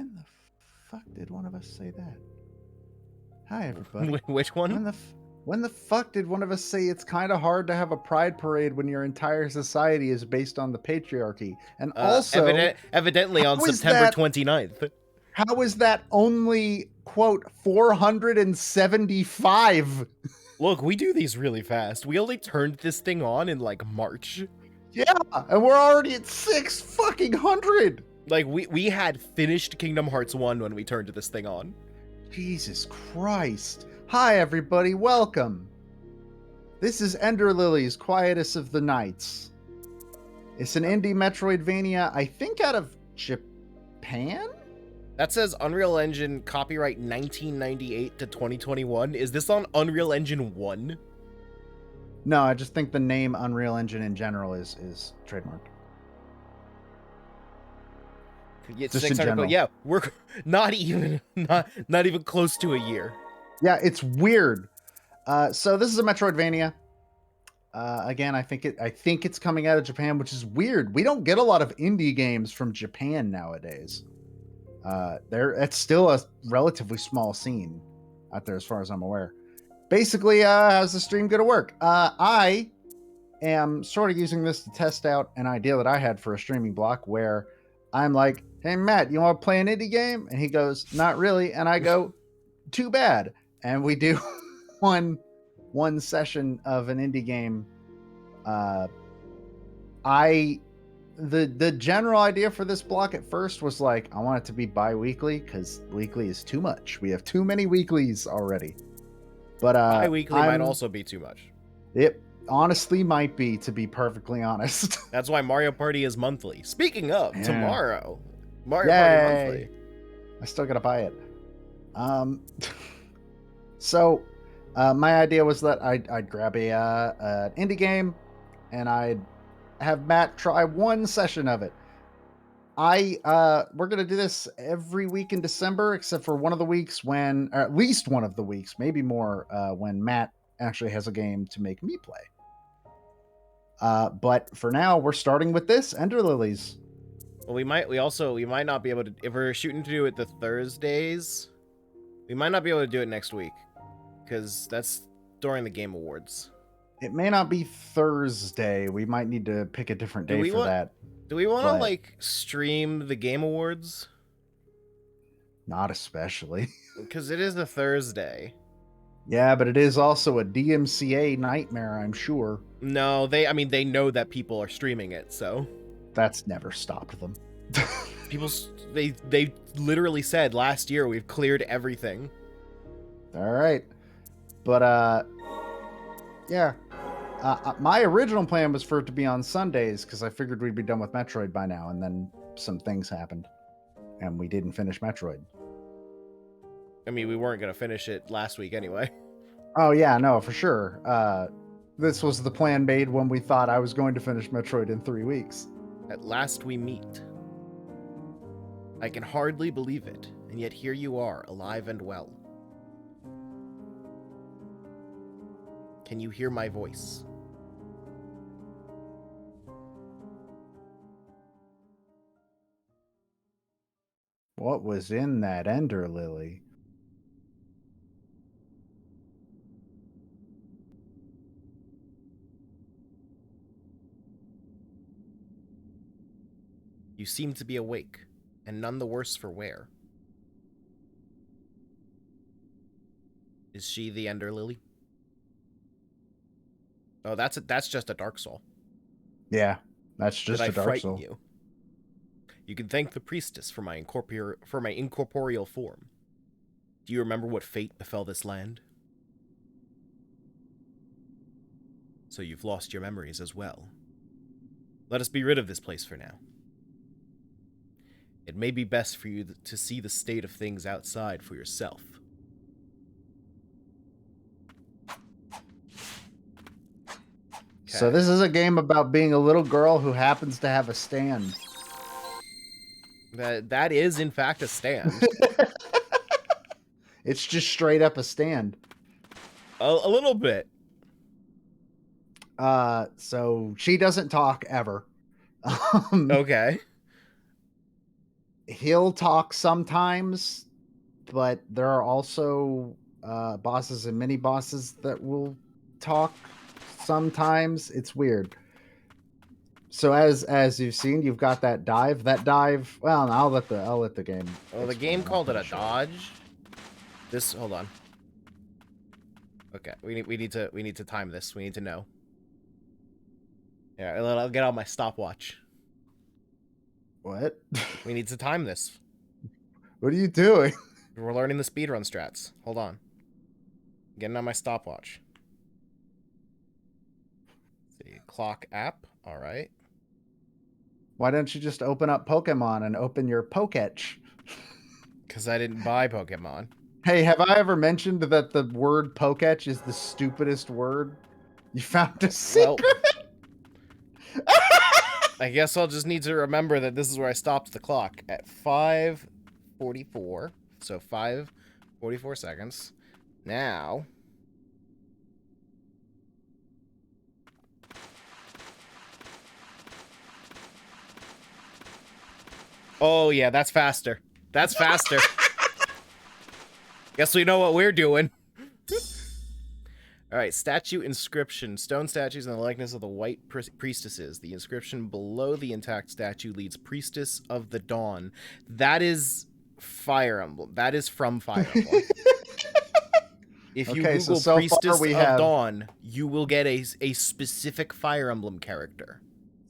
When the fuck did one of us say that? Hi, everybody. Which one? When the fuck did one of us say it's kind of hard to have a pride parade when your entire society is based on the patriarchy? And also, Evidently on how is September that 29th. how is that only quote 475? Look, we do these really fast. We only turned this thing on in like March. Yeah, and we're already at 600. Like we had finished Kingdom Hearts 1 when we turned this thing on. Jesus Christ. Hi, everybody. Welcome. This is Ender Lilies, Quietus of the Nights. It's an indie Metroidvania, I think out of Japan? That says Unreal Engine copyright 1998 to 2021. Is this on Unreal Engine 1? No, I just think the name Unreal Engine in general is trademarked. It's Just in 600. general. Yeah, we're not even close to a year. Yeah, it's weird. So this is a Metroidvania. Again, I think it's coming out of Japan, which is weird. We don't get a lot of indie games from Japan nowadays. It's still a relatively small scene out there, as far as I'm aware. Basically, how's the stream going to work? I am sort of using this to test out an idea that I had for a streaming block, where I'm like, "Hey Matt, you want to play an indie game?" And he goes, "Not really." And I go, "Too bad." And we do one session of an indie game. The general idea for this block at first was like, I want it to be bi-weekly because weekly is too much. We have too many weeklies already. But Bi-weekly might also be too much. It honestly might be, to be perfectly honest. That's why Mario Party is monthly. Speaking of, tomorrow, Mario Yay. Party monthly. I still gotta buy it. So my idea was that I'd grab an indie game and I'd have Matt try one session of it. We're gonna do this every week in December, except for one of the weeks when, or at least one of the weeks, maybe more, when Matt actually has a game to make me play. But for now, we're starting with this Ender Lilies. Well, we might not be able to, if we're shooting to do it the Thursdays, we might not be able to do it next week because that's during the Game Awards. It may not be Thursday. We might need to pick a different day for that. Do we want to like stream the Game Awards? Not especially. Because it is a Thursday. Yeah, but it is also a DMCA nightmare, I'm sure. No, they know that people are streaming it, so that's never stopped them. they literally said last year we've cleared everything. All right. But yeah. My original plan was for it to be on Sundays because I figured we'd be done with Metroid by now, and then some things happened and we didn't finish Metroid. I mean, we weren't going to finish it last week anyway. Oh, yeah, no, for sure. This was the plan made when we thought I was going to finish Metroid in 3 weeks. At last we meet. I can hardly believe it, and yet here you are, alive and well. Can you hear my voice? What was in that Ender Lily? You seem to be awake, and none the worse for wear. Is she the Ender Lily? Oh, that's just a Dark Soul. Yeah, that's just a Dark Soul. You? You can thank the priestess for my incorporeal form. Do you remember what fate befell this land? So you've lost your memories as well. Let us be rid of this place for now. It may be best for you to see the state of things outside for yourself. So this is a game about being a little girl who happens to have a stand. That is, in fact, a stand. It's just straight up a stand. A little bit. So she doesn't talk ever. Okay. he'll talk sometimes, but there are also bosses and mini bosses that will talk sometimes. It's weird. So as you've seen, you've got that dive. That dive. Well, no, I'll let the game. Well, the explain. game I'm called it pretty a sure. dodge. This, hold on. Okay, we need to time this. We need to know. Yeah, I'll get out my stopwatch. What? We need to time this. What are you doing? We're learning the speedrun strats. Hold on. Getting on my stopwatch. Let's see, clock app. All right. Why don't you just open up Pokemon and open your Poketch? Because I didn't buy Pokemon. Hey, have I ever mentioned that the word Poketch is the stupidest word? You found a secret? Well, I guess I'll just need to remember that this is where I stopped the clock at 5:44. So 5:44 seconds. Now. Oh, yeah, that's faster. That's faster. Guess we know what we're doing. All right, statue inscription. Stone statues in the likeness of the white priestesses. The inscription below the intact statue reads Priestess of the Dawn. That is Fire Emblem. That is from Fire Emblem. If you Google so Priestess far we of have, Dawn, you will get a specific Fire Emblem character.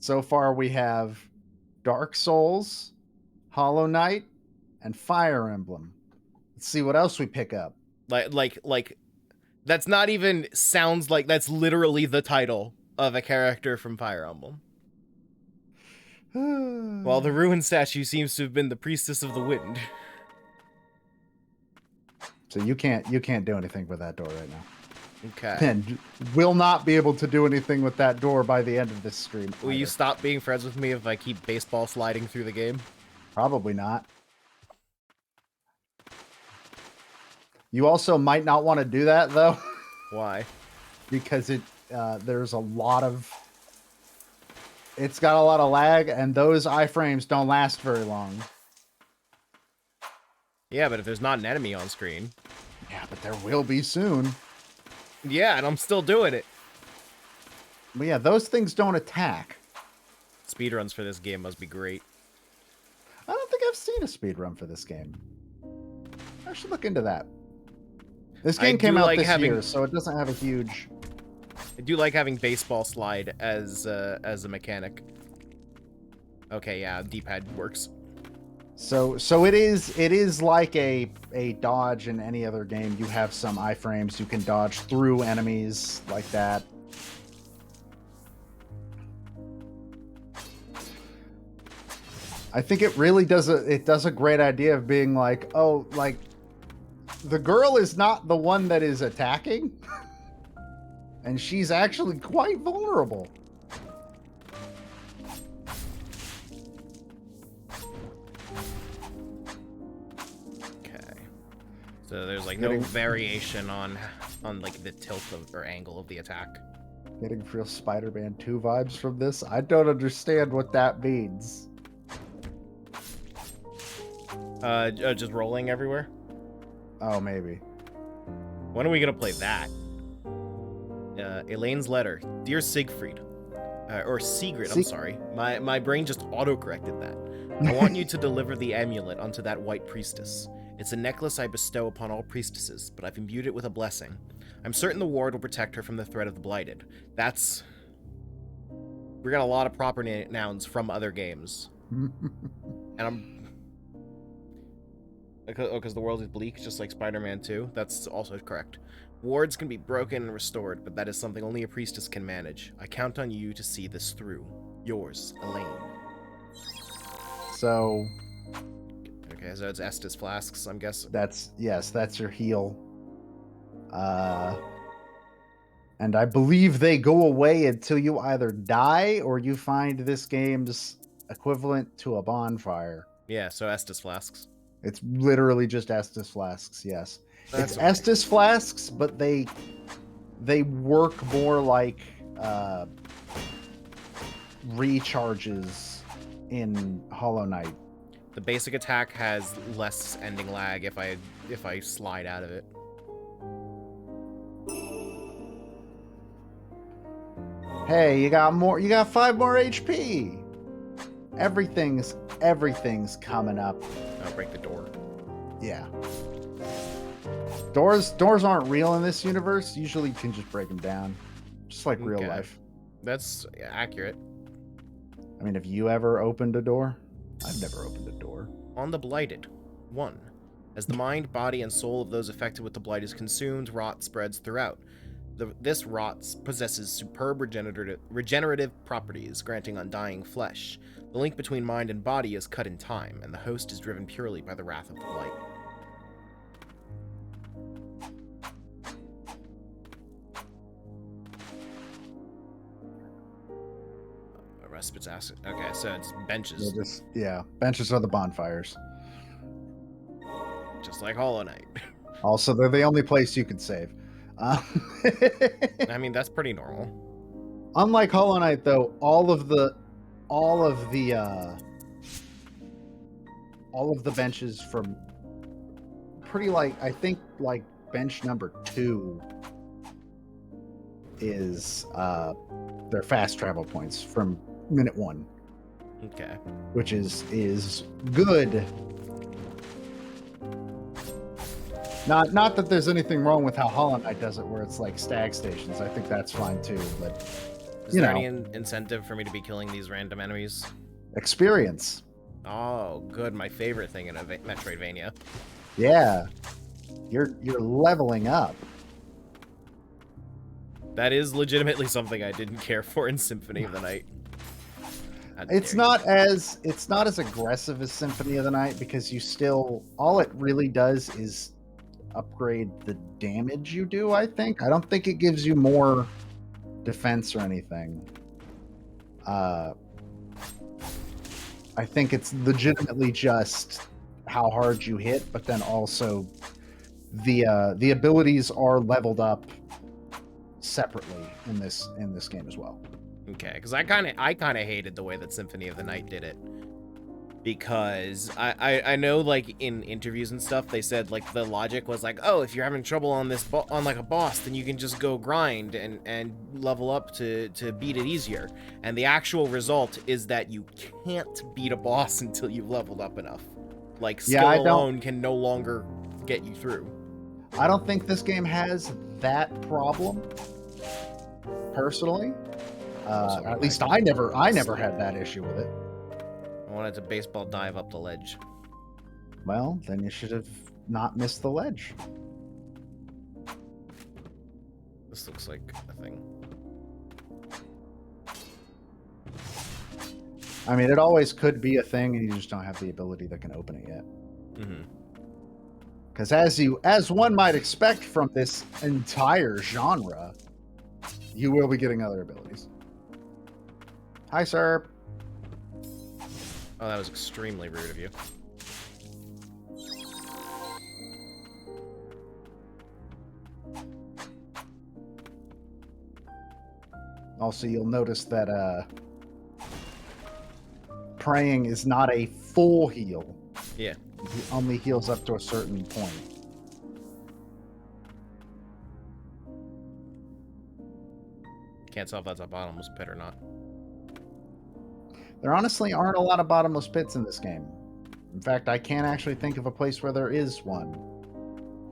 So far we have Dark Souls, Hollow Knight, and Fire Emblem. Let's see what else we pick up. Like that's not even sounds like that's literally the title of a character from Fire Emblem. While the ruined statue seems to have been the Priestess of the Wind. So you can't do anything with that door right now. Okay. And will not be able to do anything with that door by the end of this stream. Will you stop being friends with me if I keep baseball sliding through the game? Probably not. You also might not want to do that though. Why? Because there's a lot of, it's got a lot of lag, and those iframes don't last very long. Yeah, but if there's not an enemy on screen. Yeah, but there will be soon. Yeah, and I'm still doing it. But yeah, those things don't attack. Speedruns for this game must be great. I don't think I've seen a speedrun for this game. I should look into that. This game came out this year, so it doesn't have a huge... I do like having baseball slide as a mechanic. Okay, yeah, D-pad works. So it is like a dodge in any other game. You have some iframes. You can dodge through enemies like that. I think it really does a great idea of being like, oh, like the girl is not the one that is attacking, and she's actually quite vulnerable. So there's like no variation on like the tilt of or angle of the attack. Getting real Spider-Man 2 vibes from this. I don't understand what that means. Just rolling everywhere. Oh, maybe. When are we gonna play that? Elaine's letter, dear Siegfried, or Sigrid. I'm sorry. My brain just auto-corrected that. I want you to deliver the amulet onto that white priestess. It's a necklace I bestow upon all priestesses, but I've imbued it with a blessing. I'm certain the ward will protect her from the threat of the blighted. That's... We got a lot of proper nouns from other games. And I'm... Oh, because the world is bleak, just like Spider-Man 2? That's also correct. Wards can be broken and restored, but that is something only a priestess can manage. I count on you to see this through. Yours, Elaine. So... Okay, so it's Estus flasks, I'm guessing. Yes, that's your heal. And I believe they go away until you either die or you find this game's equivalent to a bonfire. Yeah, so Estus flasks. It's literally just Estus flasks, yes. That's it's okay. Estus flasks, but they work more like recharges in Hollow Knight. The basic attack has less ending lag if I slide out of it. Hey, you got more. You got 5 more HP. Everything's coming up. I'll break the door. Yeah. Doors aren't real in this universe. Usually you can just break them down, just like real life. That's accurate. I mean, have you ever opened a door? I've never opened a door. On the Blighted. 1. As the mind, body, and soul of those affected with the blight is consumed, rot spreads throughout. This rot possesses superb regenerative properties, granting undying flesh. The link between mind and body is cut in time, and the host is driven purely by the wrath of the blight. Respite's acid. Okay, so it's benches. Yeah, benches are the bonfires. Just like Hollow Knight. Also, they're the only place you can save. I mean, that's pretty normal. Unlike Hollow Knight, though, all of the benches from pretty I think bench number 2 is their fast travel points from minute 1. Okay. Which is good. Not that there's anything wrong with how Hollow Knight does it, where it's like stag stations. I think that's fine too. But is there any incentive for me to be killing these random enemies? Experience. Oh, good. My favorite thing in a Metroidvania. Yeah, you're leveling up. That is legitimately something I didn't care for in Symphony of the Night. It's not as aggressive as Symphony of the Night, because you still, all it really does is upgrade the damage you do. I don't think it gives you more defense or anything. I think it's legitimately just how hard you hit, but then also the abilities are leveled up separately in this game as well. Okay, because I kind of hated the way that Symphony of the Night did it, because I know, like, in interviews and stuff, they said, like, the logic was like, oh, if you're having trouble on this on like a boss, then you can just go grind and level up to beat it easier. And the actual result is that you can't beat a boss until you've leveled up enough. Like, skill alone can no longer get you through. I don't think this game has that problem, personally. At least I never had that issue with it. I wanted to baseball dive up the ledge. Well, then you should have not missed the ledge. This looks like a thing. I mean, it always could be a thing, and you just don't have the ability that can open it yet. Mm-hmm. Because as one might expect from this entire genre, you will be getting other abilities. Hi, sir. Oh, that was extremely rude of you. Also, you'll notice that praying is not a full heal. Yeah. He only heals up to a certain point. Can't tell if that's a bottomless pit or not. There honestly aren't a lot of bottomless pits in this game. In fact, I can't actually think of a place where there is one.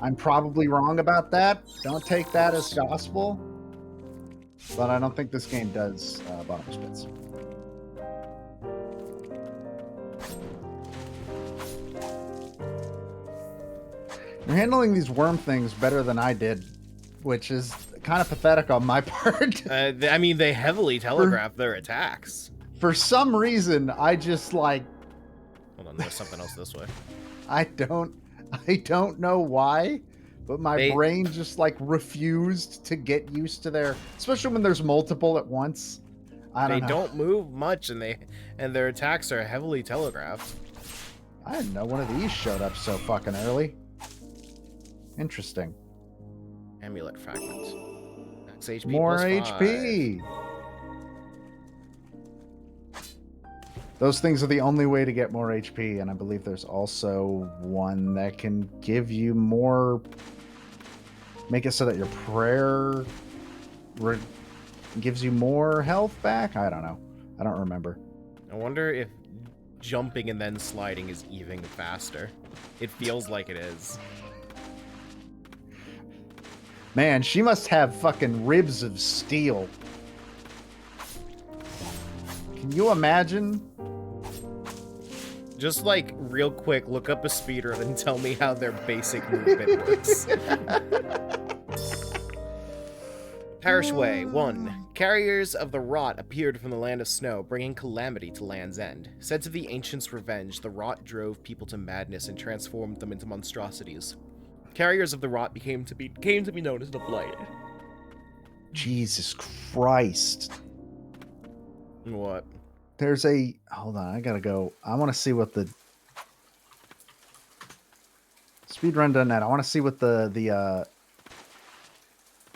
I'm probably wrong about that. Don't take that as gospel. But I don't think this game does bottomless pits. You're handling these worm things better than I did, which is kind of pathetic on my part. I mean, they heavily telegraph their attacks. For some reason, I just like... Hold on, there's something else this way. I don't know why, but my brain just like refused to get used to their... Especially when there's multiple at once. They don't move much, and their attacks are heavily telegraphed. I didn't know one of these showed up so fucking early. Interesting. Amulet fragment. Max HP more plus 5. HP. Those things are the only way to get more HP, and I believe there's also one that can give you more. Make it so that your prayer gives you more health back. I don't know. I don't remember. I wonder if jumping and then sliding is even faster. It feels like it is. Man, she must have fucking ribs of steel. Can you imagine? Just like real quick, look up a speedrun and tell me how their basic movement works. Parish Way 1. Carriers of the rot appeared from the land of snow, bringing calamity to Land's End. Said to the ancients' revenge, the rot drove people to madness and transformed them into monstrosities. Carriers of the rot came to be known as the Blight. Jesus Christ. What? There's a... Hold on, I gotta go. I want to see what the... Speedrun.net. I want to see what the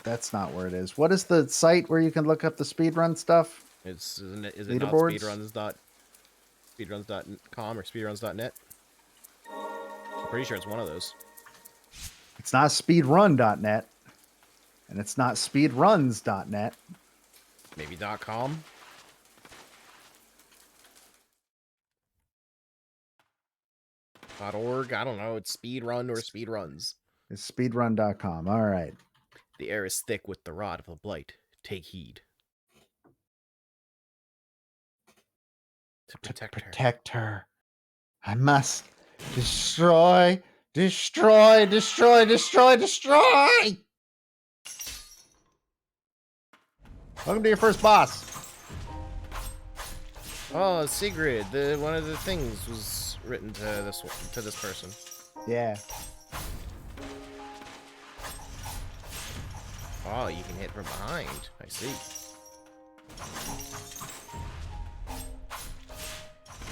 That's not where it is. What is the site where you can look up the speedrun stuff? Is it not speedruns.com or speedruns.net? I'm pretty sure it's one of those. It's not speedrun.net. And it's not speedruns.net. Maybe .com? .org? I don't know. It's speedrun or speedruns. It's speedrun.com. All right. The air is thick with the rot of the blight. Take heed. To protect her. I must destroy. Welcome to your first boss. Oh, Sigrid. One of the things was written to this person. Yeah. Oh, you can hit from behind. I see.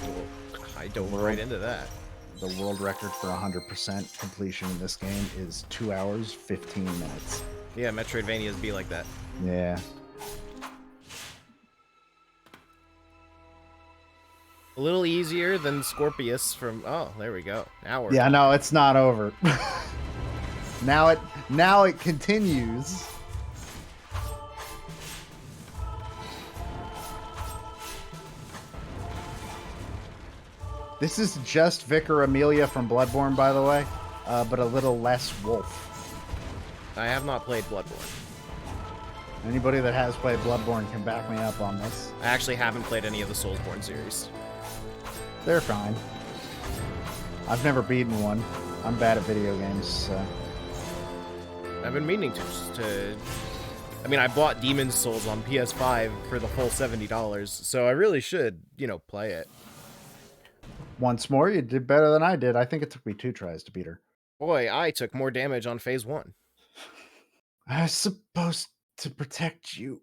Cool. I dove right into that. The world record for 100% completion in this game is 2 hours, 15 minutes. Yeah, Metroidvanias be like that. Yeah. A little easier than Scorpius from... Oh, there we go. Now we're... Yeah, no, it's not over. Now it continues. This is just Vicar Amelia from Bloodborne, by the way, but a little less wolf. I have not played Bloodborne. Anybody that has played Bloodborne can back me up on this. I actually haven't played any of the Soulsborne series. They're fine. I've never beaten one. I'm bad at video games, so... I've been meaning to... I mean, I bought Demon's Souls on PS5 for the full $70, so I really should, play it. Once more, you did better than I did. I think it took me 2 tries to beat her. Boy, I took more damage on Phase 1. I was supposed to protect you.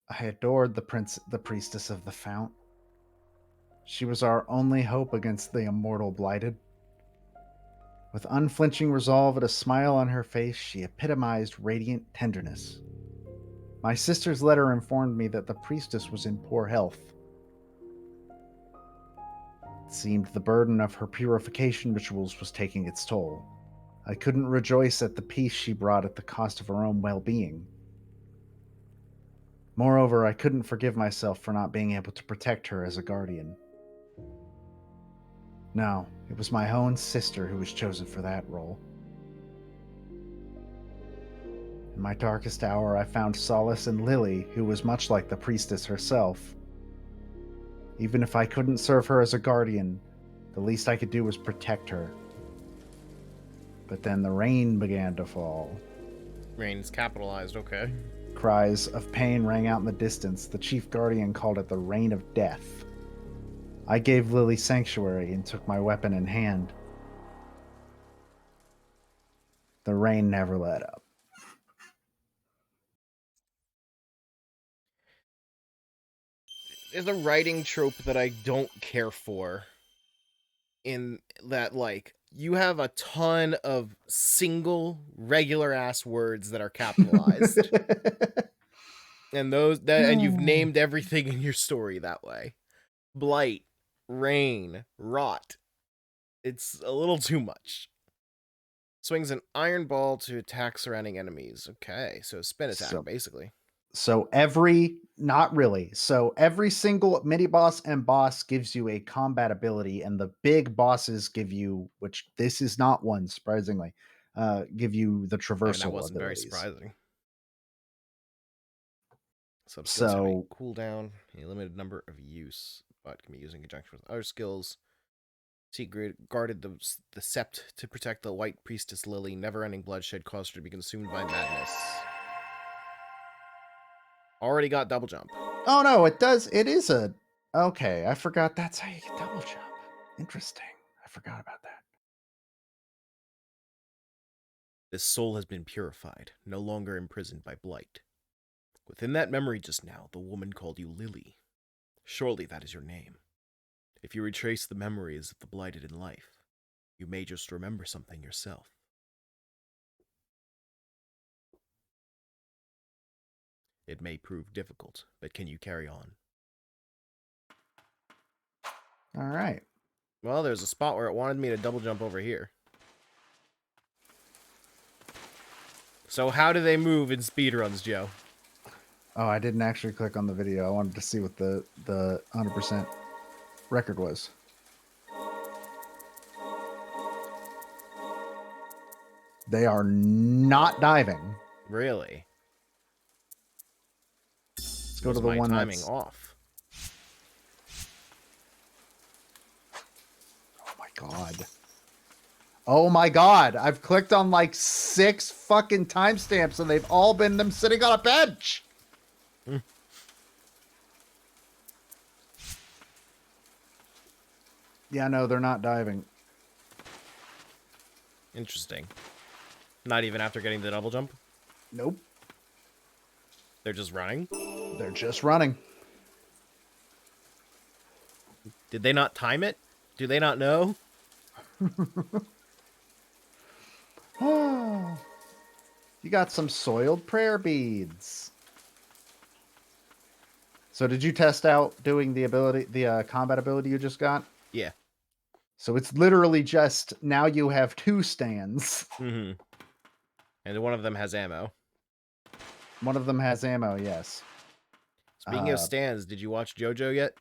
I adored the priestess of the fount. She was our only hope against the immortal blighted. With unflinching resolve and a smile on her face, she epitomized radiant tenderness. My sister's letter informed me that the priestess was in poor health. It seemed the burden of her purification rituals was taking its toll. I couldn't rejoice at the peace she brought at the cost of her own well-being. Moreover, I couldn't forgive myself for not being able to protect her as a guardian. No, it was my own sister who was chosen for that role. In my darkest hour, I found solace in Lily, who was much like the priestess herself. Even if I couldn't serve her as a guardian, the least I could do was protect her. But then the rain began to fall. Rain's capitalized, okay. Cries of pain rang out in the distance. The chief guardian called it the rain of death. I gave Lily sanctuary and took my weapon in hand. The rain never let up. There's a writing trope that I don't care for. In that, you have a ton of single regular ass words that are capitalized. And you've named everything in your story that way. Blight, rain, rot. It's a little too much. Swings an iron ball to attack surrounding enemies. Okay, so spin attack, basically. So not really. So every single mini boss and boss gives you a combat ability, and the big bosses give you, which this is not one, surprisingly, give you the traversal That wasn't abilities. very surprising. Some skills have a cooldown, a limited number of use, but can be used in conjunction with other skills. Secret guarded the sept to protect the white priestess Lily. Never-ending bloodshed caused her to be consumed by madness. Already got double jump. Oh no, it does. It is a... Okay, I forgot that's how you get double jump. Interesting. I forgot about that. This soul has been purified, no longer imprisoned by blight. Within that memory just now, the woman called you Lily. Surely that is your name. If you retrace the memories of the blighted in life, you may just remember something yourself. It may prove difficult, but can you carry on? All right. Well, there's a spot where it wanted me to double jump over here. So how do they move in speedruns, Joe? Oh, I didn't actually click on the video. I wanted to see what the 100% record was. They are not diving. Really? Let's go to the one timing that's off. Oh my god. Oh my god. I've clicked on like 6 fucking timestamps and they've all been them sitting on a bench. Yeah, no, they're not diving. Interesting. Not even after getting the double jump? Nope. They're just running? They're just running. Did they not time it? Do they not know? You got some soiled prayer beads. So did you test out doing the ability, the combat ability you just got? Yeah. So it's literally just, now you have 2 stands. Mm-hmm. And one of them has ammo. One of them has ammo, yes. Speaking of stands, did you watch JoJo yet?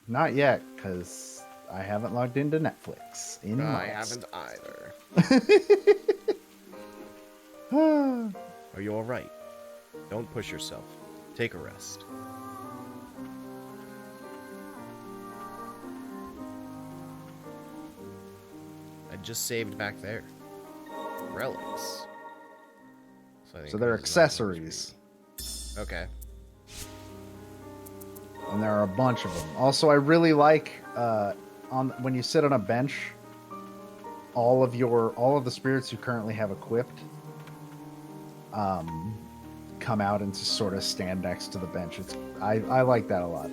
Not yet, because I haven't logged into Netflix in months. I haven't either. Are you alright? Don't push yourself. Take a rest. I just saved back there. Relics. So they're accessories. Okay. And there are a bunch of them. Also, I really like when you sit on a bench, all of the spirits you currently have equipped come out and just sort of stand next to the bench. I like that a lot.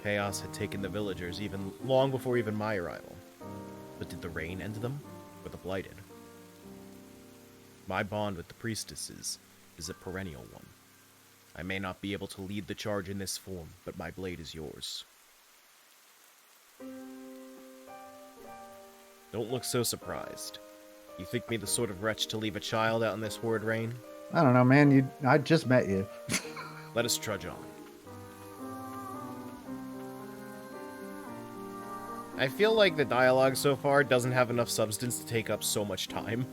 Chaos had taken the villagers even long before even my arrival. But did the rain end them, or the blighted? My bond with the priestesses is a perennial one. I may not be able to lead the charge in this form, but my blade is yours. Don't look so surprised. You think me the sort of wretch to leave a child out in this horrid rain? I don't know, man. I just met you. Let us trudge on. I feel like the dialogue so far doesn't have enough substance to take up so much time.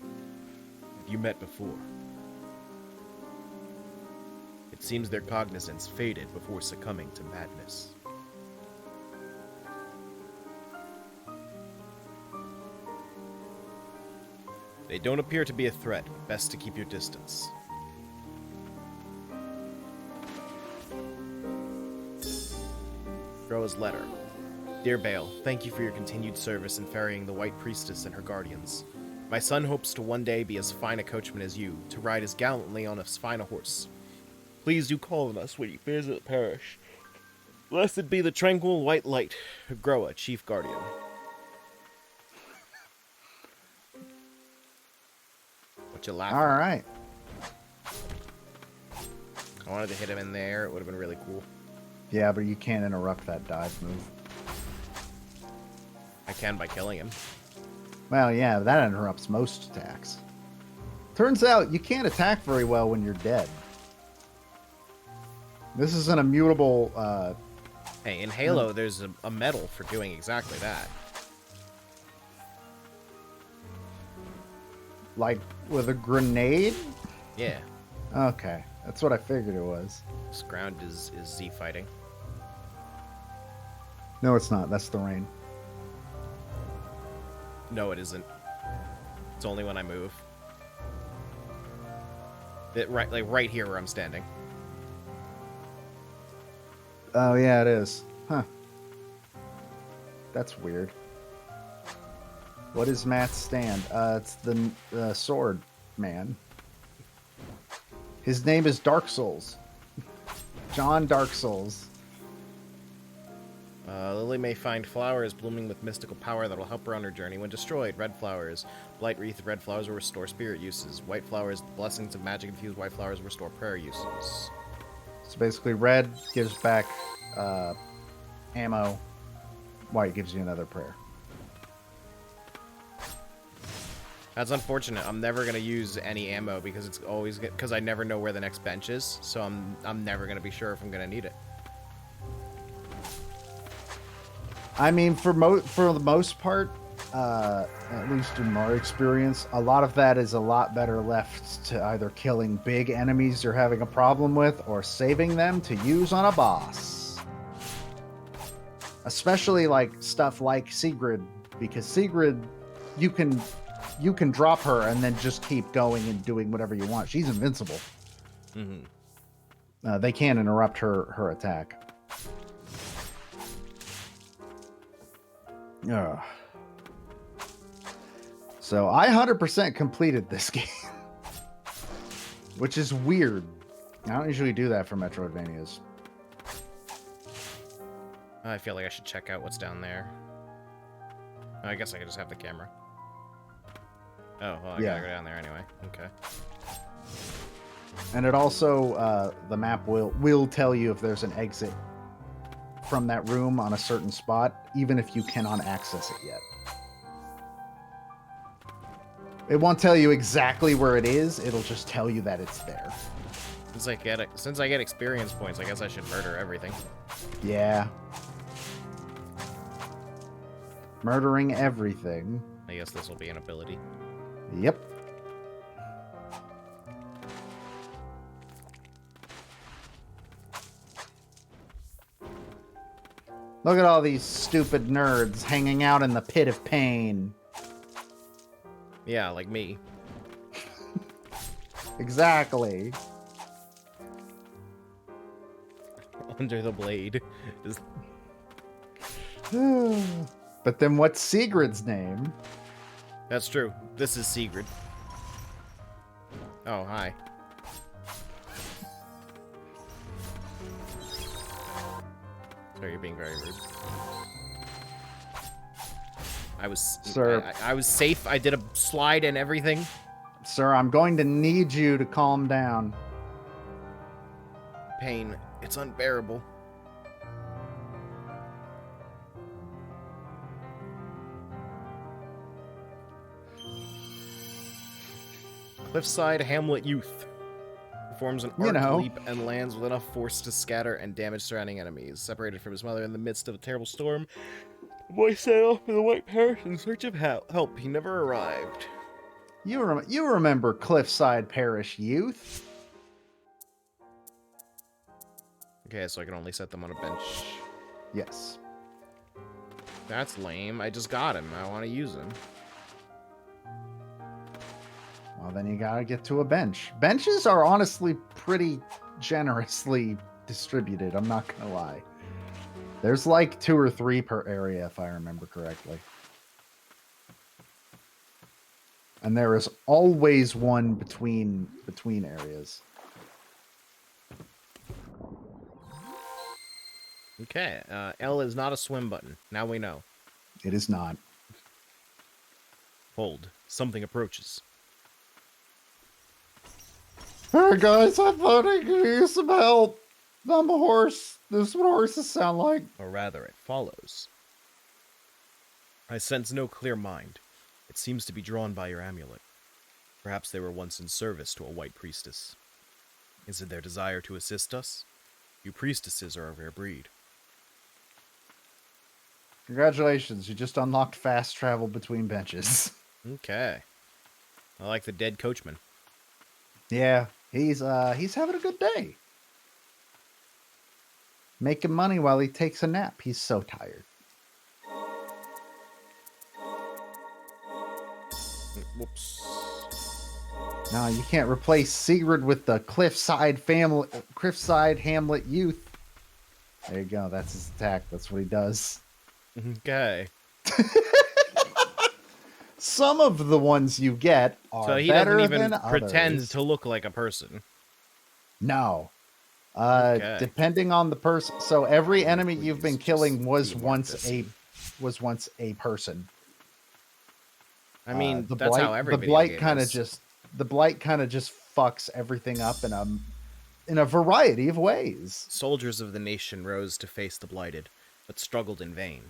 Have you met before? It seems their cognizance faded before succumbing to madness. They don't appear to be a threat. Best to keep your distance. Groa's letter. Dear Bale, thank you for your continued service in ferrying the White Priestess and her guardians. My son hopes to one day be as fine a coachman as you, to ride as gallantly on as fine a horse. Please do call on us when you visit the parish. Blessed be the tranquil white light, Groa, chief guardian. What you laughing All at? right. I wanted to hit him in there. It would have been really cool. Yeah, but you can't interrupt that dive move. I can by killing him. Well, yeah, that interrupts most attacks. Turns out you can't attack very well when you're dead. This is an immutable... Hey, in Halo, there's a medal for doing exactly that. Like, with a grenade? Yeah. Okay, that's what I figured it was. This ground is Z fighting. No, it's not. That's the rain. No, it isn't. It's only when I move. Right here where I'm standing. Oh, yeah, it is. Huh. That's weird. What is Matt's stand? It's the sword man. His name is Dark Souls. John Dark Souls. Lily may find flowers blooming with mystical power that will help her on her journey. When destroyed, red flowers. Blight wreath of red flowers will restore spirit uses. White flowers, blessings of magic infused white flowers will restore prayer uses. So basically, red gives back ammo. White gives you another prayer. That's unfortunate. I'm never gonna use any ammo because it's always because I never know where the next bench is. So I'm never gonna be sure if I'm gonna need it. I mean, for the most part, at least in my experience, a lot of that is a lot better left to either killing big enemies you're having a problem with or saving them to use on a boss. Especially like stuff like Sigrid, because Sigrid, you can drop her and then just keep going and doing whatever you want. She's invincible. Mm-hmm. They can't interrupt her attack. Ugh. So I 100% completed this game, which is weird. I don't usually do that for Metroidvanias. I feel like I should check out what's down there. I guess I could just have the camera. Oh, well, I gotta go down there anyway. Okay. And it also, the map will tell you if there's an exit from that room on a certain spot, even if you cannot access it yet. It won't tell you exactly where it is, it'll just tell you that it's there. Since I get experience points, I guess I should murder everything. Yeah. Murdering everything. I guess this will be an ability. Yep. Look at all these stupid nerds hanging out in the pit of pain. Yeah, like me. Exactly. Under the blade. Just... But then what's Sigrid's name? That's true. This is Sigrid. Oh, hi. Sorry, you're being very rude. Sir. I was safe. I did a slide and everything. Sir, I'm going to need you to calm down. Pain. It's unbearable. Cliffside Hamlet Youth. Performs an arc leap and lands with enough force to scatter and damage surrounding enemies. Separated from his mother in the midst of a terrible storm, the boy set off for the White Parish in search of help. He never arrived. You remember Cliffside Parish Youth? Okay, so I can only set them on a bench. Yes. That's lame. I just got him. I want to use him. Well, then you gotta get to a bench. Benches are honestly pretty generously distributed, I'm not gonna lie. There's like 2 or 3 per area, if I remember correctly. And there is always one between areas. Okay, L is not a swim button. Now we know. It is not. Hold. Something approaches. Hey guys, I thought I could use some help. I'm a horse. This is what horses sound like. Or rather, it follows. I sense no clear mind. It seems to be drawn by your amulet. Perhaps they were once in service to a white priestess. Is it their desire to assist us? You priestesses are a rare breed. Congratulations, you just unlocked fast travel between benches. Okay. I like the dead coachman. Yeah, he's having a good day. Making money while he takes a nap. He's so tired. Whoops. No, you can't replace Sigrid with the Cliffside Hamlet Youth. There you go. That's his attack. That's what he does. Okay. Some of the ones you get are So he better doesn't even than pretend others. to look like a person. No. Okay. Depending on the person. So every enemy you've been Please killing just was be more once pissy. a person. I mean, the that's blight, how every the video blight game kind of is. just fucks everything up in a variety of ways. Soldiers of the nation rose to face the blighted, but struggled in vain.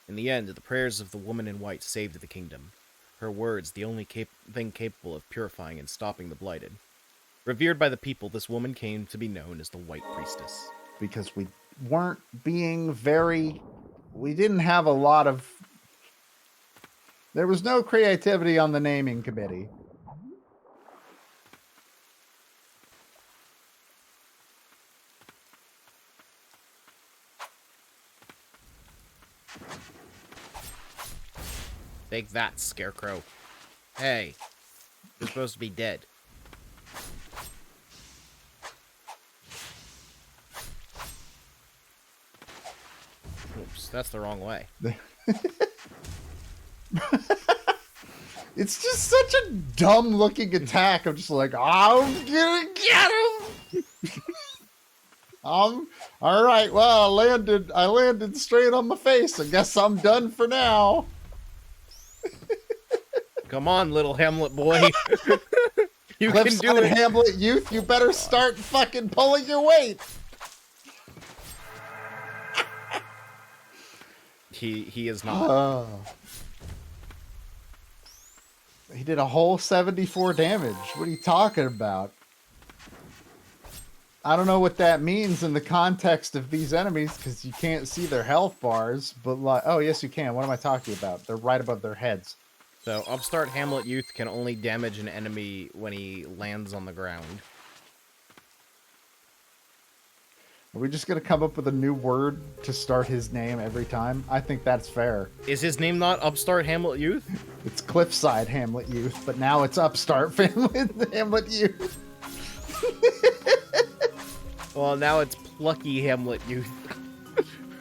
In the end, the prayers of the woman in white saved the kingdom. Her words, the only thing capable of purifying and stopping the blighted. Revered by the people, this woman came to be known as the White Priestess. Because we didn't have a lot of. There was no creativity on the naming committee. Take that, Scarecrow. Hey, you're supposed to be dead. Oops, that's the wrong way. It's just such a dumb looking attack. I'm just like, I'm gonna get him. All right. Well, I landed straight on my face. I guess I'm done for now. Come on, little Hamlet boy. You can do Cliffside it. Hamlet Youth, you better start fucking pulling your weight. He is not. He did a whole 74 damage. What are you talking about? I don't know what that means in the context of these enemies because you can't see their health bars. But like, oh yes, you can. What am I talking about? They're right above their heads. So, upstart Hamlet Youth can only damage an enemy when he lands on the ground. Are we just gonna come up with a new word to start his name every time? I think that's fair. Is his name not Upstart Hamlet Youth? It's Cliffside Hamlet Youth, but now it's Upstart Hamlet Youth. Well, now it's Plucky Hamlet Youth.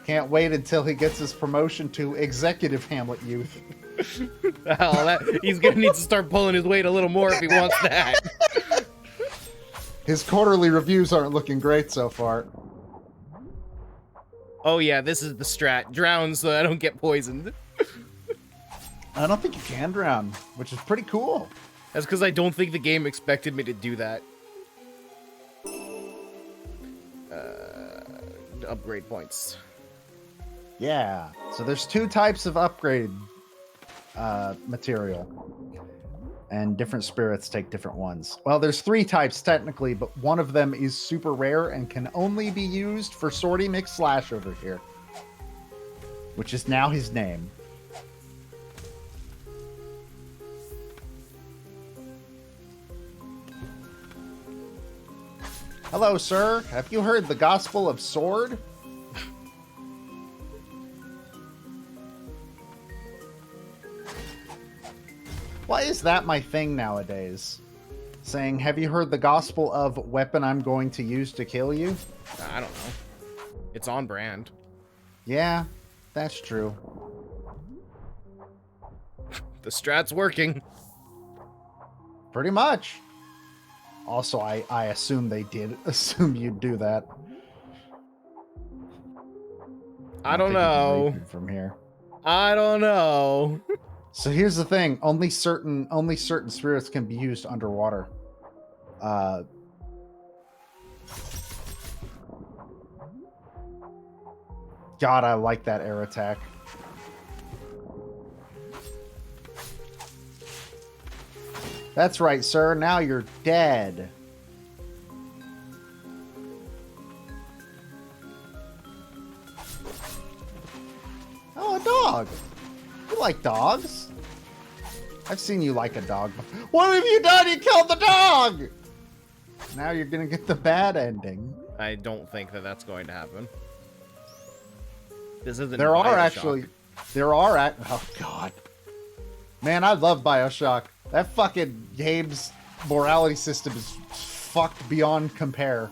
Can't wait until he gets his promotion to Executive Hamlet Youth. Well, he's gonna need to start pulling his weight a little more if he wants that. His quarterly reviews aren't looking great so far. Oh yeah, this is the strat. Drown so I don't get poisoned. I don't think you can drown, which is pretty cool. That's because I don't think the game expected me to do that. Upgrade points. Yeah. So there's two types of upgrade material. And different spirits take different ones. Well, there's three types technically, but one of them is super rare and can only be used for Swordy McSlash over here. Which is now his name. Hello, sir. Have you heard the gospel of sword? Why is that my thing nowadays? Saying, have you heard the gospel of weapon I'm going to use to kill you? I don't know. It's on brand. Yeah, that's true. The strat's working. Pretty much. Also, I assume they did assume you'd do that. I don't think you can know. reach it from here. I don't know. So here's the thing: only certain spirits can be used underwater. God, I like that air attack. That's right, sir. Now you're dead. Oh, a dog. You like dogs? I've seen you like a dog. What have you done? You killed the dog! Now you're gonna get the bad ending. I don't think that that's going to happen. This isn't There are Bioshock. actually... Oh, God. Man, I love Bioshock. That fucking game's morality system is fucked beyond compare.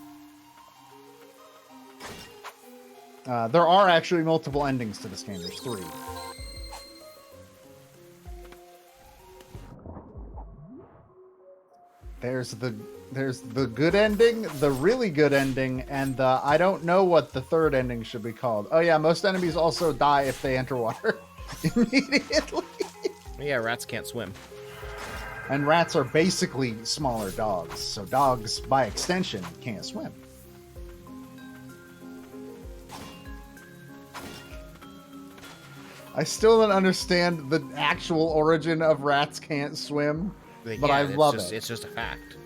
There are actually multiple endings to this game. There's 3. There's the good ending, the really good ending, and the I don't know what the third ending should be called. Oh yeah, most enemies also die if they enter water immediately. Yeah, rats can't swim. And rats are basically smaller dogs, so dogs, by extension, can't swim. I still don't understand the actual origin of rats can't swim, but I love it. It's just a fact.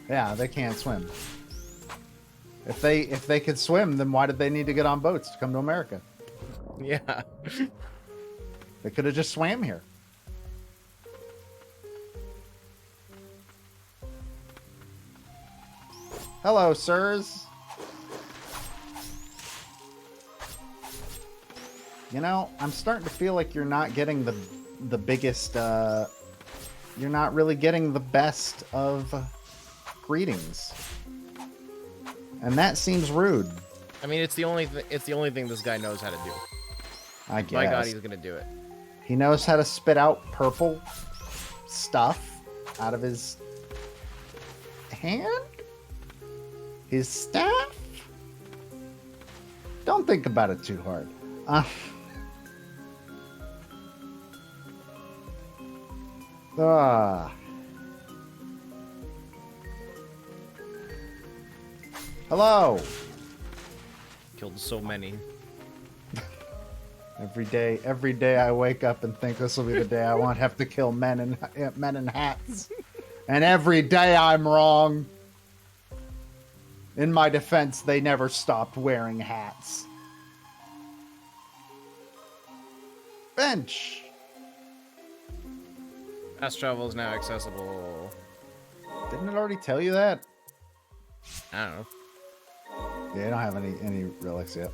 Yeah, they can't swim. If they could swim, then why did they need to get on boats to come to America? Yeah. They could have just swam here. Hello, sirs. You know, I'm starting to feel like you're not getting the biggest, you're not really getting the best of greetings. And that seems rude. I mean, it's the only thing this guy knows how to do. I guess. My God, he's gonna do it. He knows how to spit out purple stuff out of his hand? His staff? Don't think about it too hard. Hello. Killed so many. Every day I wake up and think this will be the day I won't have to kill men in hats. And every day I'm wrong. In my defense, they never stopped wearing hats. Bench. Fast travel is now accessible. Didn't it already tell you that? I don't know. Yeah, I don't have any relics yet.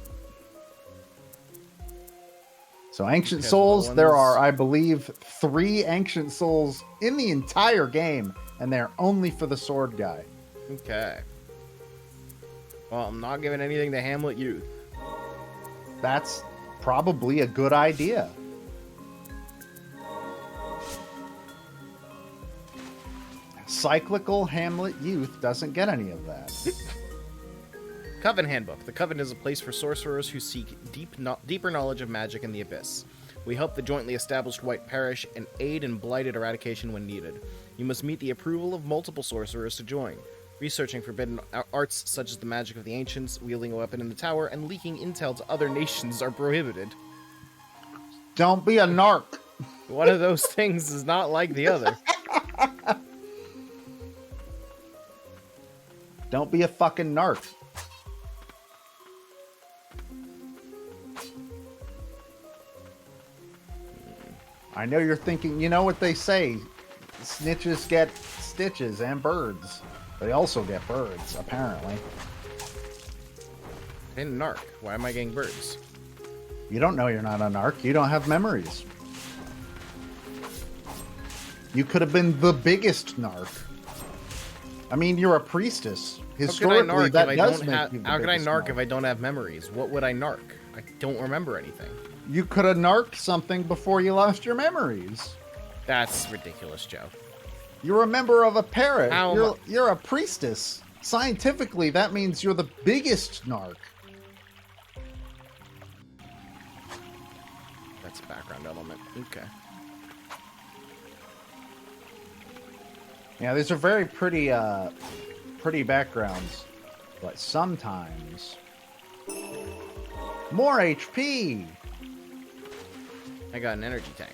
So Ancient Because Souls, there ones- are, I believe, 3 Ancient Souls in the entire game, and they're only for the sword guy. Okay. Well, I'm not giving anything to Hamlet Youth. That's probably a good idea. Cyclical Hamlet Youth doesn't get any of that. Coven Handbook. The Coven is a place for sorcerers who seek deeper knowledge of magic in the Abyss. We help the jointly established White Parish and aid in blighted eradication when needed. You must meet the approval of multiple sorcerers to join. Researching forbidden arts such as the magic of the ancients, wielding a weapon in the tower, and leaking intel to other nations are prohibited. Don't be a narc. One of those things is not like the other. Don't be a fucking narc. I know you're thinking, you know what they say, snitches get stitches and birds. They also get birds, apparently. In narc. Why am I getting birds? You don't know you're not a narc. You don't have memories. You could have been the biggest narc. I mean, you're a priestess. Historically, that does make you the How could I biggest narc if I don't have memories? What would I narc? I don't remember anything. You could have narked something before you lost your memories. That's ridiculous, Joe. You're a member of a parish. How- You're a priestess. Scientifically, that means you're the biggest narc. element. Okay. Yeah, these are very pretty, pretty backgrounds, but sometimes more HP. I got an energy tank.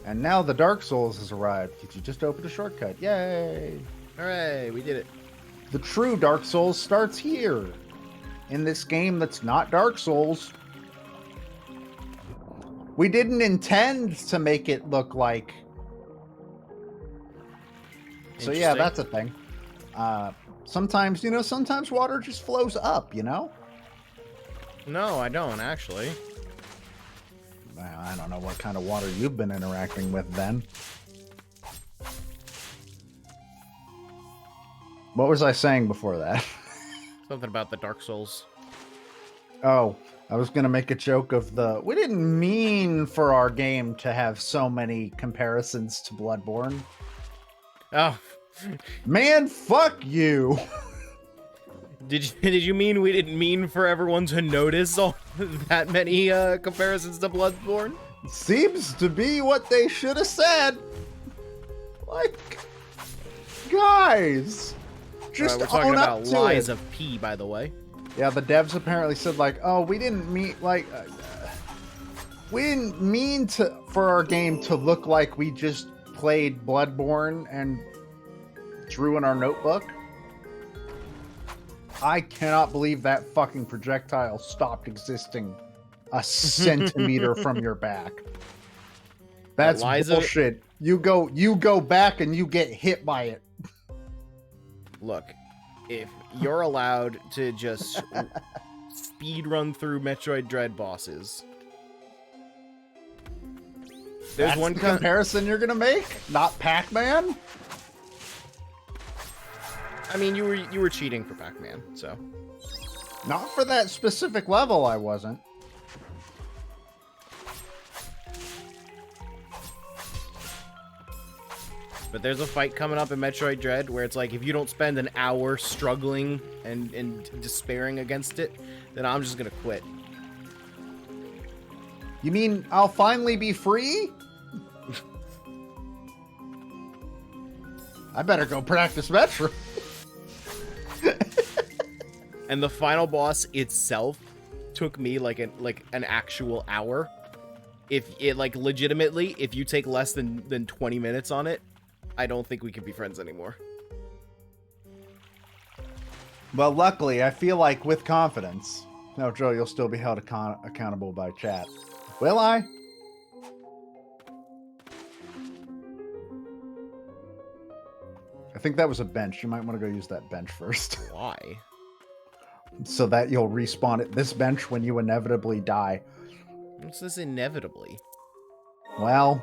And now the Dark Souls has arrived. Did you just open a shortcut? Yay! Hooray, we did it. The true Dark Souls starts here. In this game that's not Dark Souls. We didn't intend to make it look like... So yeah, that's a thing. Sometimes, sometimes water just flows up, No, I don't, actually. I don't know what kind of water you've been interacting with then. What was I saying before that? Something about the Dark Souls. Oh, I was going to make a joke of we didn't mean for our game to have so many comparisons to Bloodborne. Oh. Man, fuck you. Did you mean we didn't mean for everyone to notice all that many comparisons to Bloodborne? Seems to be what they should have said. Like, guys, just we're talking own about up to lies it. of P, by the way. Yeah, the devs apparently said like, oh, we didn't mean we didn't mean for our game to look like we just played Bloodborne and drew in our notebook. I cannot believe that fucking projectile stopped existing a centimeter from your back. That's bullshit. You go back and you get hit by it. Look, if you're allowed to just speed run through Metroid Dread bosses, That's one comparison you're gonna make, not Pac-Man. I mean, you were cheating for Pac-Man, so. Not for that specific level, I wasn't. But there's a fight coming up in Metroid Dread where it's like, if you don't spend an hour struggling and despairing against it, then I'm just gonna quit. You mean I'll finally be free? I better go practice Metro. And the final boss itself took me like an actual hour. If it legitimately, if you take less than 20 minutes on it, I don't think we can be friends anymore. Well, luckily, I feel like with confidence. No, Joe, you'll still be held accountable by chat. Will I? I think that was a bench. You might want to go use that bench first. Why? So that you'll respawn at this bench when you inevitably die. What's this inevitably? Well...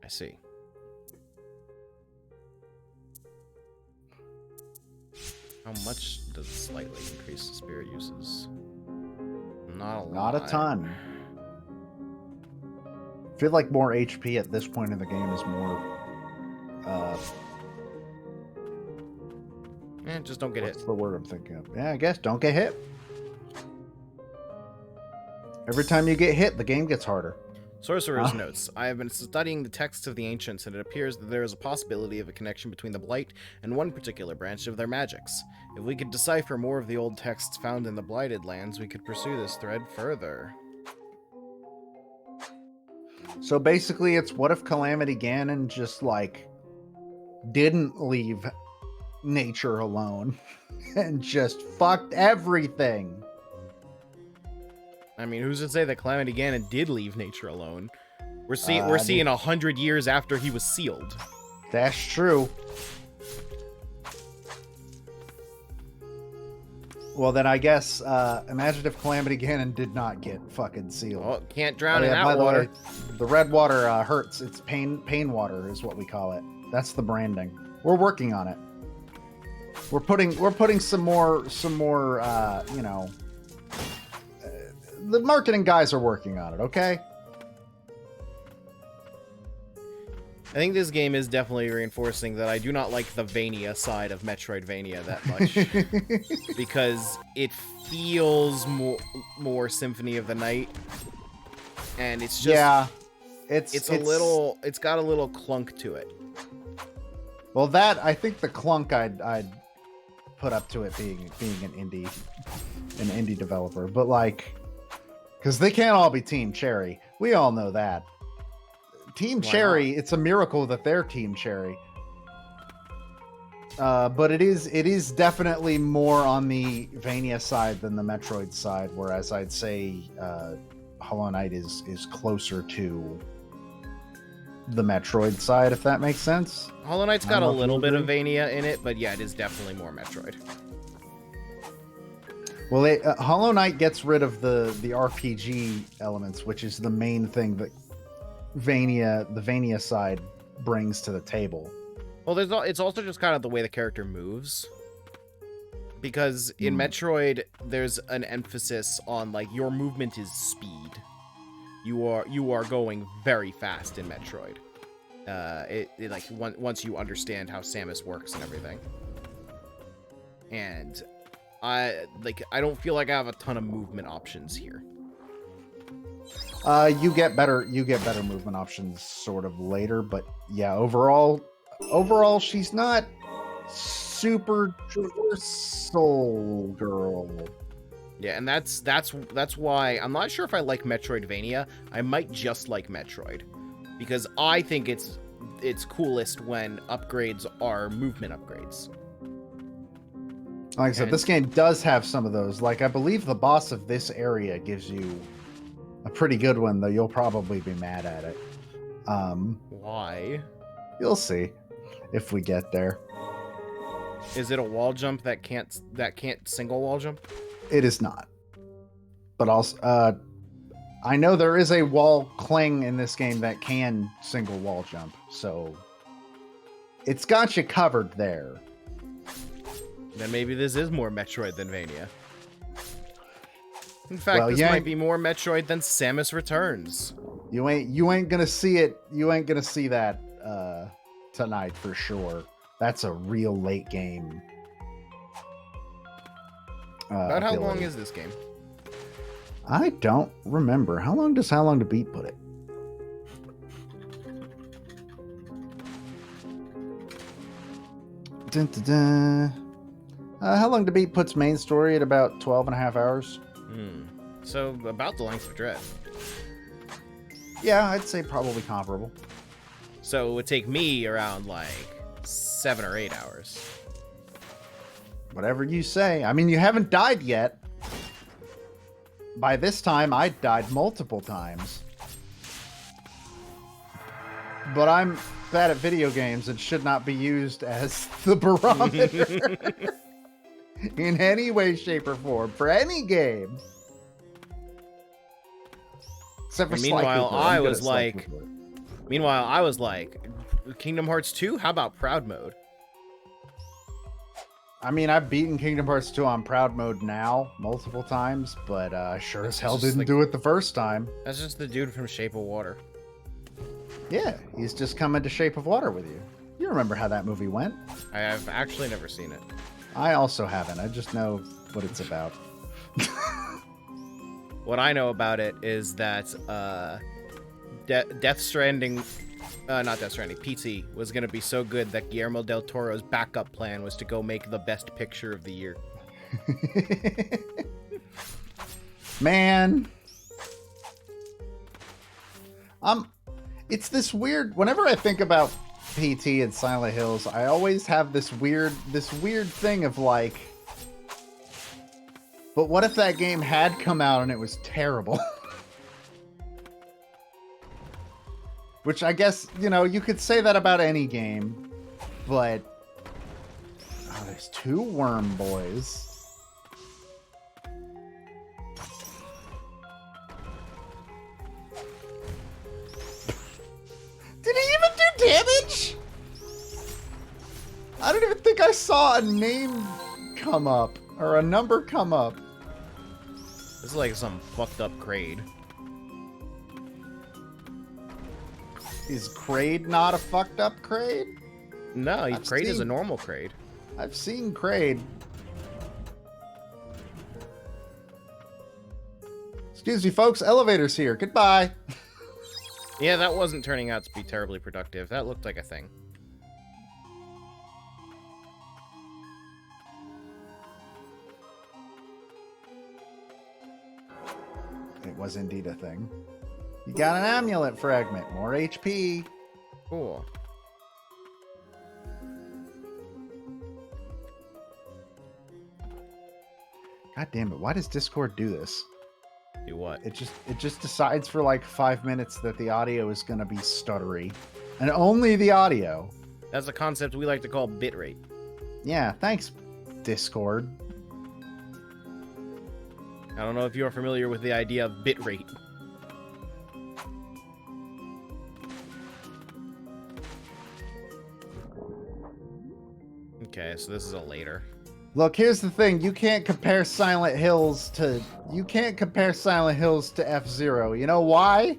I see. How much does it slightly increase the spirit uses? Not a lot. Not a ton. I feel like more HP at this point in the game is more... just don't get hit. What's the word I'm thinking of? Yeah, I guess don't get hit. Every time you get hit, the game gets harder. Sorcerer's Notes. I have been studying the texts of the ancients, and it appears that there is a possibility of a connection between the Blight and one particular branch of their magics. If we could decipher more of the old texts found in the Blighted Lands, we could pursue this thread further. So basically, it's what if Calamity Ganon just, didn't leave nature alone and just fucked everything? I mean, who's to say that Calamity Ganon did leave nature alone? We're seeing 100 years after he was sealed. That's true. Well, then I guess, imagine if Calamity Ganon did not get fucking sealed. Well, can't drown in that water. The red water hurts. It's pain water is what we call it. That's the branding. We're working on it. We're putting some more, the marketing guys are working on it, okay? I think this game is definitely reinforcing that I do not like the Vania side of Metroidvania that much. Because it feels more Symphony of the Night. And it's just... Yeah. It's got a little clunk to it. Well, I think the clunk I'd put up to it being an indie developer. But like, because they can't all be Team Cherry. We all know that. Team Cherry, it's a miracle that they're Team Cherry. But it is definitely more on the Vania side than the Metroid side, whereas I'd say Hollow Knight is closer to the Metroid side, if that makes sense. Hollow Knight's got a little bit of Vania in it, but yeah, it is definitely more Metroid. Well, Hollow Knight gets rid of the RPG elements, which is the main thing that the Vania side brings to the table. Well, it's also just kind of the way the character moves. Because in Metroid, there's an emphasis on, like, your movement is speed. You are going very fast in Metroid. Once you understand how Samus works and everything. And I don't feel like I have a ton of movement options here. You get better movement options sort of later, but yeah, overall she's not super traversal girl. Yeah, and that's why I'm not sure if I like Metroidvania. I might just like Metroid, because I think it's coolest when upgrades are movement upgrades. Like I said, this game does have some of those. Like, I believe the boss of this area gives you a pretty good one, though you'll probably be mad at it. Why? You'll see if we get there. Is it a wall jump that can't single wall jump? It is not. But also, I know there is a wall cling in this game that can single wall jump, so it's got you covered there. Then maybe this is more Metroid than Vania. In fact, this might be more Metroid than Samus Returns. You ain't gonna see it. You ain't gonna see that tonight for sure. That's a real late game. About how long is this game? I don't remember. How long does How Long to Beat put it? Dun, dun, dun. How Long to Beat puts main story at about 12 and a half hours. So about the length of Dread. Yeah, I'd say probably comparable. So it would take me around like 7 or 8 hours. Whatever you say. I mean, you haven't died yet. By this time, I died multiple times. But I'm bad at video games and should not be used as the barometer in any way, shape, or form for any game. Except for meanwhile, I was like, Kingdom Hearts 2? How about Proud Mode? I mean, I've beaten Kingdom Hearts 2 on Proud Mode now multiple times, but I sure as hell didn't do it the first time. That's just the dude from Shape of Water. Yeah, he's just coming to Shape of Water with you. You remember how that movie went? I have actually never seen it. I also haven't. I just know what it's about. What I know about it is that Death Stranding... not Death Stranding, PT was going to be so good that Guillermo del Toro's backup plan was to go make the best picture of the year. Man. It's this weird... Whenever I think about PT and Silent Hills, I always have this weird thing of like... But what if that game had come out and it was terrible? Which I guess, you could say that about any game, but... Oh, there's 2 worm boys. Did he even do damage? I don't even think I saw a name come up, or a number come up. This is like some fucked up grade. Is Kraid not a fucked up Kraid? No, Kraid is a normal Kraid. I've seen Kraid. Excuse me, folks. Elevator's here. Goodbye. Yeah, that wasn't turning out to be terribly productive. That looked like a thing. It was indeed a thing. You got an amulet fragment. More HP. Cool. God damn it. Why does Discord do this? Do what? It just decides for like 5 minutes that the audio is going to be stuttery. And only the audio. That's a concept we like to call bitrate. Yeah, thanks, Discord. I don't know if you're familiar with the idea of bitrate. Okay, so this is a later. Look, here's the thing. You can't compare Silent Hills to F-Zero. You know why?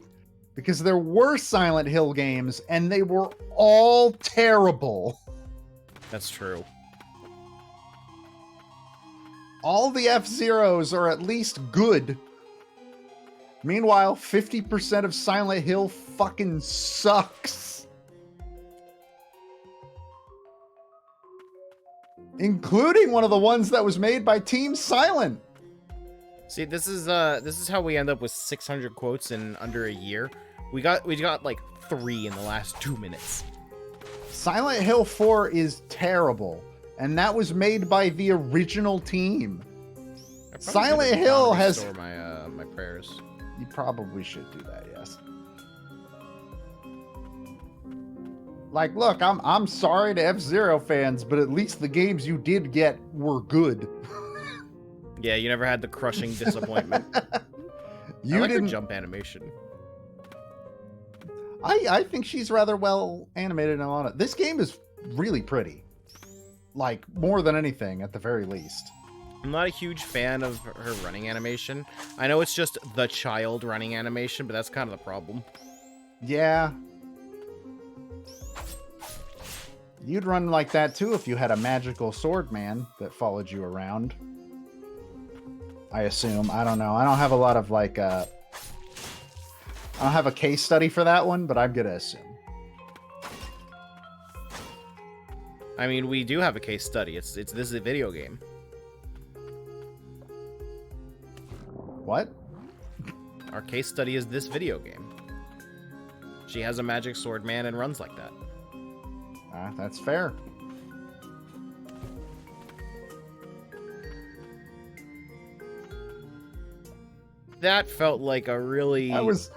Because there were Silent Hill games and they were all terrible. That's true. All the F-Zeros are at least good. Meanwhile, 50% of Silent Hill fucking sucks. Including one of the ones that was made by Team Silent. See, this is how we end up with 600 quotes in under a year. We got like 3 in the last 2 minutes. Silent Hill 4 is terrible, and that was made by the original team. Silent Hill has my prayers. You probably should do that, yes. Like, look, I'm sorry to F-Zero fans, but at least the games you did get were good. Yeah, you never had the crushing disappointment. You like didn't her jump animation. I think she's rather well animated and on it. This game is really pretty. Like, more than anything, at the very least. I'm not a huge fan of her running animation. I know it's just the child running animation, but that's kind of the problem. Yeah. You'd run like that too if you had a magical sword man that followed you around. I assume. I don't know. I don't have a lot of like I don't have a case study for that one, but I'm gonna assume. I mean, we do have a case study. This is a video game. What? Our case study is this video game. She has a magic sword man and runs like that. That's fair. That felt like a really... I was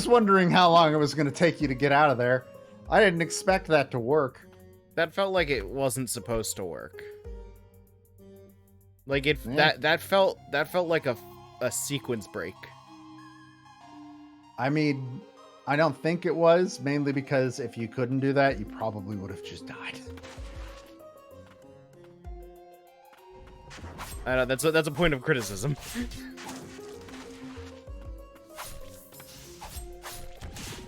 wondering how long it was going to take you to get out of there. I didn't expect that to work. That felt like it wasn't supposed to work. Like Yeah. that felt like a sequence break. I mean, I don't think it was, mainly because if you couldn't do that, you probably would have just died. I know that's a point of criticism.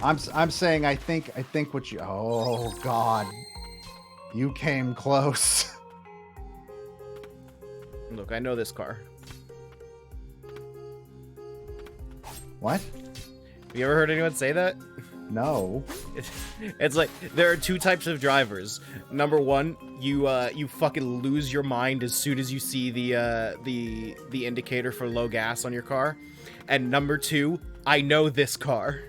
I'm saying I think what you... Oh, God. You came close. Look, I know this car. What? Have you ever heard anyone say that? No. It's like there are 2 types of drivers. Number 1, you fucking lose your mind as soon as you see the indicator for low gas on your car. And number 2, I know this car.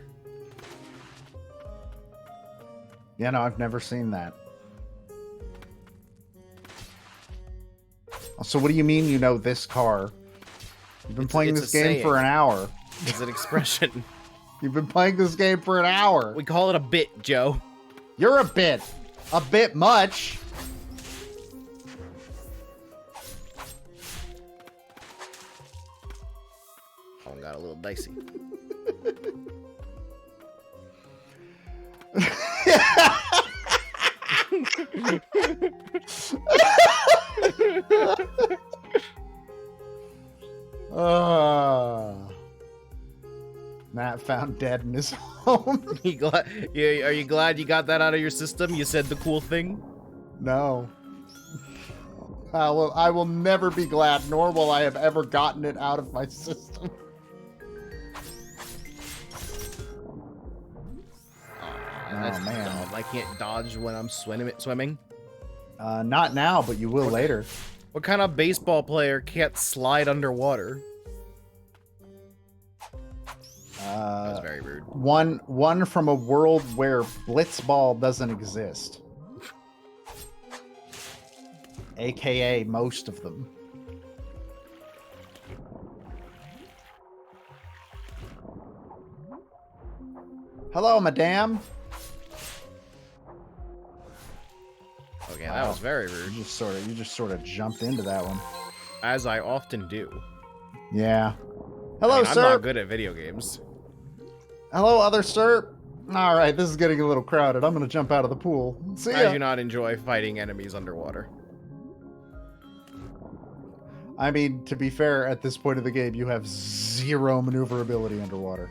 Yeah, no, I've never seen that. So what do you mean you know this car? You've been playing this game for an hour. It's an expression. You've been playing this game for an hour. We call it a bit, Joe. You're a bit. A bit much. Oh, got a little dicey. Matt found dead in his home. Are you glad you got that out of your system? You said the cool thing? No. I will never be glad, nor will I have ever gotten it out of my system. That's man. dumb. I can't dodge when I'm swimming. Not now, but you will later. What kind of baseball player can't slide underwater? That was very rude. One from a world where blitzball doesn't exist. AKA most of them. Hello, madame. Okay, that was very rude. You just sort of jumped into that one. As I often do. Yeah. Hello, sir. I'm not good at video games. Hello, other sir. All right, this is getting a little crowded. I'm going to jump out of the pool. See ya. I do not enjoy fighting enemies underwater. I mean, to be fair, at this point of the game, you have zero maneuverability underwater.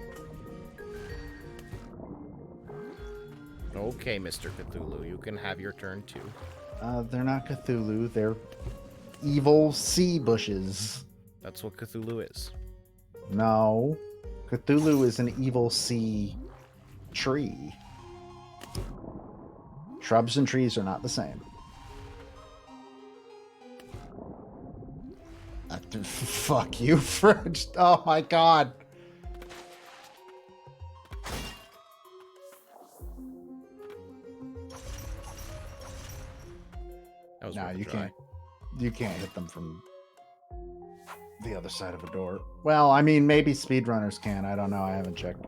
Okay, Mr. Cthulhu, you can have your turn too. They're not Cthulhu. They're evil sea bushes. That's what Cthulhu is. No. Cthulhu is an evil sea tree. Shrubs and trees are not the same. Fuck you, French. Oh my god. That was No, really you dry. can't. You can't hit them from the other side of a door. Well, I mean, maybe speedrunners can. I don't know. I haven't checked.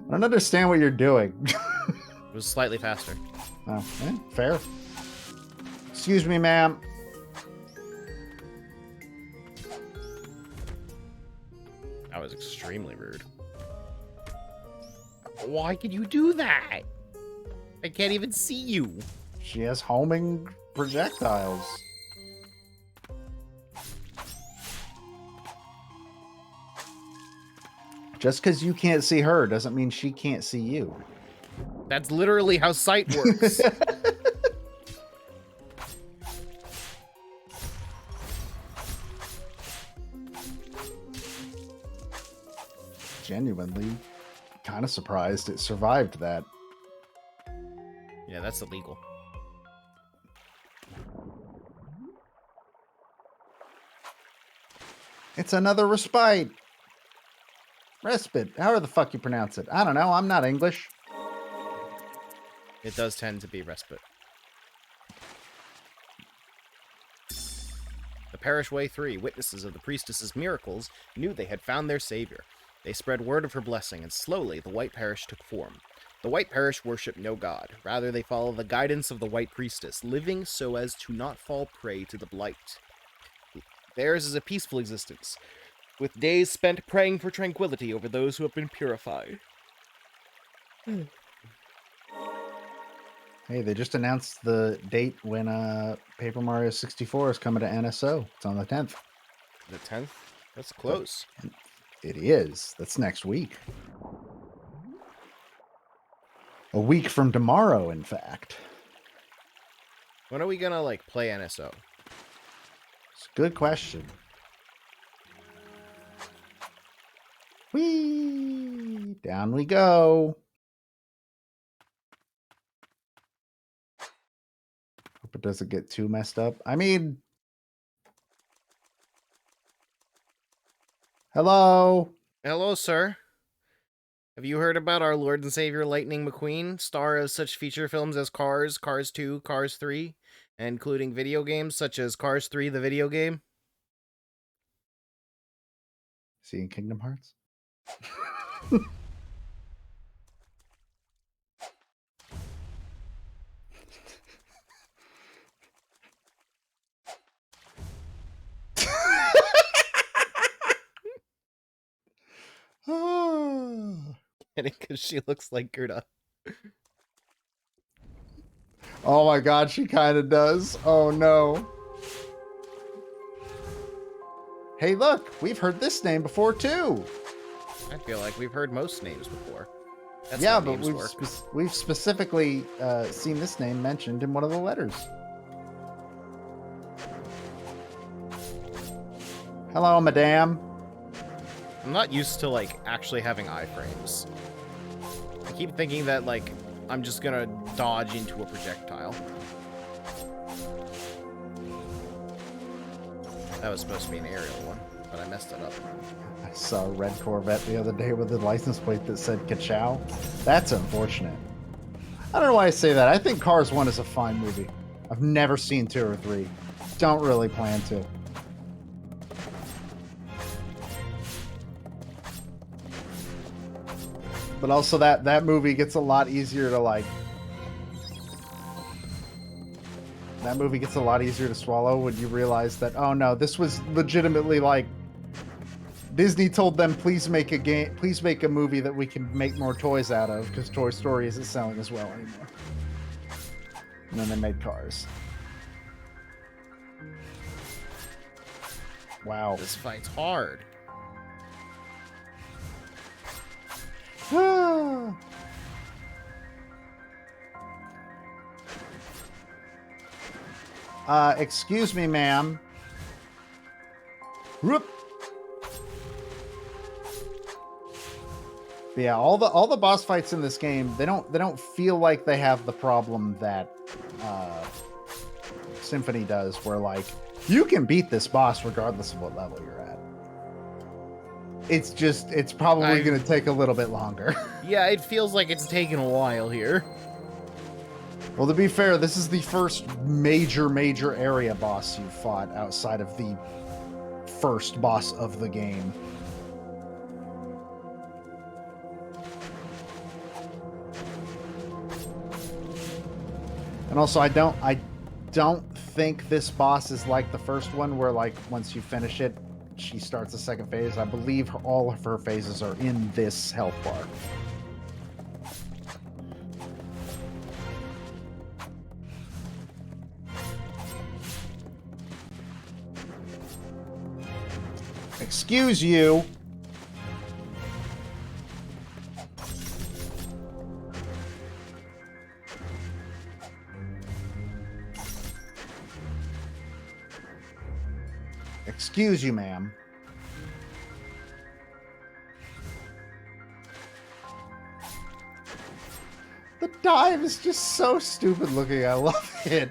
I don't understand what you're doing. It was slightly faster. Oh, fair. Excuse me, ma'am. That was extremely rude. Why could you do that? I can't even see you. She has homing projectiles. Just because you can't see her doesn't mean she can't see you. That's literally how sight works. Genuinely kind of surprised it survived that. Yeah, that's illegal. It's another respite. Respite. However the fuck you pronounce it. I don't know. I'm not English. It does tend to be respite. The Parish Way 3, witnesses of the priestess's miracles, knew they had found their savior. They spread word of her blessing, and slowly the White Parish took form. The White Parish worship no god. Rather, they follow the guidance of the White Priestess, living so as to not fall prey to the blight. Theirs is a peaceful existence, with days spent praying for tranquility over those who have been purified. Hey, they just announced the date when Paper Mario 64 is coming to NSO. It's on the 10th. The 10th? That's close. It is. That's next week. A week from tomorrow, in fact. When are we gonna, like, play NSO? It's a good question. Whee! Down we go. Hope it doesn't get too messed up. I mean... Hello? Hello, sir. Have you heard about our Lord and Savior Lightning McQueen, star of such feature films as Cars, Cars 2, Cars 3, including video games such as Cars 3, the video game? See in Kingdom Hearts? Because she looks like Gerda. Oh my god, she kind of does. Oh no. Hey, look, we've heard this name before too. I feel like we've heard most names before. That's Yeah, how but names work. we've specifically seen this name mentioned in one of the letters. Hello, madame. I'm not used to, like, actually having iframes. I keep thinking that, like, I'm just gonna dodge into a projectile. That was supposed to be an aerial one, but I messed it up. I saw a red Corvette the other day with a license plate that said Kachow. That's unfortunate. I don't know why I say that. I think Cars 1 is a fine movie. I've never seen 2 or 3. Don't really plan to. But also that movie gets a lot easier to like. That movie gets a lot easier to swallow when you realize that, oh no, this was legitimately like Disney told them, please make a movie that we can make more toys out of, because Toy Story isn't selling as well anymore. And then they made Cars. Wow. This fight's hard. Excuse me, ma'am. Whoop. But yeah, all the boss fights in this game, they don't feel like they have the problem that Symphony does, where like you can beat this boss regardless of what level you're at. It's probably going to take a little bit longer. Yeah, it feels like it's taken a while here. Well, to be fair, this is the first major area boss you've fought outside of the first boss of the game. And also, I don't think this boss is like the first one, where like once you finish it, she starts a second phase. I believe all of her phases are in this health bar. Excuse you. Excuse you, ma'am. The dive is just so stupid looking. I love it.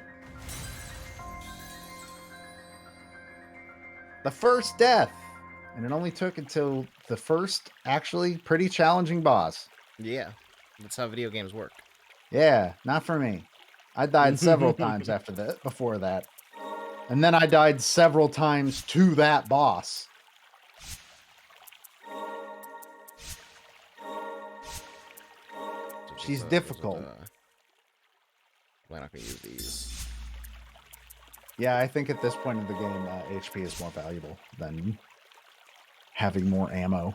The first death. And it only took until the first actually pretty challenging boss. Yeah, that's how video games work. Yeah, not for me. I died several times before that. And then I died several times to that boss. She's difficult. Why not gonna use these? Yeah, I think at this point in the game, HP is more valuable than having more ammo.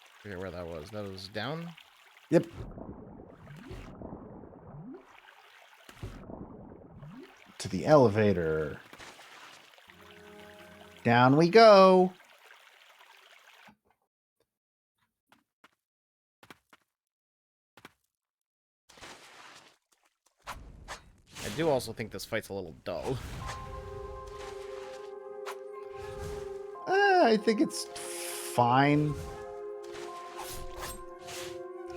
I forget where that was. That was down? Yep. To the elevator. Down we go. I do also think this fight's a little dull. I think it's fine.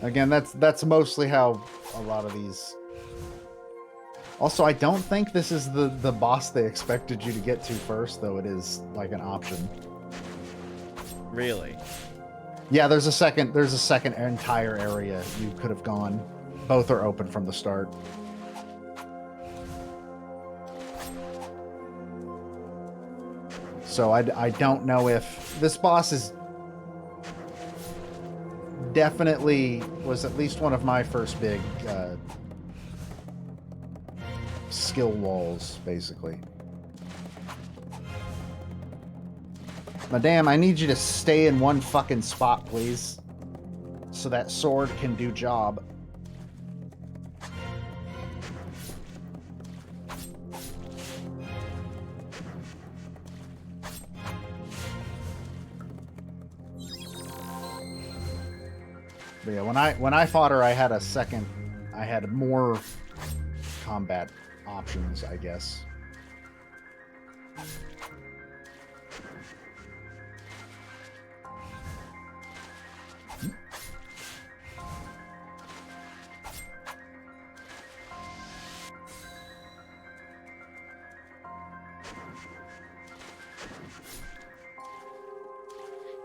Again, that's mostly how a lot of these. Also, I don't think this is the boss they expected you to get to first, though it is like an option. Really? Yeah, there's a second entire area you could have gone. Both are open from the start. So I don't know if this boss is definitely was at least one of my first big skill walls, basically. Madame, I need you to stay in one fucking spot, please. so that sword can do job. But yeah, when I fought her, I had more combat options, I guess.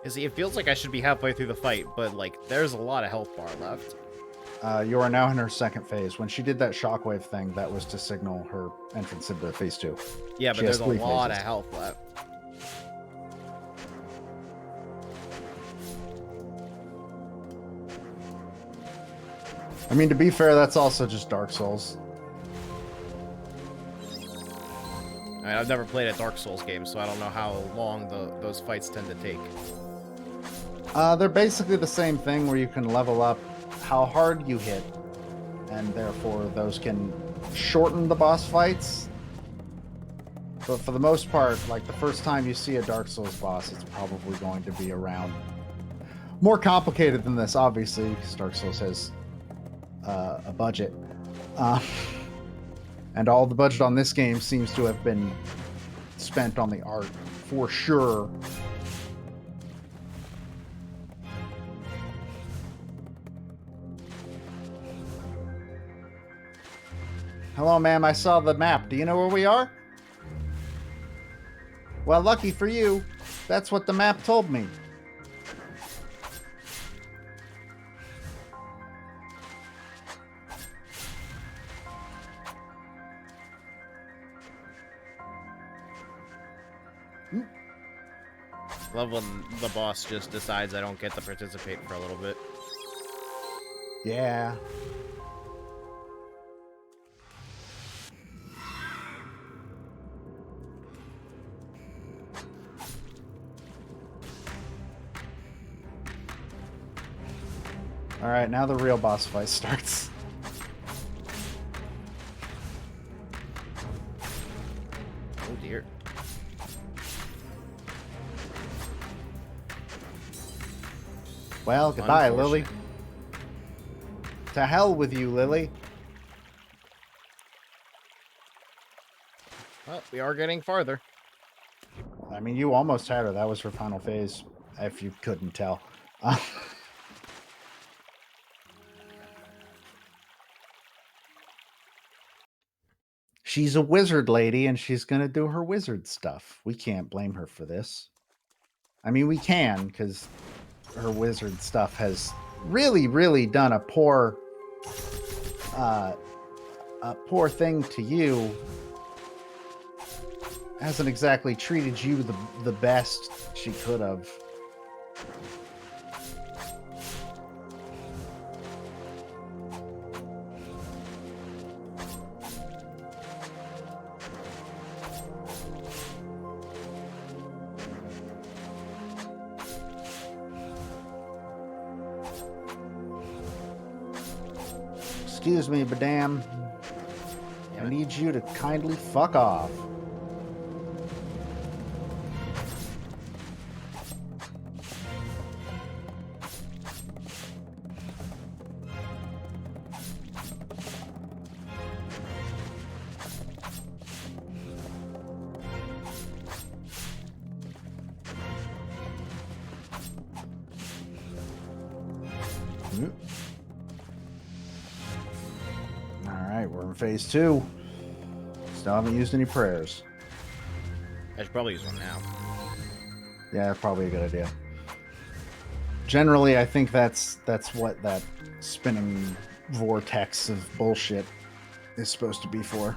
See, it feels like I should be halfway through the fight, but like there's a lot of health bar left. You are now in her second phase. When she did that shockwave thing, that was to signal her entrance into phase 2. Yeah, but there's a lot of health left. I mean, to be fair, that's also just Dark Souls. I mean, I've never played a Dark Souls game, so I don't know how long those fights tend to take. They're basically the same thing where you can level up how hard you hit, and therefore those can shorten the boss fights. But for the most part, like the first time you see a Dark Souls boss, it's probably going to be around more complicated than this, obviously, because Dark Souls has a budget. And all the budget on this game seems to have been spent on the art, for sure. Hello, ma'am. I saw the map. Do you know where we are? Well, lucky for you, that's what the map told me. Love when the boss just decides I don't get to participate for a little bit. Yeah. All right, now the real boss fight starts. Oh dear. Well, goodbye, Lily. To hell with you, Lily. Well, we are getting farther. I mean, you almost had her. That was her final phase, if you couldn't tell. She's a wizard lady, and she's going to do her wizard stuff. We can't blame her for this. I mean, we can, because her wizard stuff has really, really done a poor thing to you. Hasn't exactly treated you the best she could have. Excuse me, madame. I need you to kindly fuck off. We're in phase 2. Still haven't used any prayers. I should probably use one now. Yeah, probably a good idea. Generally, I think that's what that spinning vortex of bullshit is supposed to be for.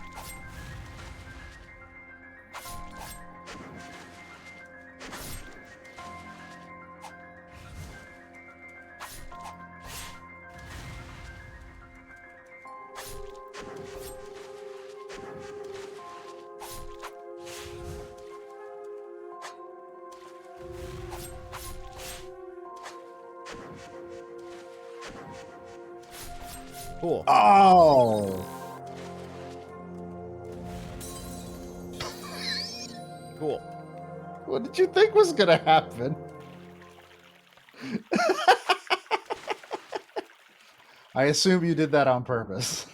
Cool. Oh. Cool. What did you think was gonna happen? I assume you did that on purpose.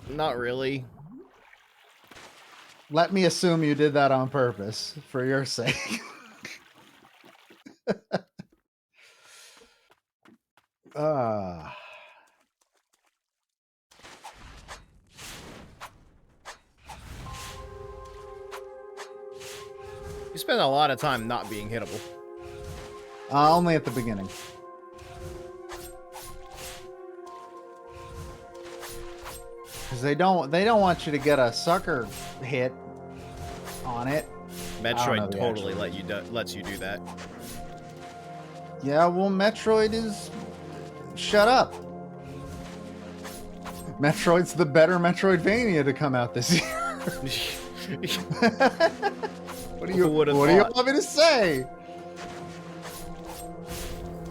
Not really. Let me assume you did that on purpose for your sake. Ah. You spend a lot of time not being hittable. Only at the beginning. Because they don't want you to get a sucker hit on it. Metroid totally lets you do that. Yeah, well, Metroid is... Shut up. Metroid's the better Metroidvania to come out this year. What do you want me to say?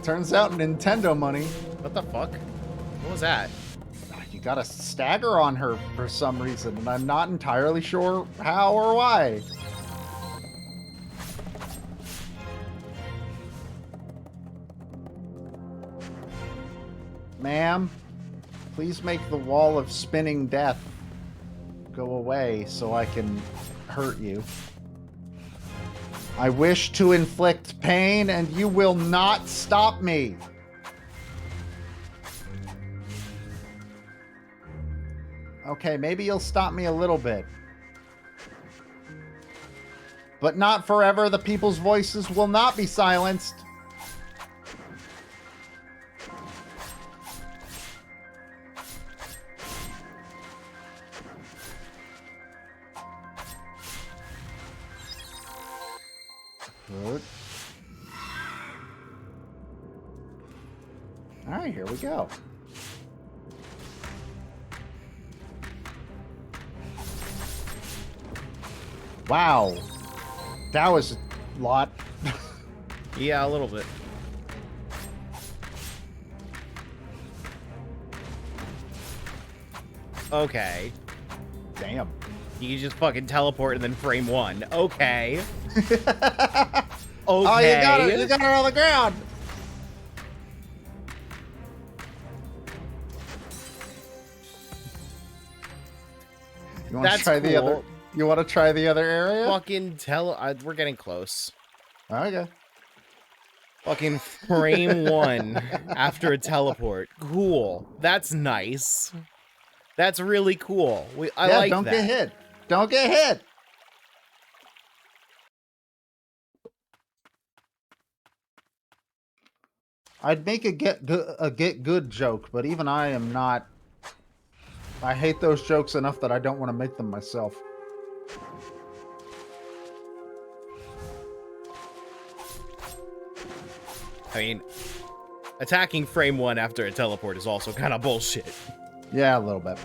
Turns out Nintendo money. What the fuck? What was that? You got a stagger on her for some reason, and I'm not entirely sure how or why. Ma'am, please make the wall of spinning death go away so I can hurt you. I wish to inflict pain, and you will not stop me. Okay, maybe you'll stop me a little bit. But not forever. The people's voices will not be silenced. Good. All right, here we go. Wow. That was a lot. Yeah, a little bit. Okay. Damn. You can just fucking teleport and then frame one. Okay. Okay. Okay. Oh, you got it. You got her on the ground. You want to try the other? You want to try the other area? Fucking we're getting close. Okay. Fucking frame one after a teleport. Cool. That's nice. That's really cool. I like that. Don't get hit. Don't get hit. I'd make a get good joke, but even I am not. I hate those jokes enough that I don't want to make them myself. I mean, attacking frame one after a teleport is also kind of bullshit. Yeah, a little bit.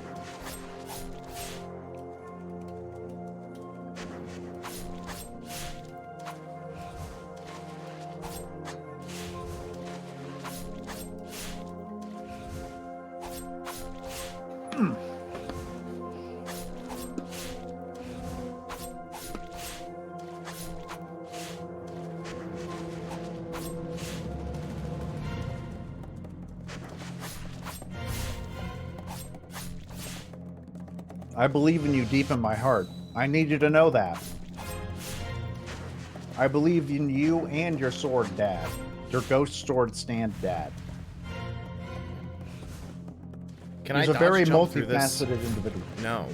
I believe in you deep in my heart. I need you to know that. I believe in you and your sword dad. Your ghost sword stand dad. He's a very multifaceted individual. No.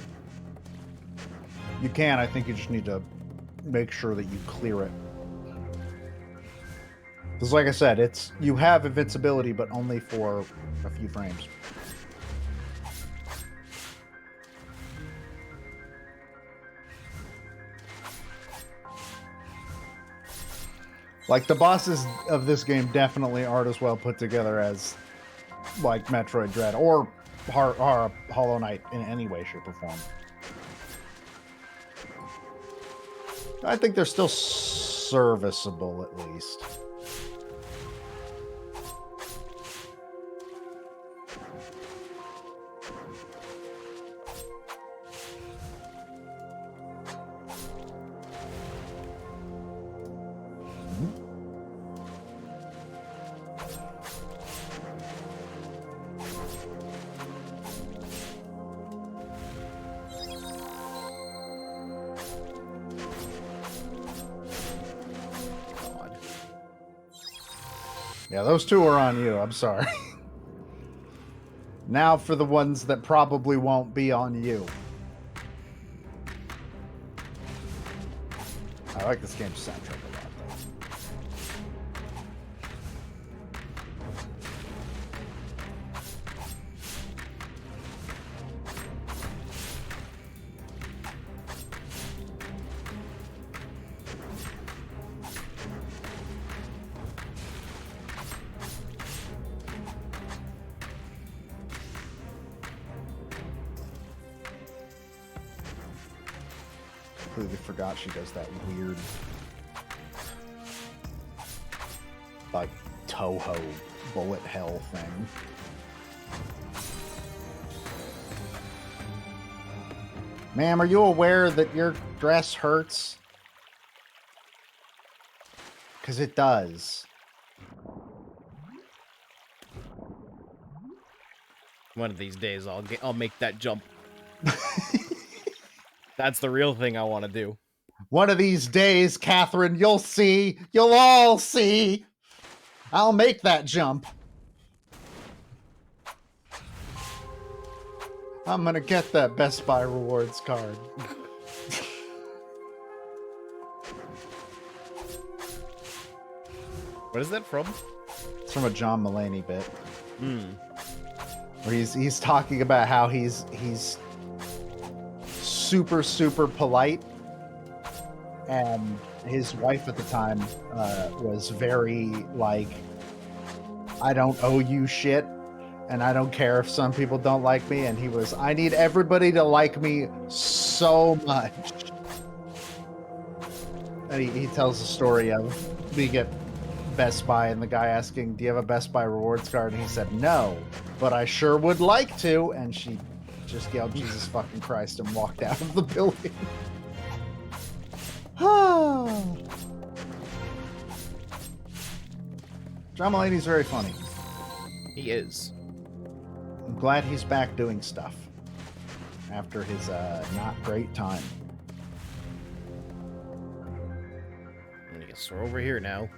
You can. I think you just need to make sure that you clear it. Because like I said, you have invincibility, but only for a few frames. Like, the bosses of this game definitely aren't as well put together as, like, Metroid Dread or Hollow Knight in any way, shape, or form. I think they're still serviceable, at least. Yeah, those two are on you. I'm sorry. Now for the ones that probably won't be on you. I like this game's soundtrack a lot, though. Completely forgot she does that weird, like, Toho bullet hell thing. Ma'am, are you aware that your dress hurts? Because it does. One of these days, I'll make that jump. That's the real thing I want to do. One of these days, Catherine, you'll see. You'll all see. I'll make that jump. I'm gonna get that Best Buy rewards card. What is that from? It's from a John Mulaney bit. Where he's talking about how he's super polite, and his wife at the time was very like, I don't owe you shit, and I don't care if some people don't like me. And he was, I need everybody to like me so much. And he tells the story of being at Best Buy and the guy asking, do you have a Best Buy rewards card? And he said, no, but I sure would like to. And she just yelled, Jesus fucking Christ, and walked out of the building. John Mulaney's very funny. He is. I'm glad he's back doing stuff after his not great time. I guess we're over here now.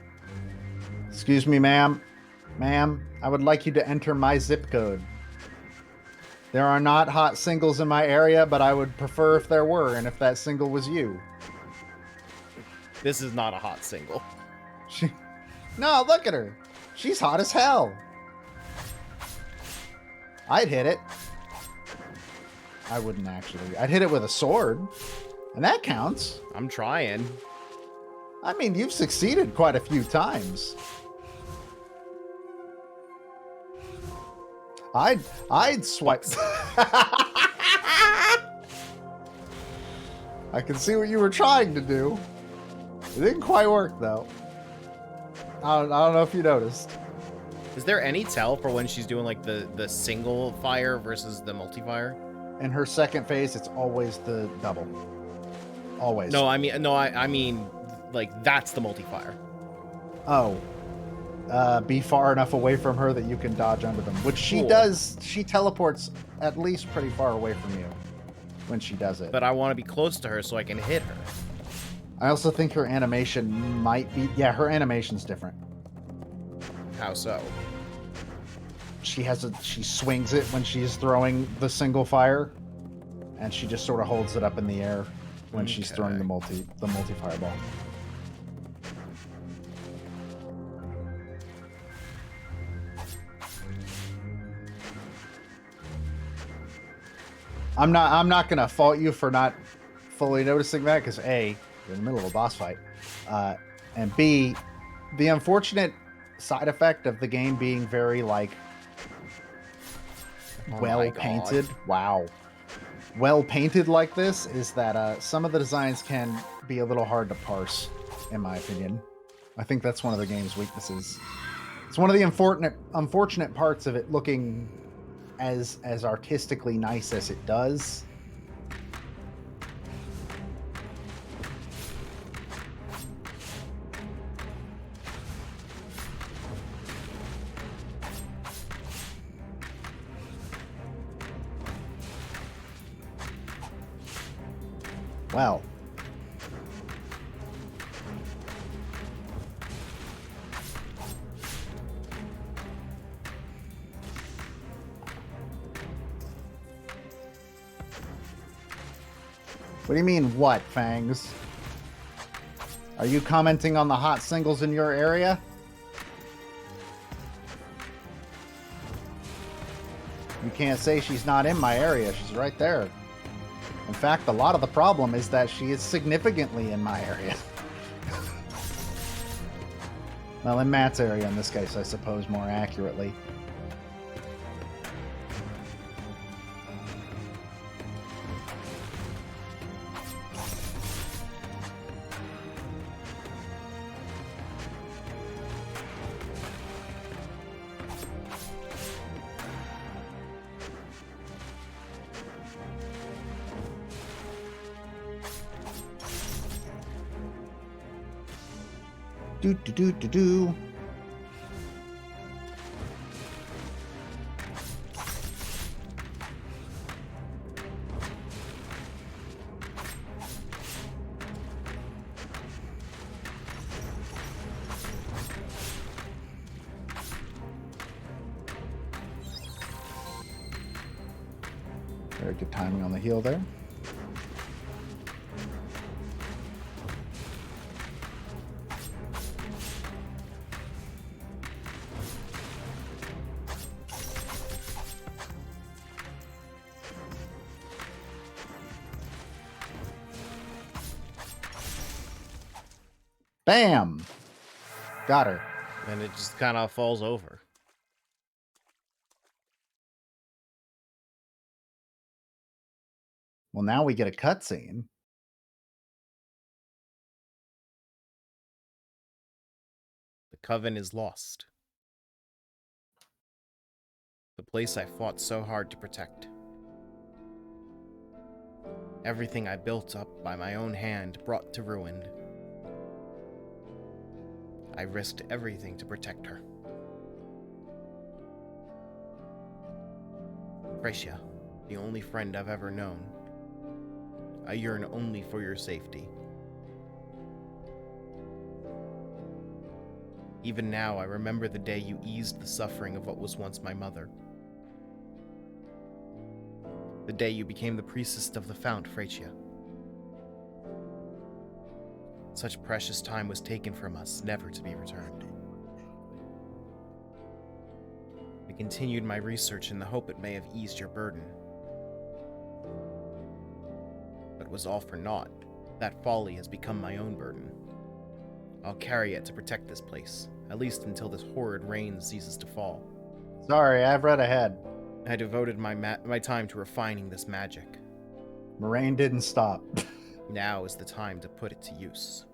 Excuse me, ma'am. Ma'am, I would like you to enter my zip code. There are not hot singles in my area, but I would prefer if there were, and if that single was you. This is not a hot single. No, look at her. She's hot as hell. I'd hit it. I wouldn't actually. I'd hit it with a sword, and that counts. I'm trying. I mean, you've succeeded quite a few times. I'd swipe. I can see what you were trying to do. It didn't quite work, though. I don't know if you noticed. Is there any tell for when she's doing like the single fire versus the multi-fire? In her second phase, it's always the double. Always. No, I mean, like that's the multi-fire. Oh. Be far enough away from her that you can dodge under them, which she Cool. does. She teleports at least pretty far away from you when she does it. But I want to be close to her so I can hit her. I also think her animation might be... Yeah, her animation's different. How so? She swings it when she's throwing the single fire, and she just sort of holds it up in the air when she's throwing the multi-fireball. I'm not gonna fault you for not fully noticing that, because A, you're in the middle of a boss fight, and B, the unfortunate side effect of the game being very like well painted. Wow, well painted like this is that some of the designs can be a little hard to parse, in my opinion. I think that's one of the game's weaknesses. It's one of the unfortunate parts of it looking as artistically nice as it does. Well, What do you mean, what, Fangs? Are you commenting on the hot singles in your area? You can't say she's not in my area. She's right there. In fact, a lot of the problem is that she is significantly in my area. Well, in Matt's area in this case, I suppose, more accurately. Do do do do do. Very good timing on the heal there. Bam! Got her. And it just kind of falls over. Well, now we get a cutscene. The coven is lost. The place I fought so hard to protect. Everything I built up by my own hand brought to ruin. I risked everything to protect her. Frecia, the only friend I've ever known. I yearn only for your safety. Even now, I remember the day you eased the suffering of what was once my mother. The day you became the priestess of the fount, Frecia. Such precious time was taken from us, never to be returned. I continued my research in the hope it may have eased your burden. But it was all for naught. That folly has become my own burden. I'll carry it to protect this place, at least until this horrid rain ceases to fall. Sorry, I've read ahead. I devoted my time to refining this magic. Moraine didn't stop. Now is the time to put it to use.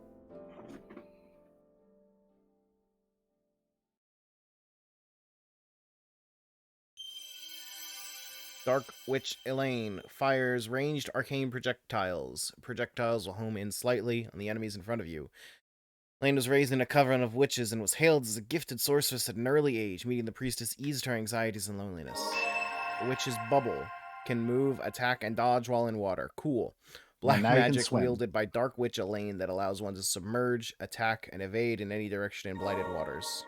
Dark Witch Elaine fires ranged arcane projectiles. Projectiles will home in slightly on the enemies in front of you. Elaine was raised in a coven of witches and was hailed as a gifted sorceress at an early age. Meeting the priestess eased her anxieties and loneliness. The witch's bubble can move, attack, and dodge while in water. Cool. Black magic wielded by Dark Witch Elaine that allows one to submerge, attack, and evade in any direction in blighted waters.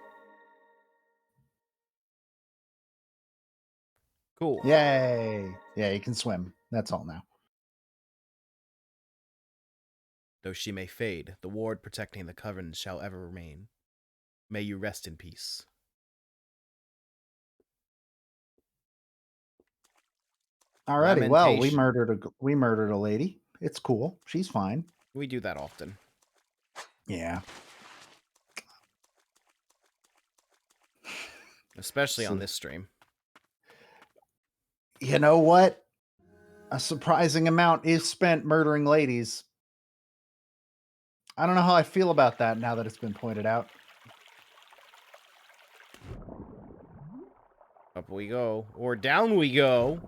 Cool. Yay! Yeah, you can swim. That's all now. Though she may fade, the ward protecting the coven shall ever remain. May you rest in peace. Alrighty, well, we murdered a lady. It's cool. She's fine. We do that often. Yeah. Especially on this stream. You know what? A surprising amount is spent murdering ladies. I don't know how I feel about that now that it's been pointed out. Up we go. Or down we go.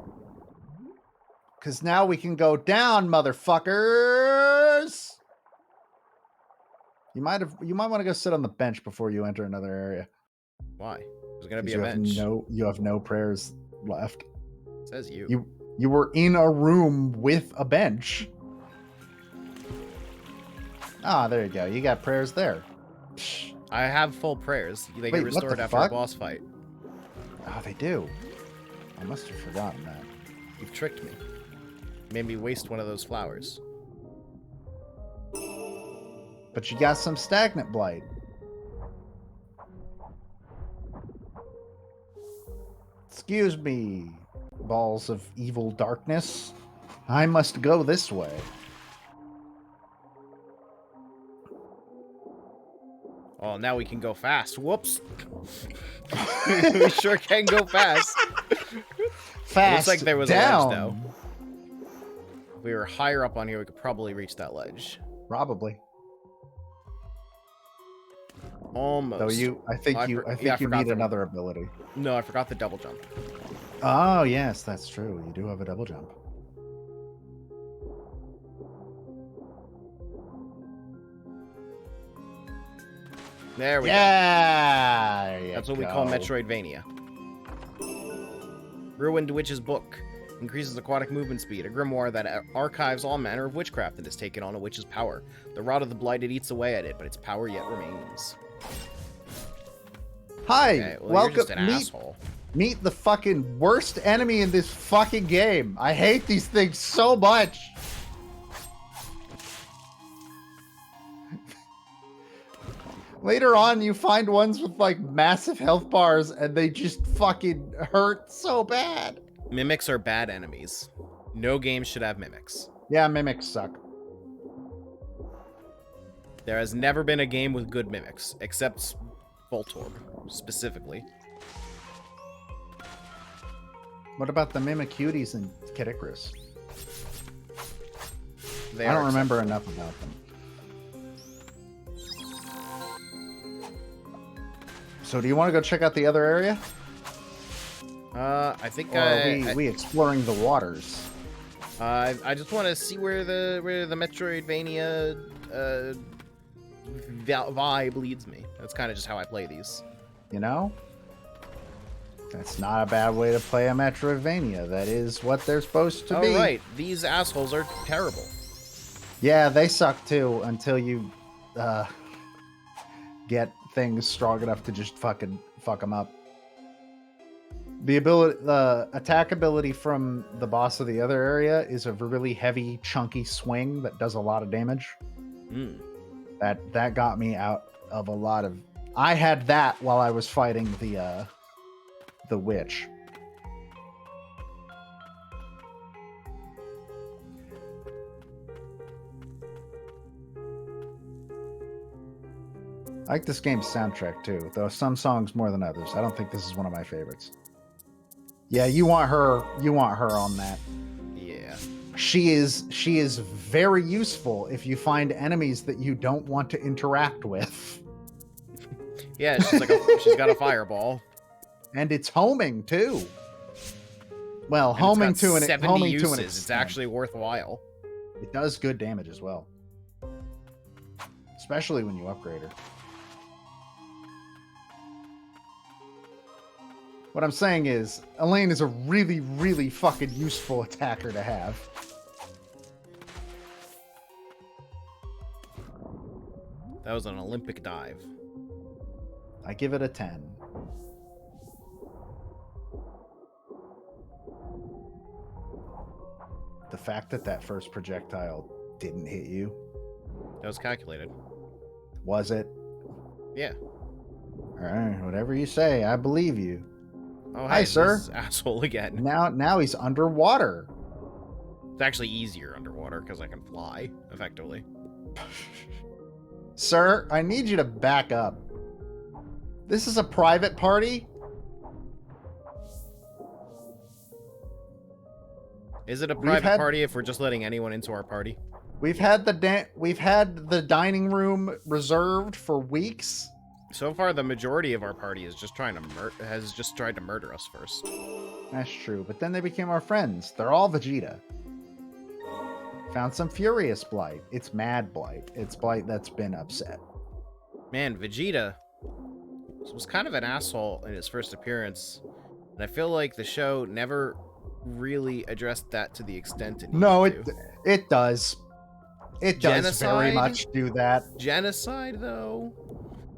Because now we can go down, motherfuckers! You might want to go sit on the bench before you enter another area. Why? There's gonna be a bench. You have no prayers left. It says you. You were in a room with a bench. Ah, there you go. You got prayers there. I have full prayers. They get restored after a boss fight. Oh, they do. I must have forgotten that. You've tricked me. You made me waste one of those flowers. but you got some stagnant blight. Excuse me, balls of evil darkness. I must go this way. Oh, now we can go fast. Whoops. We sure can go fast. Fast. It looks like there was down. a ledge, though. If we were higher up on here, we could probably reach that ledge. Probably. Almost. Though I think you need another ability. No, I forgot the double jump. Oh yes, that's true. You do have a double jump. There we go. That's what we call Metroidvania. Ruined Witch's Book. Increases aquatic movement speed. A grimoire that archives all manner of witchcraft that has taken on a witch's power. The Rod of the Blighted eats away at it, but its power yet remains. Hi, okay, well, welcome. You're just an asshole. Meet the fucking worst enemy in this fucking game. I hate these things so much. Later on, you find ones with like massive health bars and they just fucking hurt so bad. Mimics are bad enemies. No game should have mimics. Yeah, mimics suck. There has never been a game with good mimics, except Voltorb, specifically. What about the mimic cuties in Kid Icarus? I don't remember enough about them. So do you want to go check out the other area? I think we exploring the waters. I just want to see where the Metroidvania vibe leads me. That's kind of just how I play these. You know? That's not a bad way to play a Metroidvania. That is what they're supposed to be. Oh, right. These assholes are terrible. Yeah, they suck too until you get things strong enough to just fucking fuck them up. The attack ability from the boss of the other area is a really heavy, chunky swing that does a lot of damage. That got me out of a lot of. I had that while I was fighting the witch. I like this game's soundtrack too, though some songs more than others. I don't think this is one of my favorites. Yeah, you want her on that. Yeah. She is very useful if you find enemies that you don't want to interact with. Yeah, she's she's got a fireball. And it's homing too. Well, and homing to an 70 homing uses. To an extent. It's actually worthwhile. It does good damage as well. Especially when you upgrade her. What I'm saying is, Elaine is a really, really fucking useful attacker to have. That was an Olympic dive. I give it a 10. The fact that that first projectile didn't hit you. That was calculated. Was it? Yeah. All right, whatever you say, I believe you. Oh, hi, sir. This asshole again. Now he's underwater. It's actually easier underwater because I can fly effectively. Sir, I need you to back up. This is a private party. Is it a private party if we're just letting anyone into our party? We've had the dining room reserved for weeks. So far, the majority of our party is just trying to tried to murder us first. That's true, but then they became our friends. They're all Vegeta. Found some Furious Blight. It's Mad Blight. It's Blight that's been upset. Man, Vegeta was kind of an asshole in his first appearance, and I feel like the show never really addressed that to the extent it needed to. It does. It does Genocide? very much do that. Genocide, though?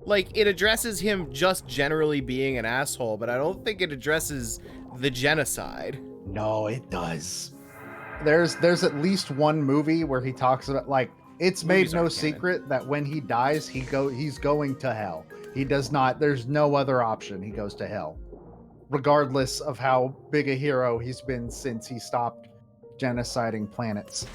Like, it addresses him just generally being an asshole, but I don't think it addresses the genocide. No, it does. There's at least one movie where he talks about, like, It's Movies made no aren't canon. secret that when he dies, he's going to hell. He does not. There's no other option. He goes to hell, regardless of how big a hero he's been since he stopped genociding planets.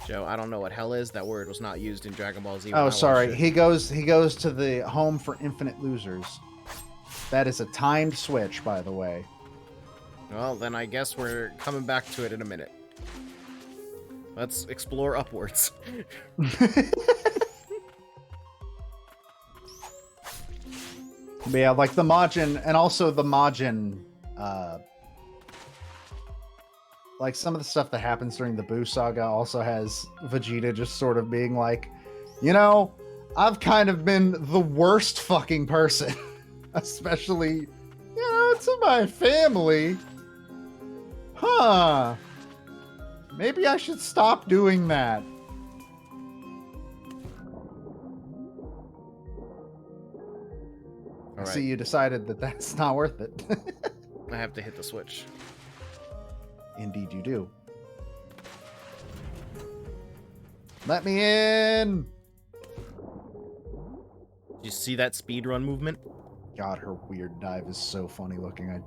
Joe, I don't know what hell is. That word was not used in Dragon Ball Z. Oh, sorry. He goes to the home for infinite losers. That is a timed switch, by the way. Well, then I guess we're coming back to it in a minute. Let's explore upwards. But yeah, like the Majin, and also the Majin, like some of the stuff that happens during the Buu saga also has Vegeta just sort of being like, you know, I've kind of been the worst fucking person, especially, you know, to my family. Huh. Maybe I should stop doing that. I see you decided that that's not worth it. I have to hit the switch. Indeed you do. Let me in! Did you see that speedrun movement? God, her weird dive is so funny looking. I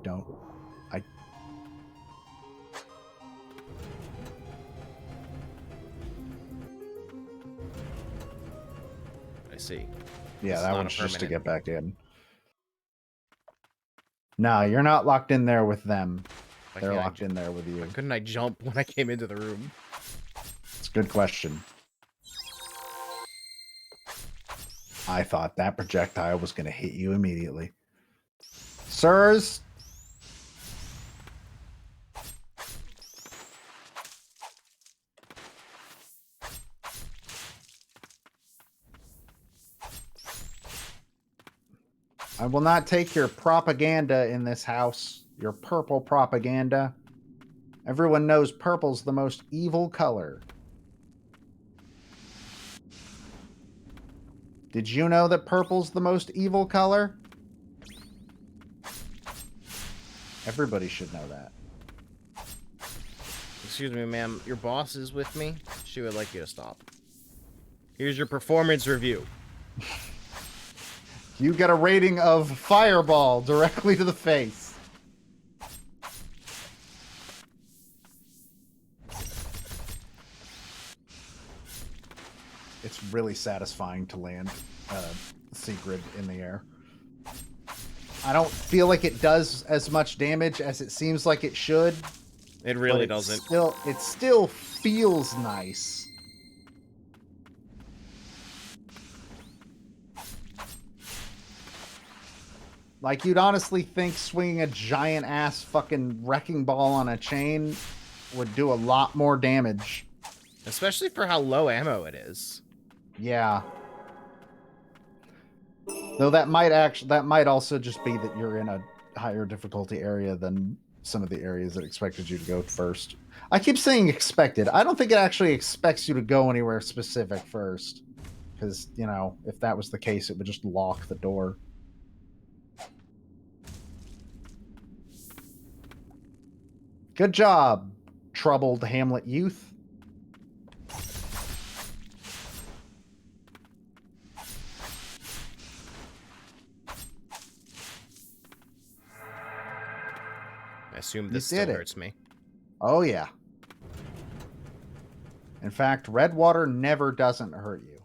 see. Yeah, It's that not one's a just to permanent. get back in. No, you're not locked in there with them. They're locked in there with you. Why couldn't I jump when I came into the room? It's a good question. I thought that projectile was going to hit you immediately. Sirs! I will not take your propaganda in this house. Your purple propaganda. Everyone knows purple's the most evil color. Did you know that purple's the most evil color? Everybody should know that. Excuse me, ma'am. Your boss is with me. She would like you to stop. Here's your performance review. You get a rating of fireball directly to the face. It's really satisfying to land Sigrid in the air. I don't feel like it does as much damage as it seems like it should. It really doesn't. It still feels nice. Like, you'd honestly think swinging a giant ass fucking wrecking ball on a chain would do a lot more damage. Especially for how low ammo it is. Yeah. Though that might also just be that you're in a higher difficulty area than some of the areas that expected you to go first. I keep saying expected. I don't think it actually expects you to go anywhere specific first. Because, you know, if that was the case, it would just lock the door. Good job, troubled Hamlet youth. I assume this still hurts me. Oh, yeah. In fact, red water never doesn't hurt you.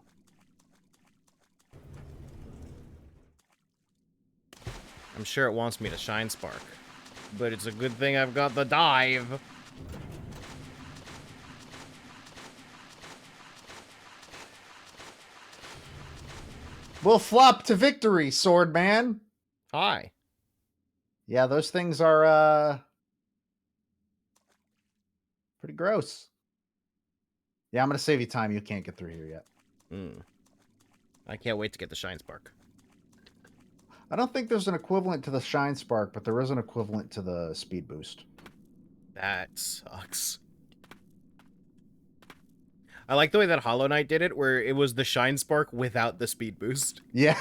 I'm sure it wants me to shine spark. But it's a good thing I've got the dive. We'll flop to victory, Swordman. Hi. Yeah, those things are pretty gross. Yeah, I'm going to save you time. You can't get through here yet. I can't wait to get the shine spark. I don't think there's an equivalent to the shine spark, but there is an equivalent to the speed boost. That sucks. I like the way that Hollow Knight did it, where it was the shine spark without the speed boost. Yeah.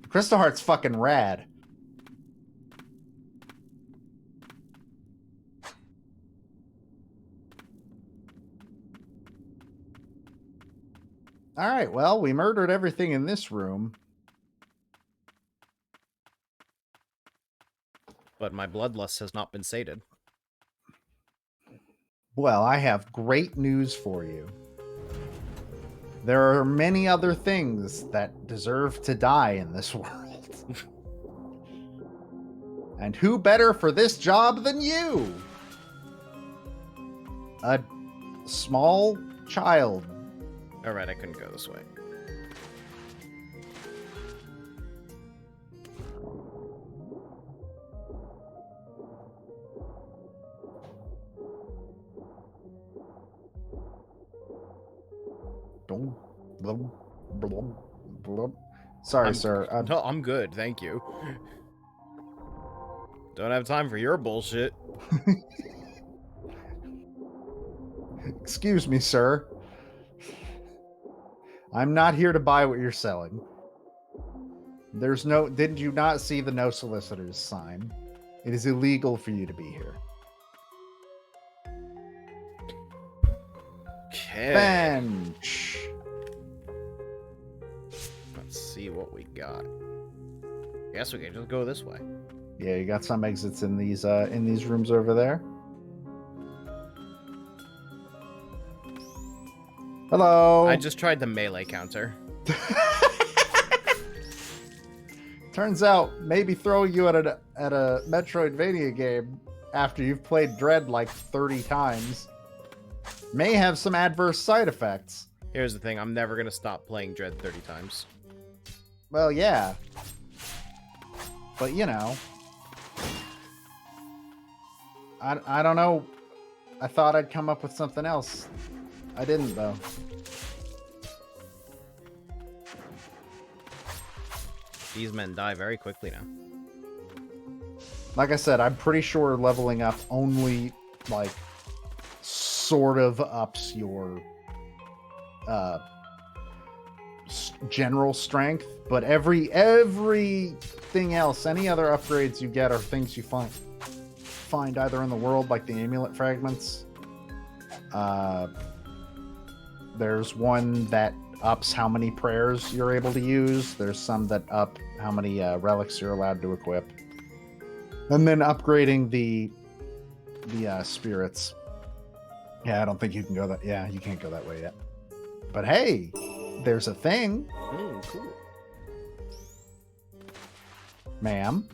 Crystal Heart's fucking rad. All right, well, we murdered everything in this room. But my bloodlust has not been sated. Well, I have great news for you. There are many other things that deserve to die in this world. And who better for this job than you? A small child. Alright, I couldn't go this way. Sorry, sir. No, I'm good, thank you. Don't have time for your bullshit. Excuse me, sir. I'm not here to buy what you're selling. There's no... Did you not see the no solicitors sign? It is illegal for you to be here. Okay. Bench. Let's see what we got. Guess we can just go this way. Yeah, you got some exits in these rooms over there. Hello. I just tried the melee counter. Turns out maybe throwing you at a Metroidvania game after you've played Dread like 30 times may have some adverse side effects. Here's the thing, I'm never gonna stop playing Dread 30 times. Well, yeah. But, you know. I don't know. I thought I'd come up with something else. I didn't, though. These men die very quickly now. Like I said, I'm pretty sure leveling up only, like, sort of ups your general strength, but everything else, any other upgrades you get are things you find either in the world, like the amulet fragments. There's one that ups how many prayers you're able to use. There's some that up how many relics you're allowed to equip. And then upgrading the spirits. Yeah, I don't think you can go that... Yeah, you can't go that way yet. But hey, there's a thing. Cool. Ma'am.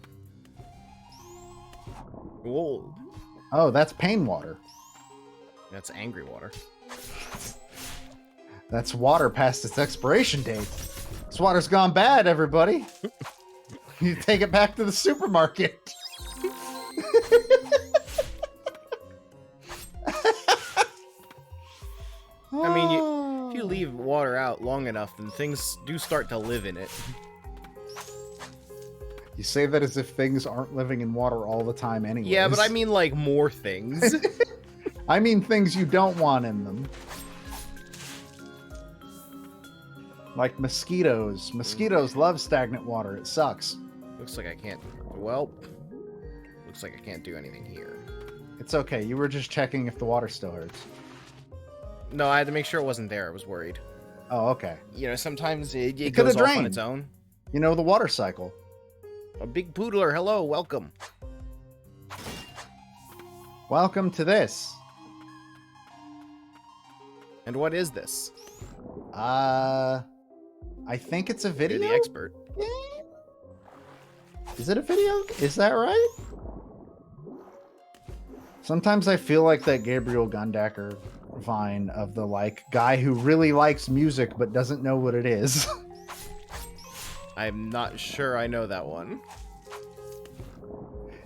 Whoa. Oh, that's pain water. That's angry water. That's water past its expiration date. This water's gone bad, everybody. You take it back to the supermarket. I mean, if you leave water out long enough, then things do start to live in it. You say that as if things aren't living in water all the time anyway. Yeah, but I mean, like, more things. I mean things you don't want in them. Like mosquitoes. Mosquitoes love stagnant water. It sucks. Looks like I can't... Well, looks like I can't do anything here. It's okay. You were just checking if the water still hurts. No, I had to make sure it wasn't there. I was worried. Oh, okay. You know, sometimes it could goes have off on drained. its own. You know, the water cycle. A big poodler, hello, welcome. Welcome to this. And what is this? I think it's a video. You're the expert. Game? Is it a video? Is that right? Sometimes I feel like that Gabriel Gundacker vine of the, like, guy who really likes music but doesn't know what it is. I'm not sure I know that one.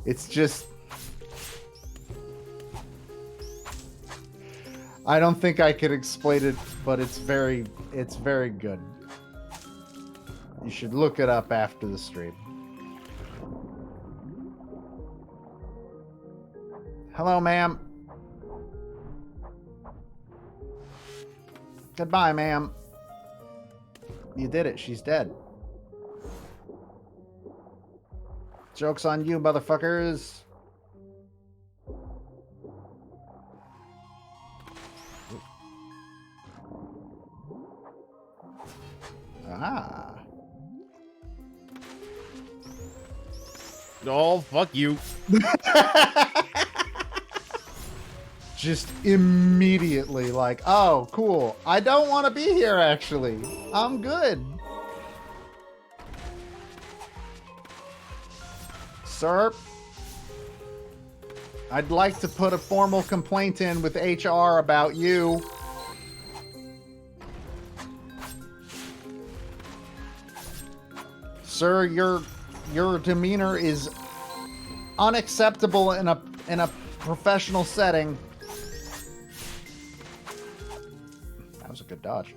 It's just... I don't think I could explain it, but it's very good. You should look it up after the stream. Hello, ma'am. Goodbye, ma'am. You did it. She's dead. Joke's on you, motherfuckers. Ah. Oh, fuck you. Just immediately like, oh, cool. I don't want to be here, actually. I'm good. Sir, I'd like to put a formal complaint in with HR about you. Sir, your demeanor is unacceptable in a professional setting. That was a good dodge.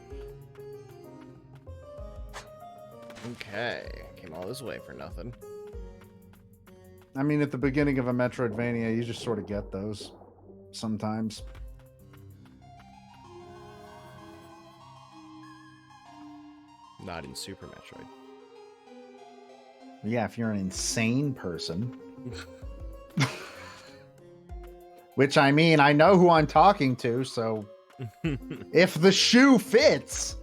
Okay, came all this way for nothing. I mean, at the beginning of a Metroidvania, you just sort of get those sometimes. Not in Super Metroid. Yeah, if you're an insane person. Which, I mean, I know who I'm talking to, so if the shoe fits.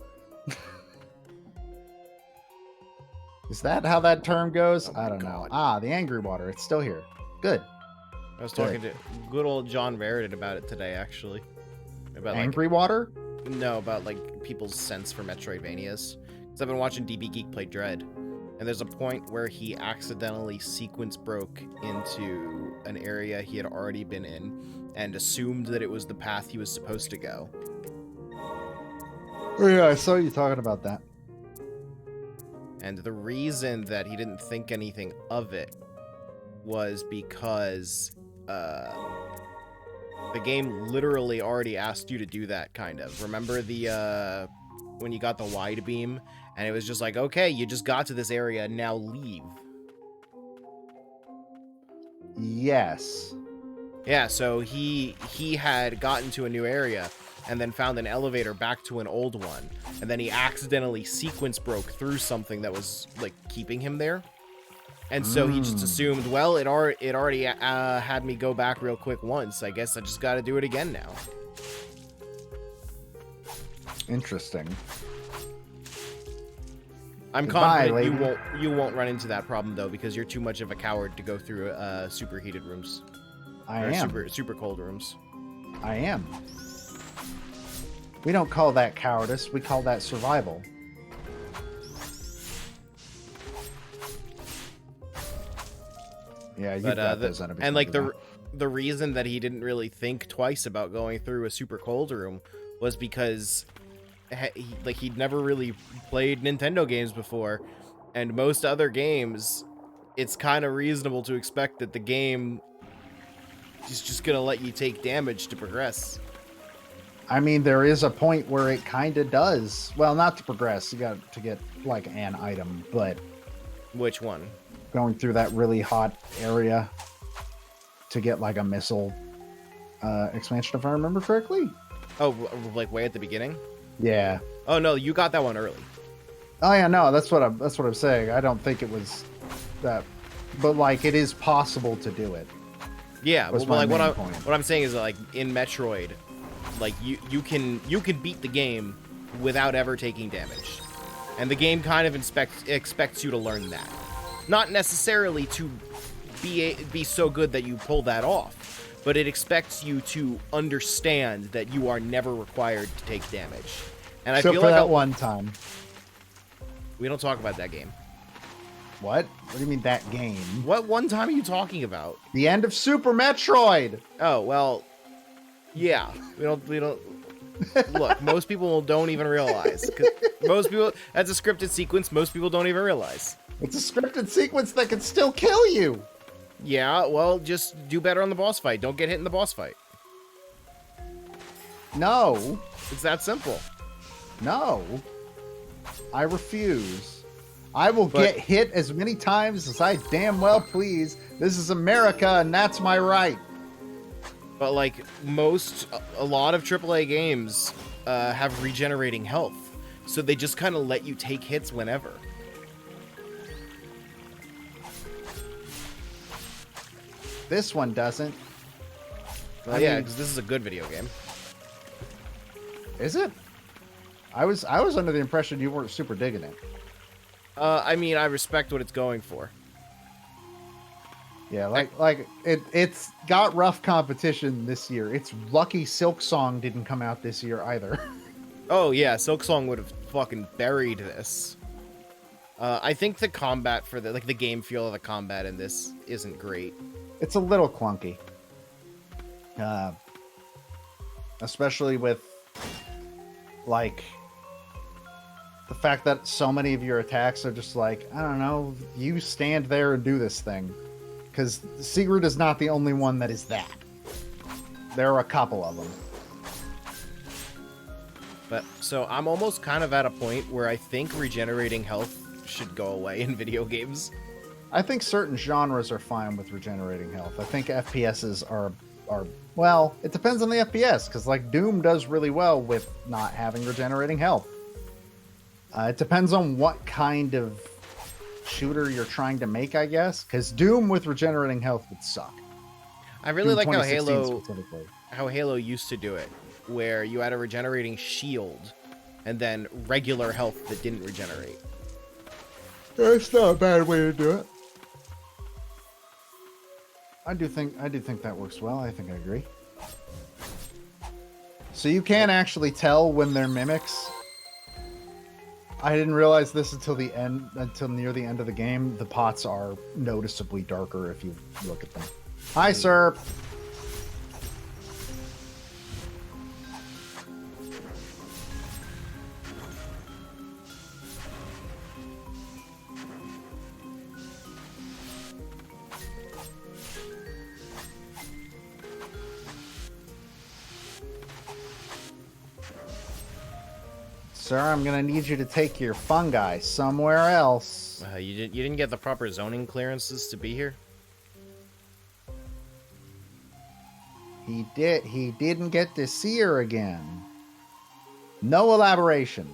Is that how that term goes? Oh I my don't God. know. Ah, the angry water. It's still here. Good. I was talking to good old John Verridon about it today, actually. About Angry water? No, about like people's sense for Metroidvanias. Because I've been watching DB Geek play Dread, and there's a point where he accidentally sequence broke into an area he had already been in, and assumed that it was the path he was supposed to go. Oh yeah, I saw you talking about that. And the reason that he didn't think anything of it was because the game literally already asked you to do that, kind of. Remember the when you got the wide beam, and it was just like, okay, you just got to this area, now leave. Yes. Yeah, so he had gotten to a new area and then found an elevator back to an old one, and then he accidentally sequence broke through something that was like keeping him there, and so he just assumed, well, it already had me go back real quick once, I guess I just got to do it again now. Interesting. I'm Goodbye, confident lady. you won't run into that problem though, because you're too much of a coward to go through superheated rooms. I Or am. super cold rooms. I am. We don't call that cowardice. We call that survival. Yeah, you've got those under and like control. the reason that he didn't really think twice about going through a super cold room was because he'd never really played Nintendo games before, and most other games, it's kind of reasonable to expect that the game is just gonna let you take damage to progress. I mean, there is a point where it kind of does. Well, not to progress. You got to get like an item, but Which one? going through that really hot area to get like a missile expansion, if I remember correctly. Oh, like way at the beginning? Yeah. Oh no, you got that one early. Oh yeah, no, that's what I'm saying. I don't think it was that, but like it is possible to do it. Yeah, Was well, my like main point. what I'm saying is that, like in Metroid, like you can beat the game without ever taking damage, and the game kind of expects you to learn that, not necessarily to be so good that you pull that off, but it expects you to understand that you are never required to take damage. And I feel for like that one time. we don't talk about that game. What? What do you mean that game? What one time are you talking about? The end of Super Metroid. Oh, well, yeah. We don't look, most people don't even realize. 'Cause most people, that's a scripted sequence most people don't even realize. It's a scripted sequence that can still kill you. Yeah, well, just do better on the boss fight. Don't get hit in the boss fight. No. It's that simple. No. I refuse. I will get hit as many times as I damn well please. This is America, and that's my right. But like a lot of AAA games have regenerating health, so they just kind of let you take hits whenever. This one doesn't. Well, yeah, because this is a good video game. Is it? I was under the impression you weren't super digging it. I mean, I respect what it's going for. Yeah, it's got rough competition this year. It's lucky Silk Song didn't come out this year either. Oh yeah, Silksong would have fucking buried this. I think the combat for the game feel of the combat in this isn't great. It's a little clunky. Especially with like the fact that so many of your attacks are just like, I don't know, you stand there and do this thing. Because Sigrid is not the only one that is that. There are a couple of them. But so I'm almost kind of at a point where I think regenerating health should go away in video games. I think certain genres are fine with regenerating health. I think FPSs are well, it depends on the FPS, because like Doom does really well with not having regenerating health. It depends on what kind of shooter you're trying to make, I guess, because Doom with regenerating health would suck. I really Doom like how 2016 Halo used to do it, where you had a regenerating shield and then regular health that didn't regenerate. That's not a bad way to do it. I do think that works well. I think I agree. So you can actually tell when they're mimics. I didn't realize this until near the end of the game. The pots are noticeably darker if you look at them. Hi, sir. Sir, I'm gonna need you to take your fungi somewhere else. You didn't get the proper zoning clearances to be here? He didn't get to see her again. No elaboration.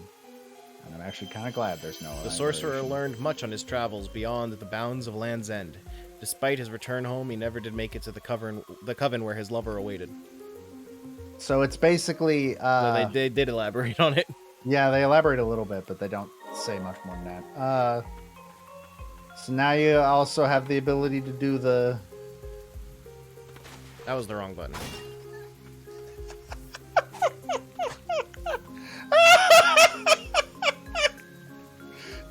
And I'm actually kind of glad there's no elaboration. The sorcerer learned much on his travels beyond the bounds of Land's End. Despite his return home, he never did make it to the coven where his lover awaited. So it's basically... no, they did elaborate on it. Yeah, they elaborate a little bit, but they don't say much more than that. So now you also have the ability to do the... That was the wrong button.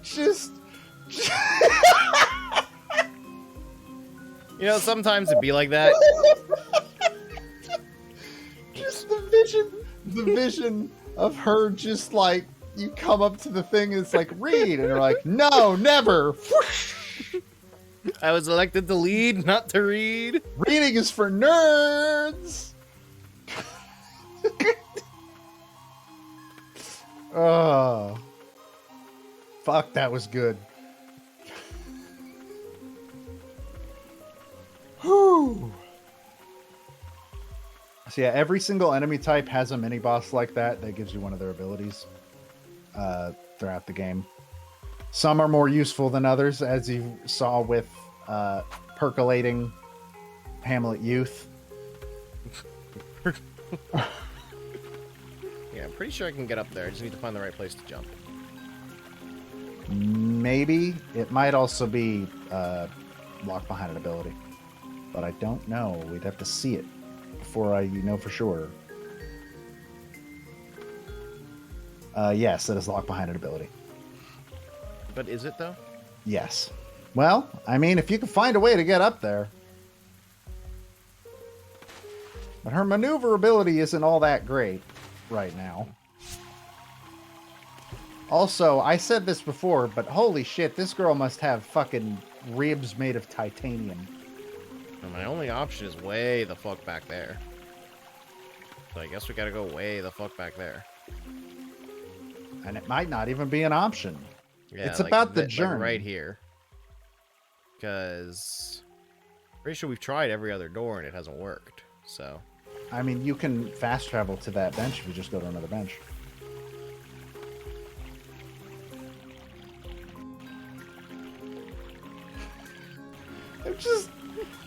Just... You know, sometimes it'd be like that. Just the vision of her just like, you come up to the thing and it's like, read, and you're like, no, never. I was elected to lead, not to read. Reading is for nerds. Oh, fuck, that was good. Whew. So yeah, every single enemy type has a mini boss like that gives you one of their abilities throughout the game. Some are more useful than others, as you saw with percolating Hamlet Youth. Yeah, I'm pretty sure I can get up there. I just need to find the right place to jump. Maybe. It might also be locked behind an ability. But I don't know. We'd have to see it before I know for sure. Yes, it is locked behind an ability. But is it, though? Yes. Well, I mean, if you can find a way to get up there. But her maneuverability isn't all that great right now. Also, I said this before, but holy shit, this girl must have fucking ribs made of titanium. And my only option is way the fuck back there. So I guess we gotta go way the fuck back there. And it might not even be an option. Yeah, it's about the journey. Like right here. Because pretty sure we've tried every other door and it hasn't worked. So I mean, you can fast travel to that bench if you just go to another bench. It's just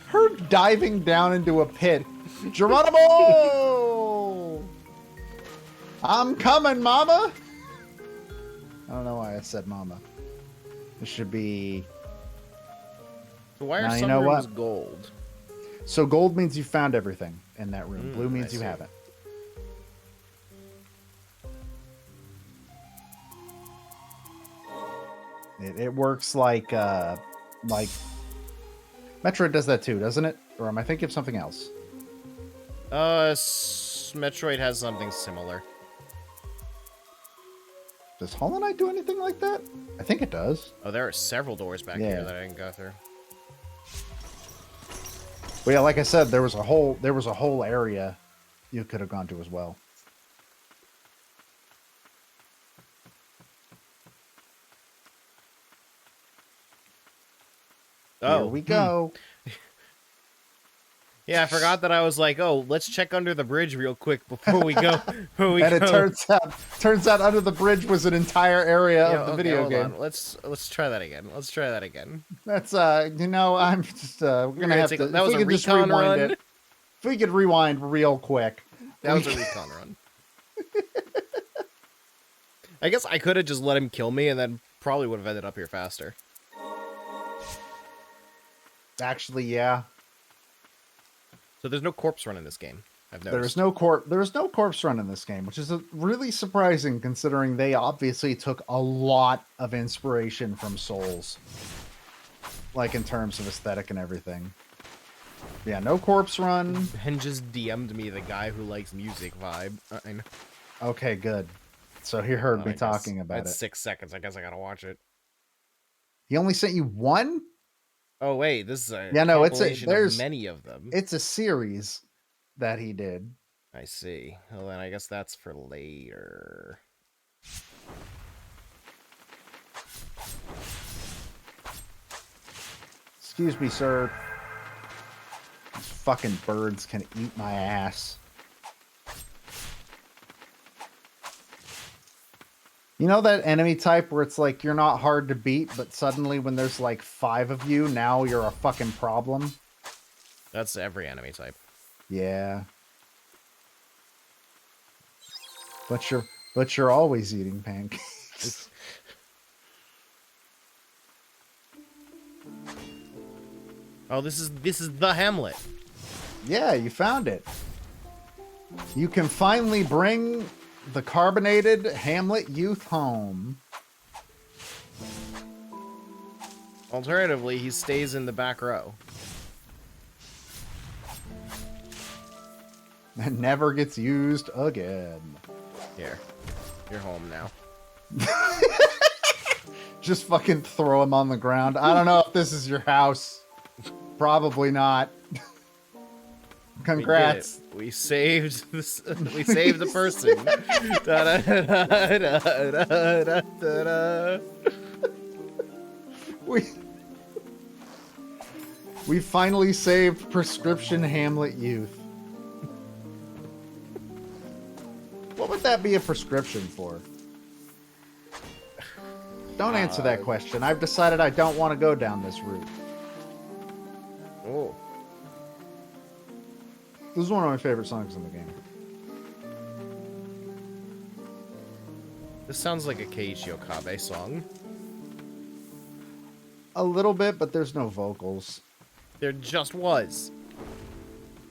her diving down into a pit. Geronimo! I'm coming, mama! I don't know why I said mama. It should be... So why are Now, you some know rooms what? gold? So gold means you found everything in that room. Blue I means you see. haven't. It works like Metroid does that too, doesn't it? Or am I thinking of something else? Metroid has something similar. Does Hollow Knight do anything like that? I think it does. Oh, there are several doors back here that I didn't go through. But yeah, like I said, there was a whole area you could have gone to as well. Oh, here we go. Yeah, I forgot that I was like, oh, let's check under the bridge real quick before we go. And it turns out under the bridge was an entire area of the video hold game. on. Let's try that again. Let's try that again. That's I'm just we're gonna have to. That was a recon run. If we could rewind real quick. That was a recon run. I guess I could have just let him kill me, and then probably would have ended up here faster. Actually, yeah. So there's no corpse run in this game. I've noticed. There is no corpse run in this game, which is really surprising considering they obviously took a lot of inspiration from Souls, like in terms of aesthetic and everything. Yeah, no corpse run. Ben just DM'd me the guy who likes music vibe. I know. Okay, good. So he heard me talking about it. That's 6 seconds. I guess I gotta watch it. He only sent you one? Oh wait, this is a compilation of many of them. It's a series that he did. I see. Well, then I guess that's for later. Excuse me, sir. These fucking birds can eat my ass. You know that enemy type where it's like you're not hard to beat, but suddenly when there's like 5 of you, now you're a fucking problem? That's every enemy type. Yeah. But you're always eating pancakes. Oh, this is the Hamlet. Yeah, you found it. You can finally bring the carbonated Hamlet youth home. Alternatively, he stays in the back row. And never gets used again. Here. You're home now. Just fucking throw him on the ground. I don't know if this is your house. Probably not. Congrats. We saved this. We saved the person. We finally saved prescription Hamlet youth. What would that be a prescription for? Don't answer that question. I've decided I don't want to go down this route. Oh. This is one of my favorite songs in the game. This sounds like a Keiichi Okabe song. A little bit, but there's no vocals. There just was.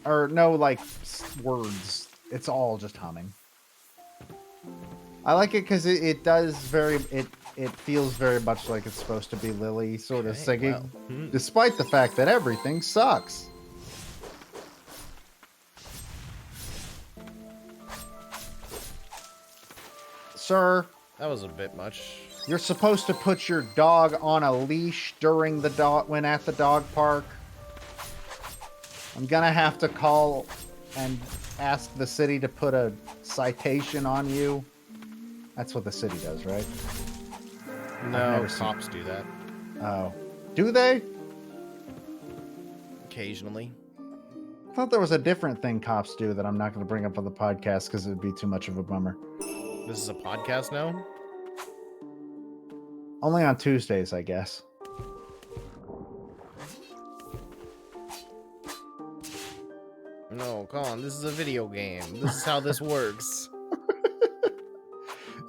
Or no, like, words. It's all just humming. I like it because it feels very much like it's supposed to be Lily sort of singing, well. Despite the fact that everything sucks. Sir, That was a bit much. you're supposed to put your dog on a leash during when at the dog park. I'm gonna have to call and ask the city to put a citation on you. That's what the city does, right? No, cops do that. Oh. Do they? Occasionally. I thought there was a different thing cops do that I'm not going to bring up on the podcast because it would be too much of a bummer. This is a podcast now? Only on Tuesdays, I guess. No, come on. This is a video game. This is how this works.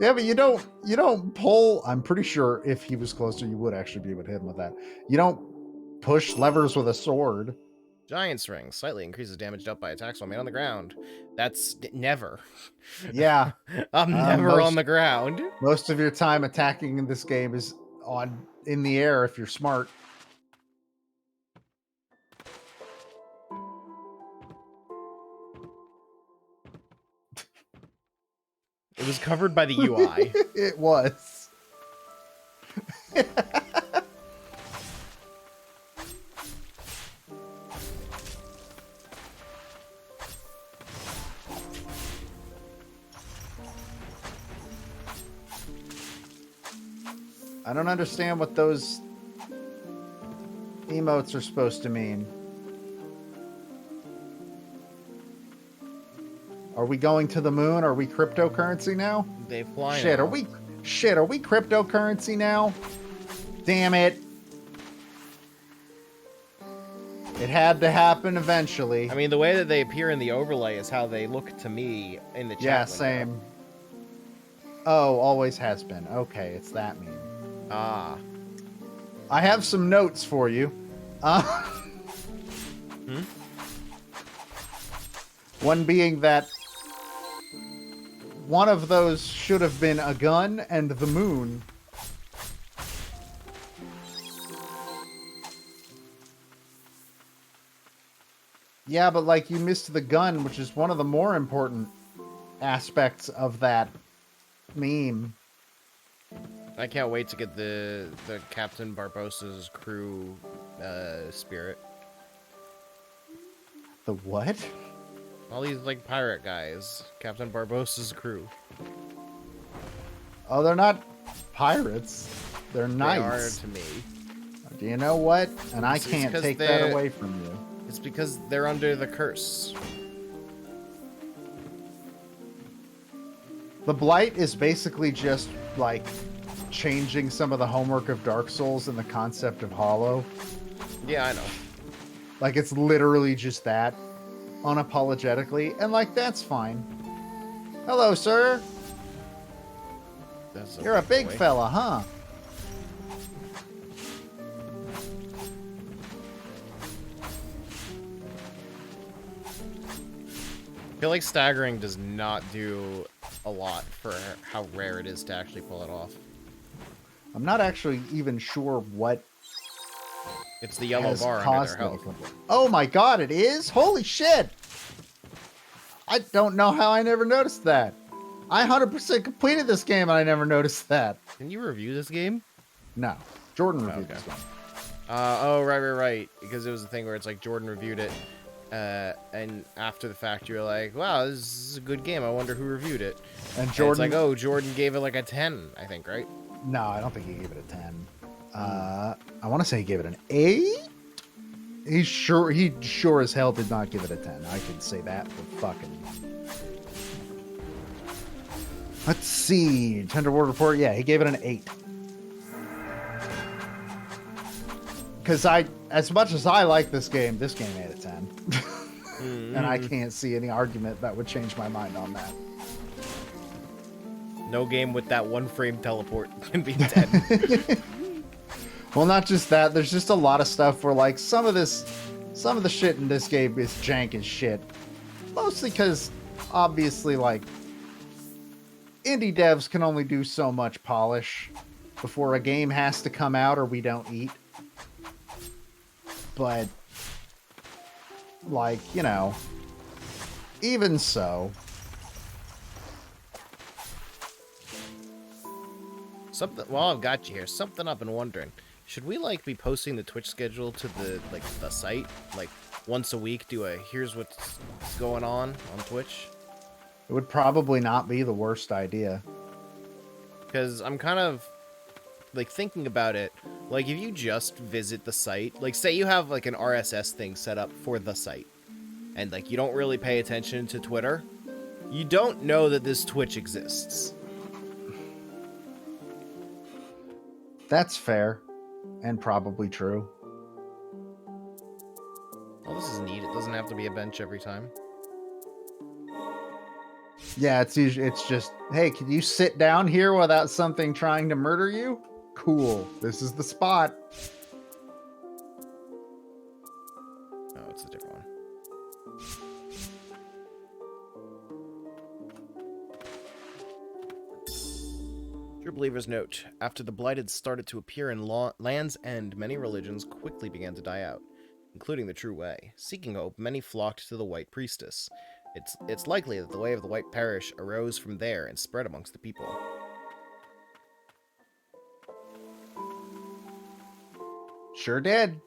Yeah, but you don't pull. I'm pretty sure if he was closer, you would actually be able to hit him with that. You don't push levers with a sword. Giant Ring slightly increases damage dealt by attacks while made on the ground. That's never. Yeah, I'm never on the ground. most of your time attacking in this game is in the air if you're smart. It was covered by the UI. It was. I don't understand what those emotes are supposed to mean. Are we going to the moon? Are we cryptocurrency now? They fly. Shit, now. are we cryptocurrency now? Damn it. It had to happen eventually. I mean, the way that they appear in the overlay is how they look to me in the chat. Yeah, window. same. Oh, always has been. Okay, it's that meme. Ah. I have some notes for you. One being that one of those should have been a gun and the moon. Yeah, but like you missed the gun, which is one of the more important aspects of that meme. I can't wait to get the Captain Barbossa's crew spirit. The what? All these like pirate guys, Captain Barbossa's crew. Oh, they're not pirates. They're knights. They are to me. Do you know what? And I It's can't 'cause take that away from you. It's because they're under the curse. The Blight is basically just like changing some of the homework of Dark Souls and the concept of Hollow. Yeah, I know. Like it's literally just that, unapologetically, and like that's fine. Hello, sir. You're a big fella, huh? I feel like staggering does not do a lot for how rare it is to actually pull it off. I'm not actually even sure what It's the yellow has bar under caused their health. it. Oh my god, it is? Holy shit! I don't know how I never noticed that. I 100% completed this game and I never noticed that. Can you review this game? No. Jordan reviewed this one. Oh, right. Because it was a thing where it's like Jordan reviewed it, and after the fact you're like, wow, this is a good game. I wonder who reviewed it. And Jordan... it's like, oh, Jordan gave it like a 10, I think, right? No, I don't think he gave it a 10. I want to say he gave it an 8? He sure as hell did not give it a 10. I can say that for fucking... Let's see. Tender Word Report. Yeah, he gave it an 8. Because as much as I like this game made a 10. And I can't see any argument that would change my mind on that. No game with that one frame teleport can be 10. Well, not just that. There's just a lot of stuff where, like, some of the shit in this game is jank as shit. Mostly because, obviously, like, indie devs can only do so much polish before a game has to come out or we don't eat. But, like, you know, even so. While I've got you here, something I've been wondering. Should we, like, be posting the Twitch schedule to the site? Like, once a week, do a here's what's going on Twitch? It would probably not be the worst idea. Because I'm kind of, like, thinking about it. Like, if you just visit the site, like, say you have, like, an RSS thing set up for the site, and, like, you don't really pay attention to Twitter, you don't know that this Twitch exists. That's fair. And probably true. Well, this is neat. It doesn't have to be a bench every time. Yeah, it's just, hey, can you sit down here without something trying to murder you? Cool. This is the spot. Oh, it's a different one. True Believer's note. After the Blighted started to appear in Land's End, many religions quickly began to die out, including the True Way. Seeking hope, many flocked to the White Priestess. It's likely that the Way of the White Parish arose from there and spread amongst the people. Sure did.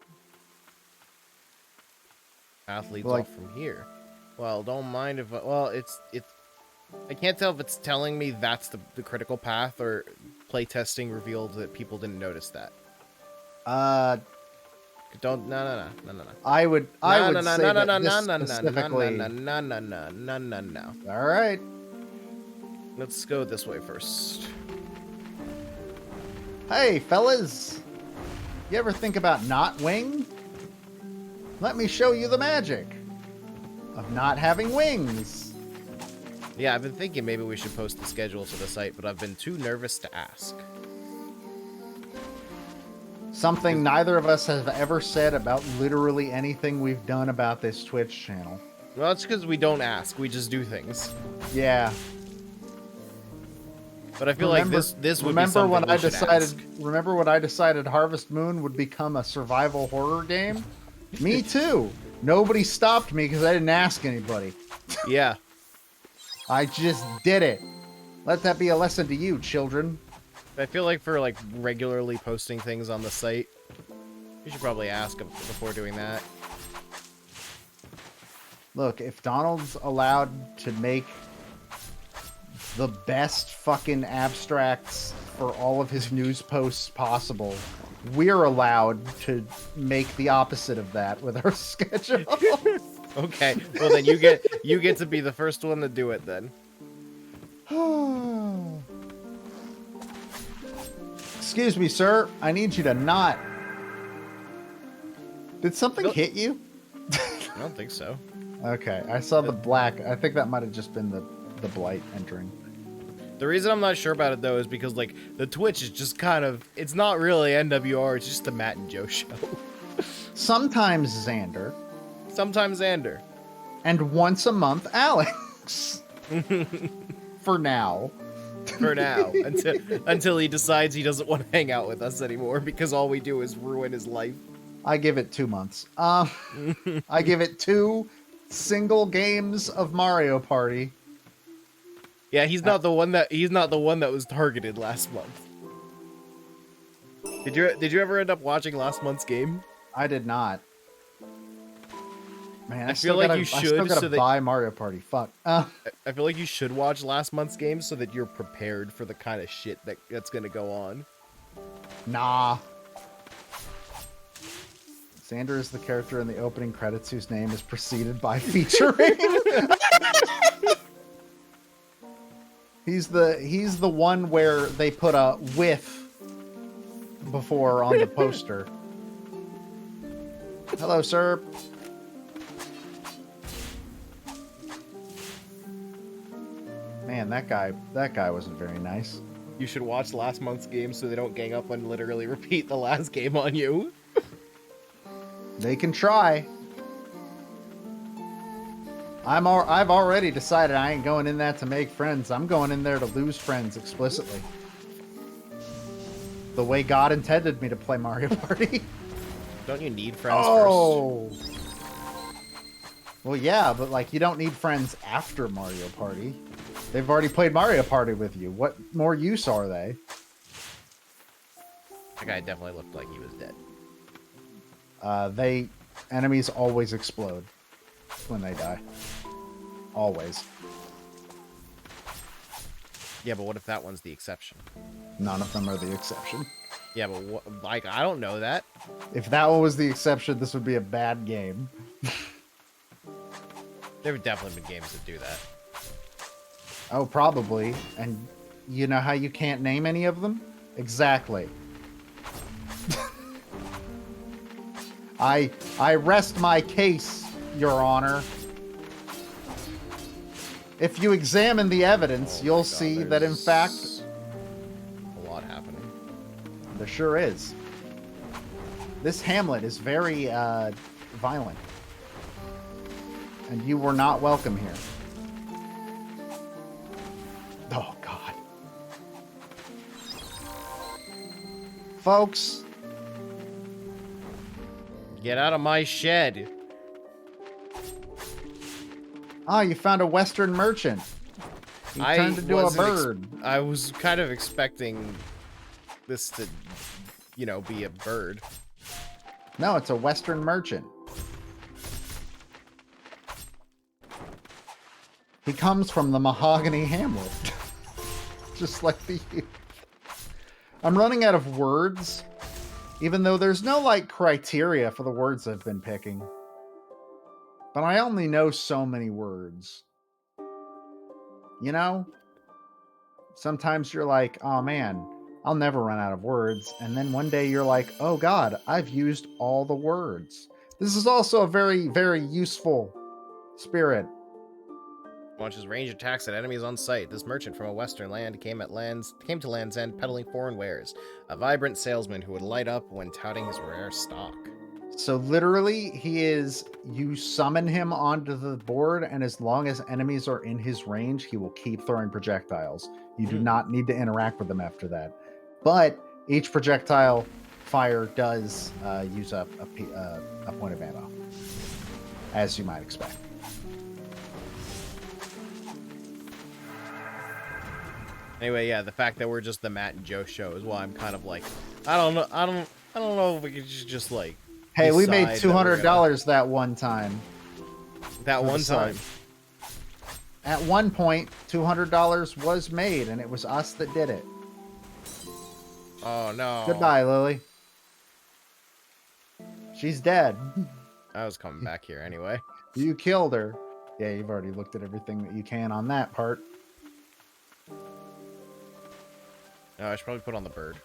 Path leads Like- off from here. Well, don't mind if... well, it's... I can't tell if it's telling me that's the critical path, or playtesting revealed that people didn't notice that. Don't... No. I would say that this no. specifically... No. All right. Let's go this way first. Hey, fellas. You ever think about not wing? Let me show you the magic of not having wings. Yeah, I've been thinking maybe we should post the schedule to the site, but I've been too nervous to ask. Something neither of us have ever said about literally anything we've done about this Twitch channel. Well, it's because we don't ask, we just do things. Yeah. But I feel like this would be something we should ask. Remember when I decided Harvest Moon would become a survival horror game? Me too. Nobody stopped me because I didn't ask anybody. Yeah. I just did it. Let that be a lesson to you, children. I feel like for like regularly posting things on the site, you should probably ask before doing that. Look, if Donald's allowed to make the best fucking abstracts for all of his news posts possible, we're allowed to make the opposite of that with our schedule. Okay, well then you get to be the first one to do it then. Excuse me, sir. I need you to not. Did something Nope. hit you? I don't think so. Okay, I saw the black. I think that might have just been the blight entering. The reason I'm not sure about it though is because like the Twitch is just kind of, it's not really NWR, it's just the Matt and Joe show. Sometimes Xander. Sometimes Xander. And once a month, Alex. For now. For now. Until he decides he doesn't want to hang out with us anymore because all we do is ruin his life. I give it 2 months. I give it 2 single games of Mario Party. Yeah, he's not the one that was targeted last month. Did you ever end up watching last month's game? I did not. Man, I feel like you should, I still gotta so that- buy Mario Party. Fuck. I feel like you should watch last month's game so that you're prepared for the kind of shit that's gonna go on. Nah. Xander is the character in the opening credits whose name is preceded by featuring. He's the one where they put a with before on the poster. Hello, sir. Man, that guy wasn't very nice. You should watch last month's game so they don't gang up and literally repeat the last game on you. They can try. I've already decided I ain't going in that to make friends. I'm going in there to lose friends explicitly. The way God intended me to play Mario Party. Don't you need friends first? Well, yeah, but like you don't need friends after Mario Party. They've already played Mario Party with you. What more use are they? That guy definitely looked like he was dead. Enemies always explode when they die. Always. Yeah, but what if that one's the exception? None of them are the exception. Yeah, but what, like, I don't know that. If that one was the exception, this would be a bad game. There have definitely been games that do that. Oh, probably. And you know how you can't name any of them? Exactly. I rest my case, Your Honor. If you examine the evidence, Oh you'll my God, see that in fact there's a lot happening. there sure is. This hamlet is very violent, and you were not welcome here. Oh God, folks. Get out of my shed. Ah, you found a Western merchant. He turned into a bird. I was kind of expecting this to, you know, be a bird. No, it's a Western merchant. He comes from the Mahogany Hamlet. Just like the youth. I'm running out of words, even though there's no, like, criteria for the words I've been picking. But I only know so many words. You know? Sometimes you're like, oh man, I'll never run out of words. And then one day you're like, oh God, I've used all the words. This is also a very, very useful spirit. Launches range attacks at enemies on sight. This merchant from a western land came to Land's End peddling foreign wares. A vibrant salesman who would light up when touting his rare stock. So literally, you summon him onto the board, and as long as enemies are in his range, he will keep throwing projectiles. You do not need to interact with them after that. But each projectile fire does use up a point of ammo, as you might expect. Anyway, yeah, the fact that we're just the Matt and Joe show is why I'm kind of like, I don't know if we could just like. Hey, we made $200 that one time. That one time. At one point, $200 was made, and it was us that did it. Oh no! Goodbye, Lily. She's dead. I was coming back here anyway. You killed her. Yeah, you've already looked at everything that you can on that part. No, I should probably put on the bird.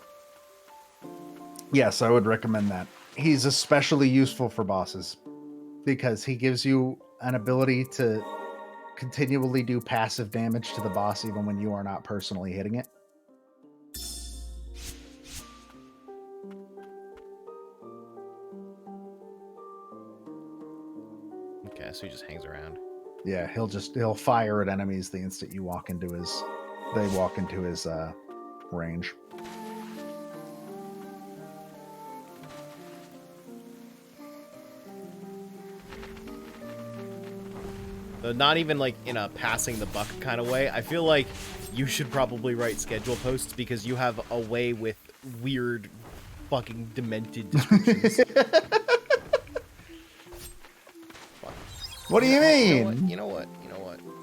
Yes, I would recommend that. He's especially useful for bosses because he gives you an ability to continually do passive damage to the boss even when you are not personally hitting it. Okay, so he just hangs around. Yeah, he'll fire at enemies the instant you walk into his range. Not even like in a passing the buck kind of way. I feel like you should probably write schedule posts because you have a way with weird, fucking demented descriptions. What do you mean? You know what?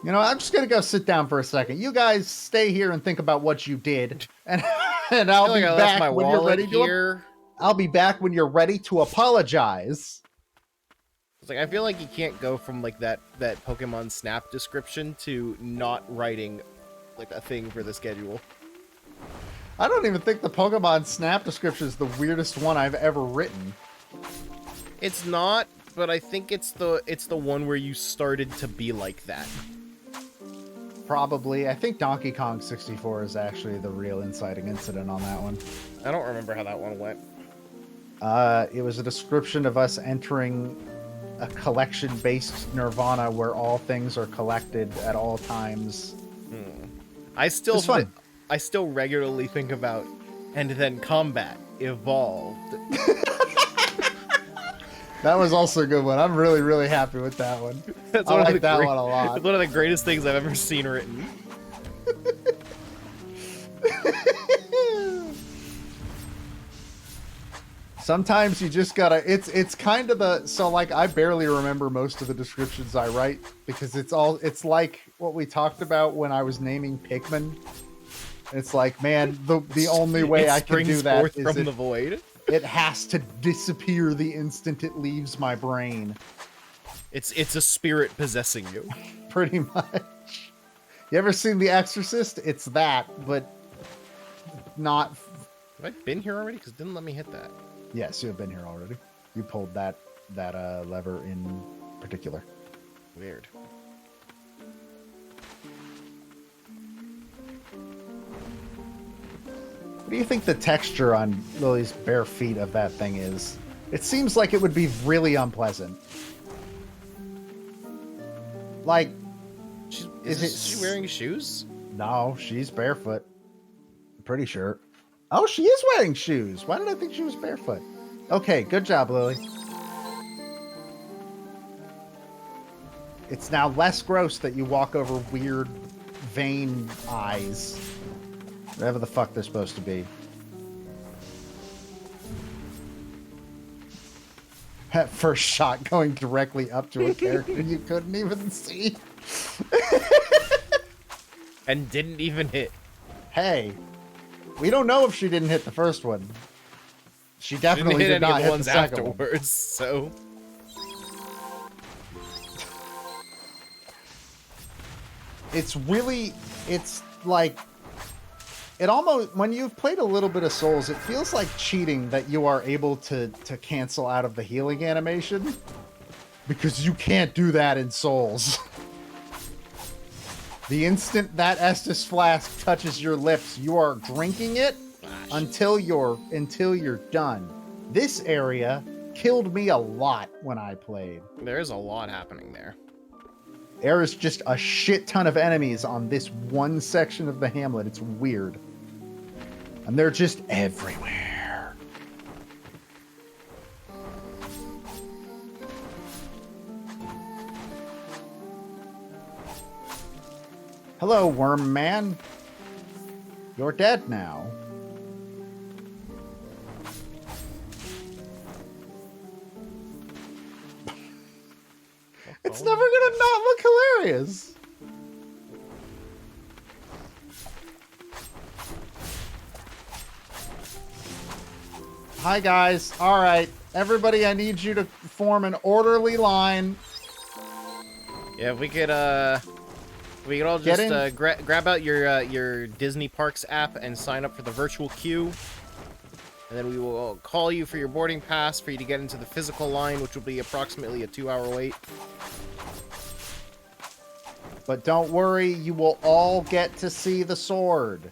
I'm just gonna go sit down for a second. You guys stay here and think about what you did, and I'll be back when you're ready to. I'll be back when you're ready to apologize. It's like I feel like you can't go from like that Pokemon Snap description to not writing like a thing for the schedule. I don't even think the Pokemon Snap description is the weirdest one I've ever written. It's not, but I think it's the one where you started to be like that. Probably. I think Donkey Kong 64 is actually the real inciting incident on that one. I don't remember how that one went. It was a description of us entering a collection-based nirvana where all things are collected at all times. I still regularly think about, and then combat evolved. That was also a good one. I'm really, really happy with that one. I like that one a lot. It's one of the greatest things I've ever seen written. Sometimes you just gotta. It's kind of so like I barely remember most of the descriptions I write because it's like what we talked about when I was naming Pikmin. It's like, man, the only way I can do that is from the void. It has to disappear the instant it leaves my brain. It's a spirit possessing you. Pretty much. You ever seen The Exorcist? It's that, but not. Have I been here already? Because it didn't let me hit that. Yes, you have been here already. You pulled that lever in particular. Weird. What do you think the texture on Lily's bare feet of that thing is? It seems like it would be really unpleasant. Like, is she wearing shoes? No, she's barefoot. I'm pretty sure. Oh, she is wearing shoes. Why did I think she was barefoot? Okay, good job, Lily. It's now less gross that you walk over weird vein eyes. Whatever the fuck they're supposed to be. That first shot going directly up to a character you couldn't even see. And didn't even hit. Hey, we don't know if she didn't hit the first one. She definitely did not hit the second afterwards, one. So it's like, it almost, when you've played a little bit of Souls, it feels like cheating that you are able to cancel out of the healing animation, because you can't do that in Souls. The instant that Estus flask touches your lips, you are drinking it until you're done. This area killed me a lot when I played. there's a lot happening there. There is just a shit ton of enemies on this one section of the hamlet. It's weird. And they're just everywhere. Hello, worm man. You're dead now. It's never gonna not look hilarious. Hi guys. All right, everybody, I need you to form an orderly line. Yeah, if we could all just grab out your Disney Parks app and sign up for the virtual queue. And then we will call you for your boarding pass for you to get into the physical line, which will be approximately a 2-hour wait. But don't worry, you will all get to see the sword.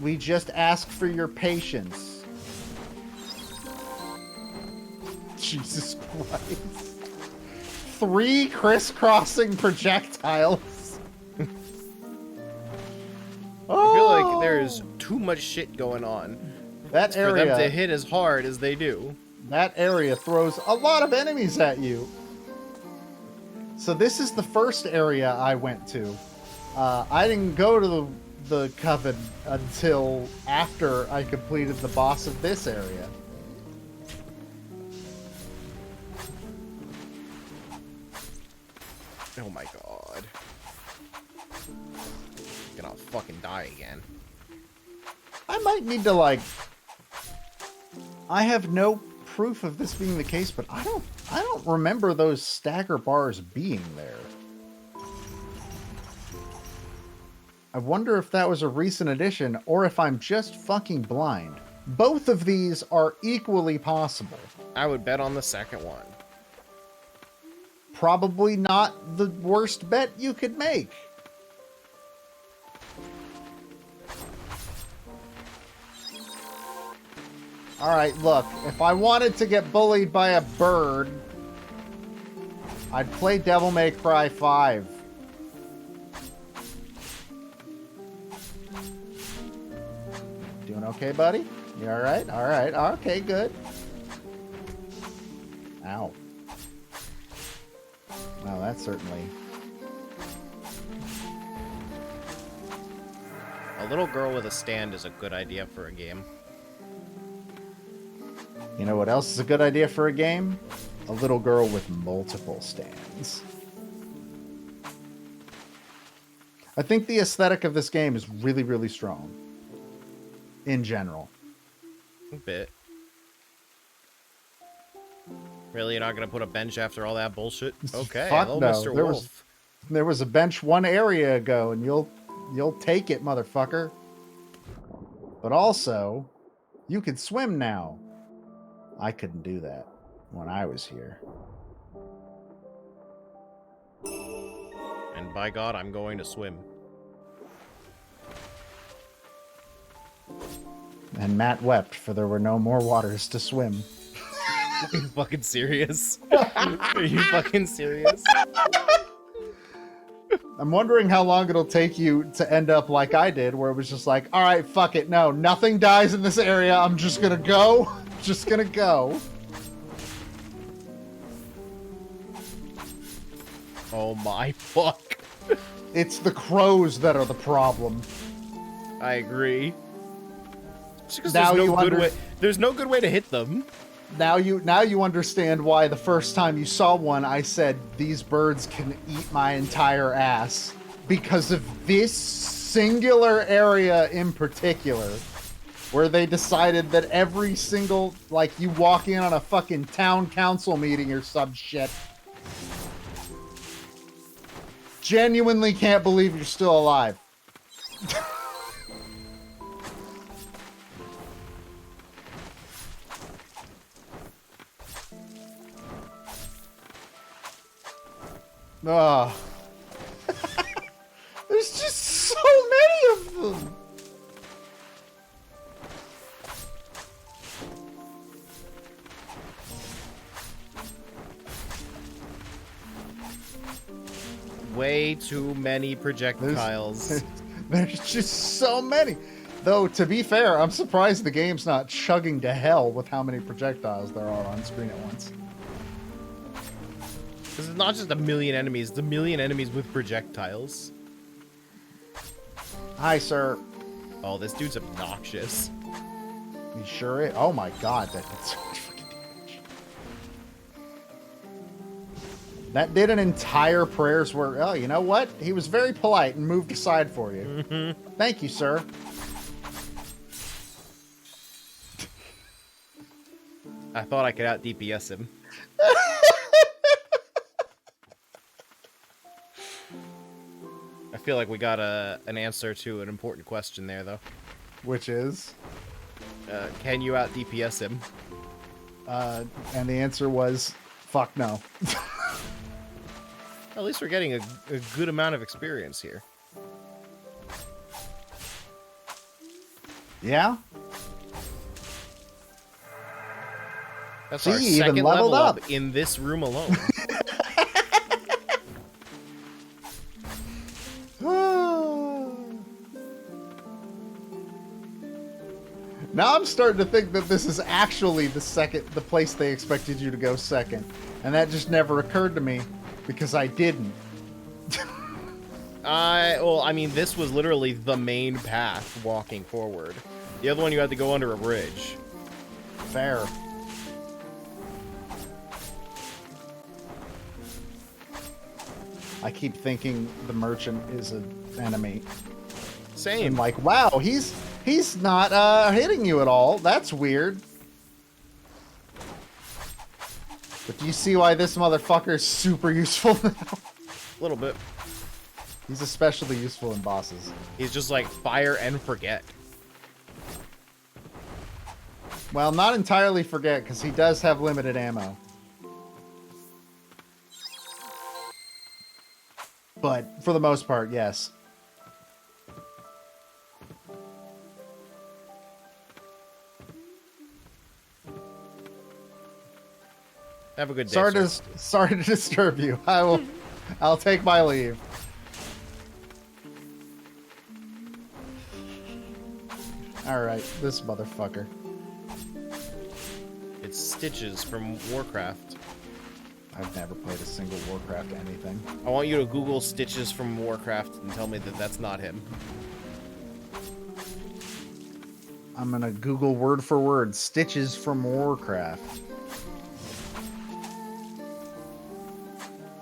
We just ask for your patience. Jesus Christ. 3 crisscrossing projectiles. I feel like there's too much shit going on that area, for them to hit as hard as they do. That area throws a lot of enemies at you. So this is the first area I went to. I didn't go to the Coven until after I completed the boss of this area. Oh my god. I'm gonna fucking die again. I might need to, like... I have no proof of this being the case, but I don't remember those stagger bars being there. I wonder if that was a recent addition, or if I'm just fucking blind. Both of these are equally possible. I would bet on the second one. Probably not the worst bet you could make. Alright, look, if I wanted to get bullied by a bird, I'd play Devil May Cry 5. Doing okay, buddy? You alright? Alright, okay, good. Ow. Well, that's certainly... A little girl with a stand is a good idea for a game. You know what else is a good idea for a game? A little girl with multiple stands. I think the aesthetic of this game is really, really strong. In general. A bit. Really, you're not gonna put a bench after all that bullshit? Okay, Fuck hello, no. Mr. Wolf. There was a bench one area ago, and you'll take it, motherfucker. But also, you can swim now. I couldn't do that when I was here. And by God, I'm going to swim. And Matt wept, for there were no more waters to swim. Are you fucking serious? Are you fucking serious? I'm wondering how long it'll take you to end up like I did, where it was just like, all right, fuck it. No, nothing dies in this area. I'm just gonna go. Just gonna go. Oh my fuck. It's the crows that are the problem. I agree. Just 'cause Now there's no good way to hit them. Now you understand why the first time you saw one, I said, these birds can eat my entire ass. Because of this singular area in particular, where they decided that every single, like, you walk in on a fucking town council meeting or some shit. Genuinely can't believe you're still alive. Ugh. There's just so many of them. Way too many projectiles. There's just so many. Though, to be fair, I'm surprised the game's not chugging to hell with how many projectiles there are on screen at once. This is not just a million enemies, it's a million enemies with projectiles. Hi, sir. Oh, this dude's obnoxious. You sure is? Oh my god, that did so much fucking damage. That did an entire prayers where, oh, you know what? He was very polite and moved aside for you. Mm-hmm. Thank you, sir. I thought I could out DPS him. I feel like we got an answer to an important question there, though. Which is? Can you out DPS him? And the answer was, fuck no. At least we're getting a good amount of experience here. Yeah? That's See, our even second leveled level up. up in this room alone. Now I'm starting to think that this is actually the place they expected you to go second. And that just never occurred to me because I didn't. Well, I mean, this was literally the main path walking forward. The other one you had to go under a bridge. Fair. I keep thinking the merchant is an enemy. Same. And like, wow, he's not hitting you at all. That's weird. But do you see why this motherfucker is super useful now? A little bit. He's especially useful in bosses. He's just like fire and forget. Well, not entirely forget, because he does have limited ammo. But for the most part, yes. Have a good day, Sorry to disturb you. I'll take my leave. All right, this motherfucker. It's Stitches from Warcraft. I've never played a single Warcraft anything. I want you to Google Stitches from Warcraft and tell me that that's not him. I'm gonna Google word for word Stitches from Warcraft.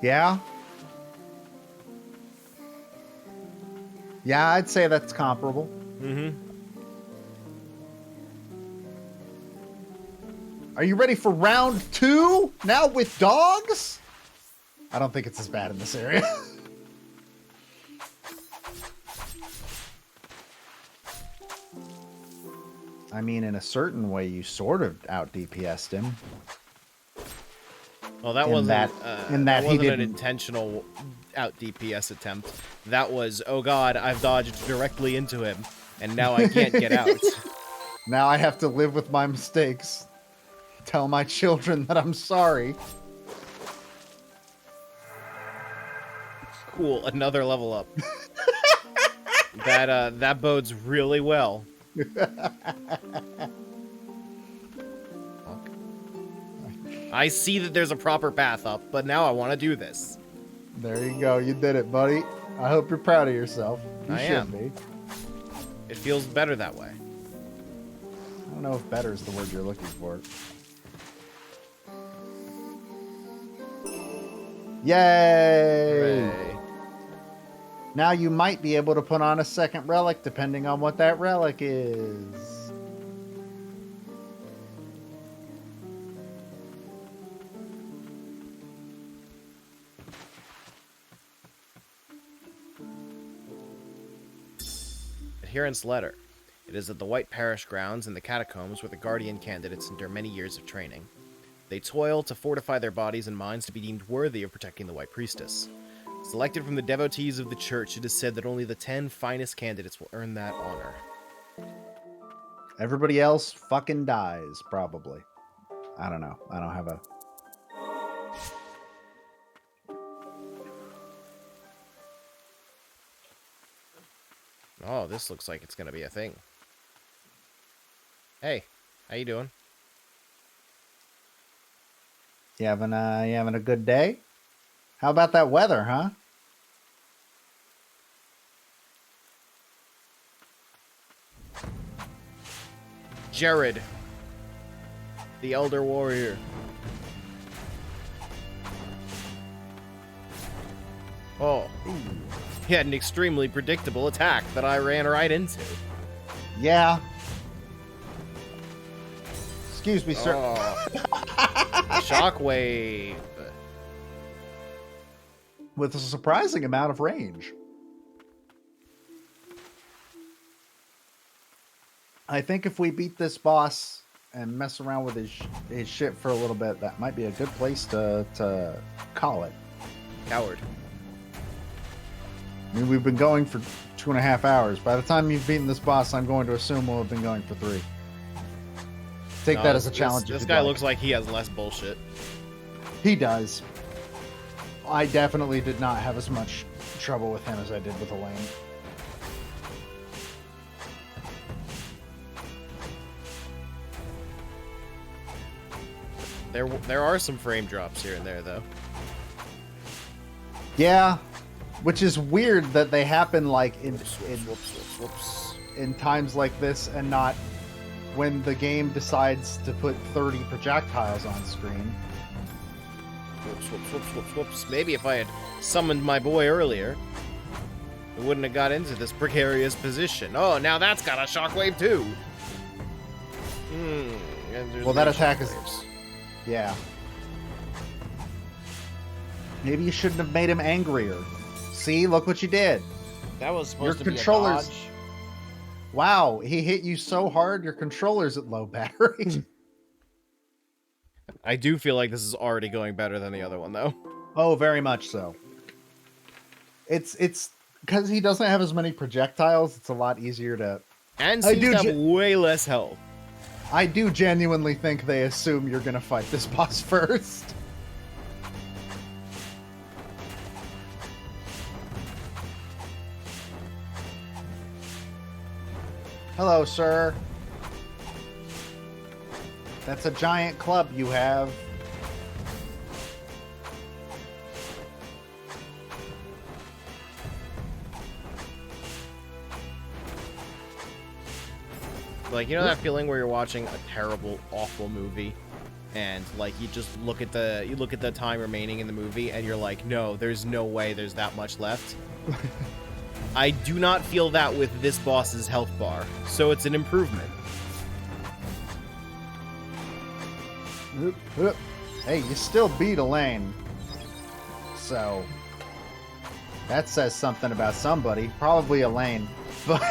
Yeah? Yeah, I'd say that's comparable. Mm-hmm. Are you ready for round 2? Now with dogs? I don't think it's as bad in this area. I mean, in a certain way, you sort of out DPS'd him. Well, that In wasn't that- in that he wasn't an didn't. intentional out DPS attempt. That was, oh god, I've dodged directly into him, and now I can't get out. Now I have to live with my mistakes. Tell my children that I'm sorry. Cool, another level up. That bodes really well. I see that there's a proper path up, but now I want to do this. There you go. You did it, buddy. I hope you're proud of yourself. You I should am. be. It feels better that way. I don't know if better is the word you're looking for. Yay! Hooray. Now you might be able to put on a second relic depending on what that relic is. Adherent's letter. It is at the White Parish grounds in the catacombs where the Guardian candidates endure many years of training. They toil to fortify their bodies and minds to be deemed worthy of protecting the White Priestess. Selected from the devotees of the church, it is said that only the 10 finest candidates will earn that honor. Everybody else fucking dies, probably. I don't know. I don't have a... Oh, this looks like it's gonna be a thing. Hey, how you doing? You having a good day? How about that weather, huh? Jared, the Elder Warrior. Oh, he had an extremely predictable attack that I ran right into. Yeah. Excuse me, sir. Oh. Shockwave. With a surprising amount of range. I think if we beat this boss and mess around with his shit for a little bit, that might be a good place to call it. Coward. I mean, we've been going for 2.5 hours. By the time you've beaten this boss, I'm going to assume we'll have been going for 3. Take that as a challenge. This guy looks like he has less bullshit. He does. I definitely did not have as much trouble with him as I did with Elaine. There are some frame drops here and there, though. Yeah, which is weird that they happen like Whoops. in times like this and not when the game decides to put 30 projectiles on screen. Whoops. Maybe if I had summoned my boy earlier, it wouldn't have got into this precarious position. Oh, now that's got a shockwave too. Well, that attack is... Yeah. Maybe you shouldn't have made him angrier. See, look what you did. That was supposed Your to controllers... be a dodge. Wow, he hit you so hard, your controller's at low battery. I do feel like this is already going better than the other one, though. Oh, very much so. It's because he doesn't have as many projectiles, it's a lot easier to... And seems to have way less health. I do genuinely think they assume you're going to fight this boss first. Hello, sir. That's a giant club you have. Like, you know that feeling where you're watching a terrible, awful movie, and like you just look at the time remaining in the movie, and you're like, no, there's no way there's that much left. I do not feel that with this boss's health bar, so it's an improvement. Hey, you still beat Elaine. So, that says something about somebody. Probably Elaine. But...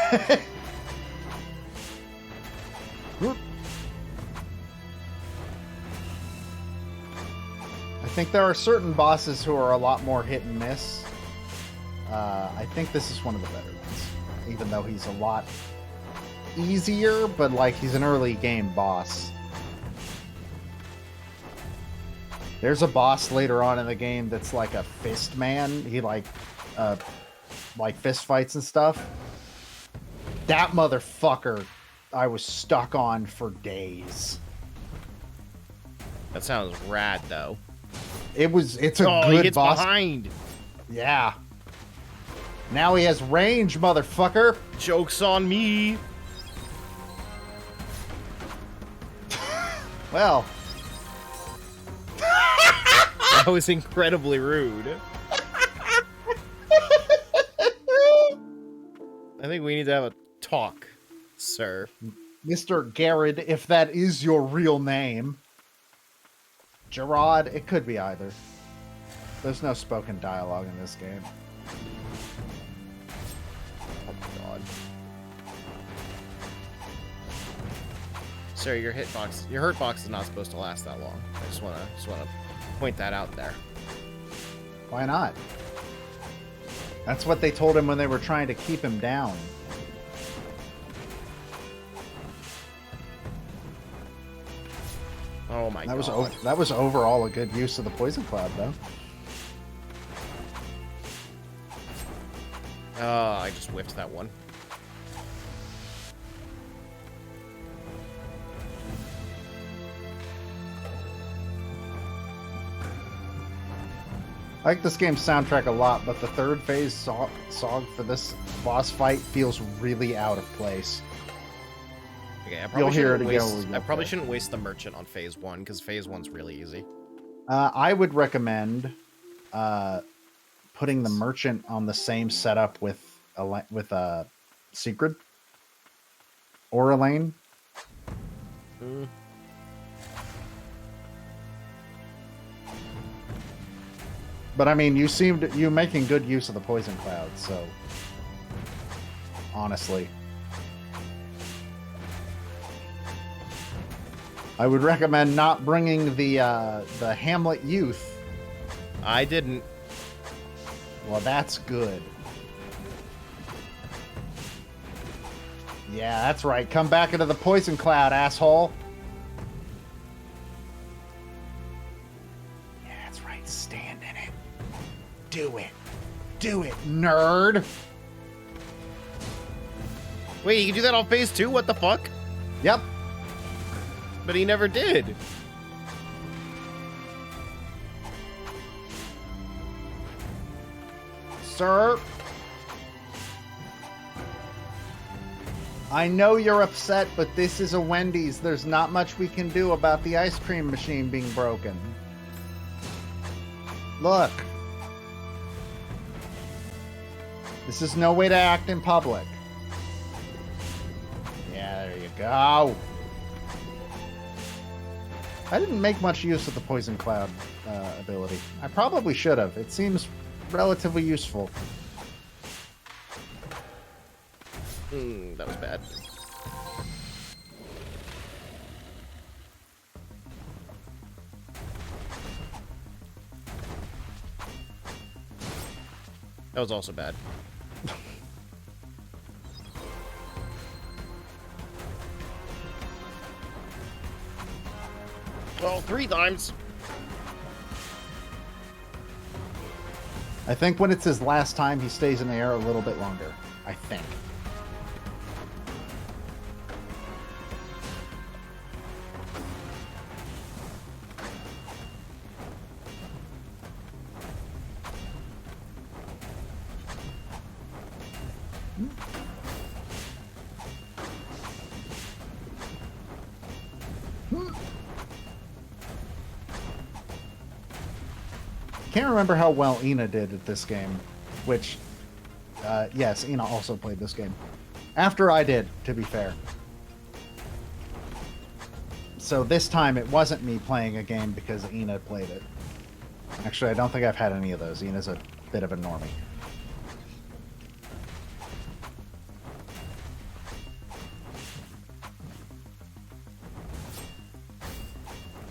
I think there are certain bosses who are a lot more hit and miss. I think this is one of the better ones. Even though he's a lot easier, but like he's an early game boss. There's a boss later on in the game that's like a fist man. He like fist fights and stuff. That motherfucker I was stuck on for days. That sounds rad though. It's a he good gets boss. behind. Yeah. Now he has range, motherfucker. Joke's on me. Well. That was incredibly rude. I think we need to have a talk, sir. Mr. Garrett, if that is your real name. Gerard, it could be either. There's no spoken dialogue in this game. Oh my god. Sir, your hurtbox is not supposed to last that long. I just wanna point that out there. Why not? That's what they told him when they were trying to keep him down. Oh my god. That was overall a good use of the poison cloud, though. Oh, I just whiffed that one. I like this game's soundtrack a lot, but the third phase song for this boss fight feels really out of place. Okay, You'll hear it again. I probably shouldn't waste the merchant on phase 1 because phase 1's really easy. I would recommend putting the merchant on the same setup with Secret or Elaine. But I mean, you making good use of the poison cloud, so honestly, I would recommend not bringing the Hamlet youth. I didn't. Well, that's good. Yeah, that's right. Come back into the poison cloud, asshole. Yeah, that's right. Stand in it. Do it. Do it, nerd. Wait, you can do that on phase 2? What the fuck? Yep. But he never did. Sir, I know you're upset, but this is a Wendy's. There's not much we can do about the ice cream machine being broken. Look. This is no way to act in public. Yeah, there you go. I didn't make much use of the poison cloud ability. I probably should have. It seems relatively useful. That was bad. That was also bad. Well, 3 times. I think when it's his last time, he stays in the air a little bit longer. I think. Can't remember how well Ina did at this game, which, yes, Ina also played this game. After I did, to be fair. So this time it wasn't me playing a game because Ina played it. Actually, I don't think I've had any of those. Ina's a bit of a normie.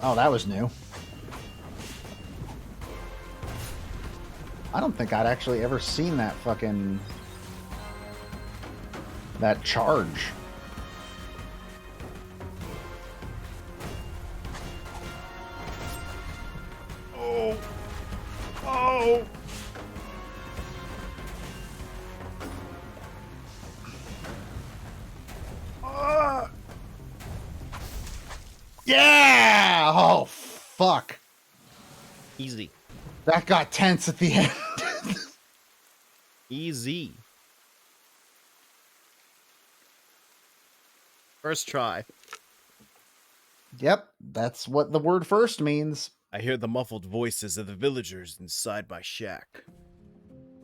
Oh, that was new. I don't think I'd actually ever seen that fucking... that charge. No. Yeah! Oh, fuck. Easy. That got tense at the end. Easy. First try. Yep, that's what the word first means. I hear the muffled voices of the villagers inside my shack.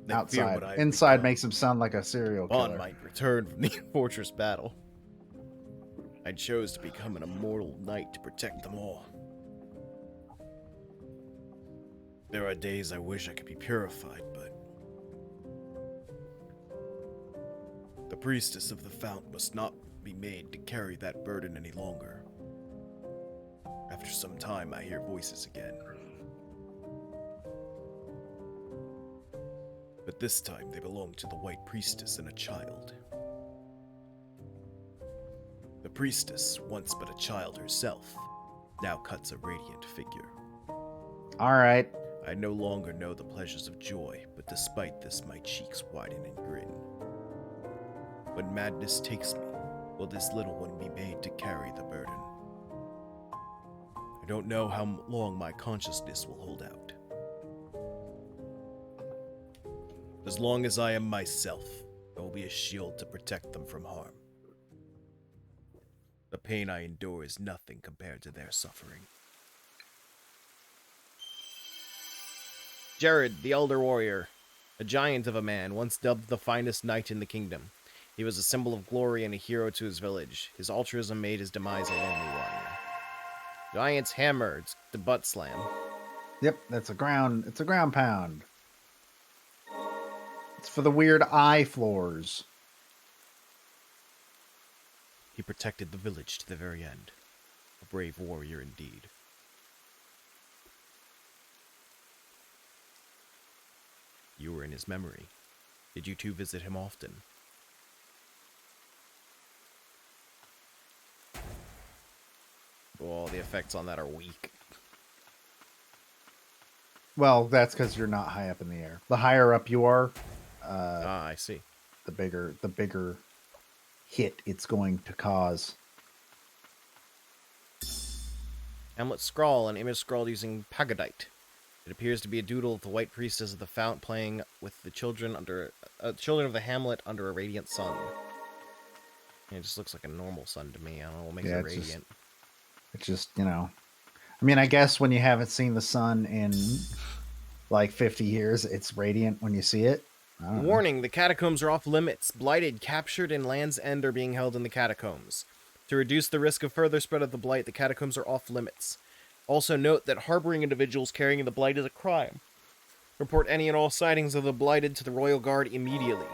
They fear Outside. what I've Inside become. makes him sound like a serial Bond killer. might return from the fortress battle. I chose to become an immortal knight to protect them all. There are days I wish I could be purified, but the priestess of the fount must not be made to carry that burden any longer. After some time, I hear voices again. But this time, they belong to the white priestess and a child. The priestess, once but a child herself, now cuts a radiant figure. All right. I no longer know the pleasures of joy, but despite this, my cheeks widen and grin. When madness takes me, will this little one be made to carry the burden? I don't know how long my consciousness will hold out. As long as I am myself, I will be a shield to protect them from harm. The pain I endure is nothing compared to their suffering. Jared, the Elder Warrior, a giant of a man, once dubbed the finest knight in the kingdom. He was a symbol of glory and a hero to his village. His altruism made his demise a lonely one. Giant's hammer, it's the butt slam. Yep, it's a ground pound. It's for the weird eye floors. He protected the village to the very end. A brave warrior indeed. You were in his memory. Did you two visit him often? Oh, the effects on that are weak. Well, that's because you're not high up in the air. The higher up you are, I see. the bigger hit it's going to cause. Hamlet scrawl, an image scrawled using pagadite. It appears to be a doodle of the white priestess of the fount playing with the children of the hamlet under a radiant sun. It just looks like a normal sun to me. I don't know what makes it radiant. It's just, I mean, I guess when you haven't seen the sun in like 50 years, it's radiant when you see it. Warning, the catacombs are off limits. Blighted, captured, and Land's End are being held in the catacombs. To reduce the risk of further spread of the blight, the catacombs are off limits. Also note that harboring individuals carrying the blight is a crime. Report any and all sightings of the blighted to the Royal Guard immediately.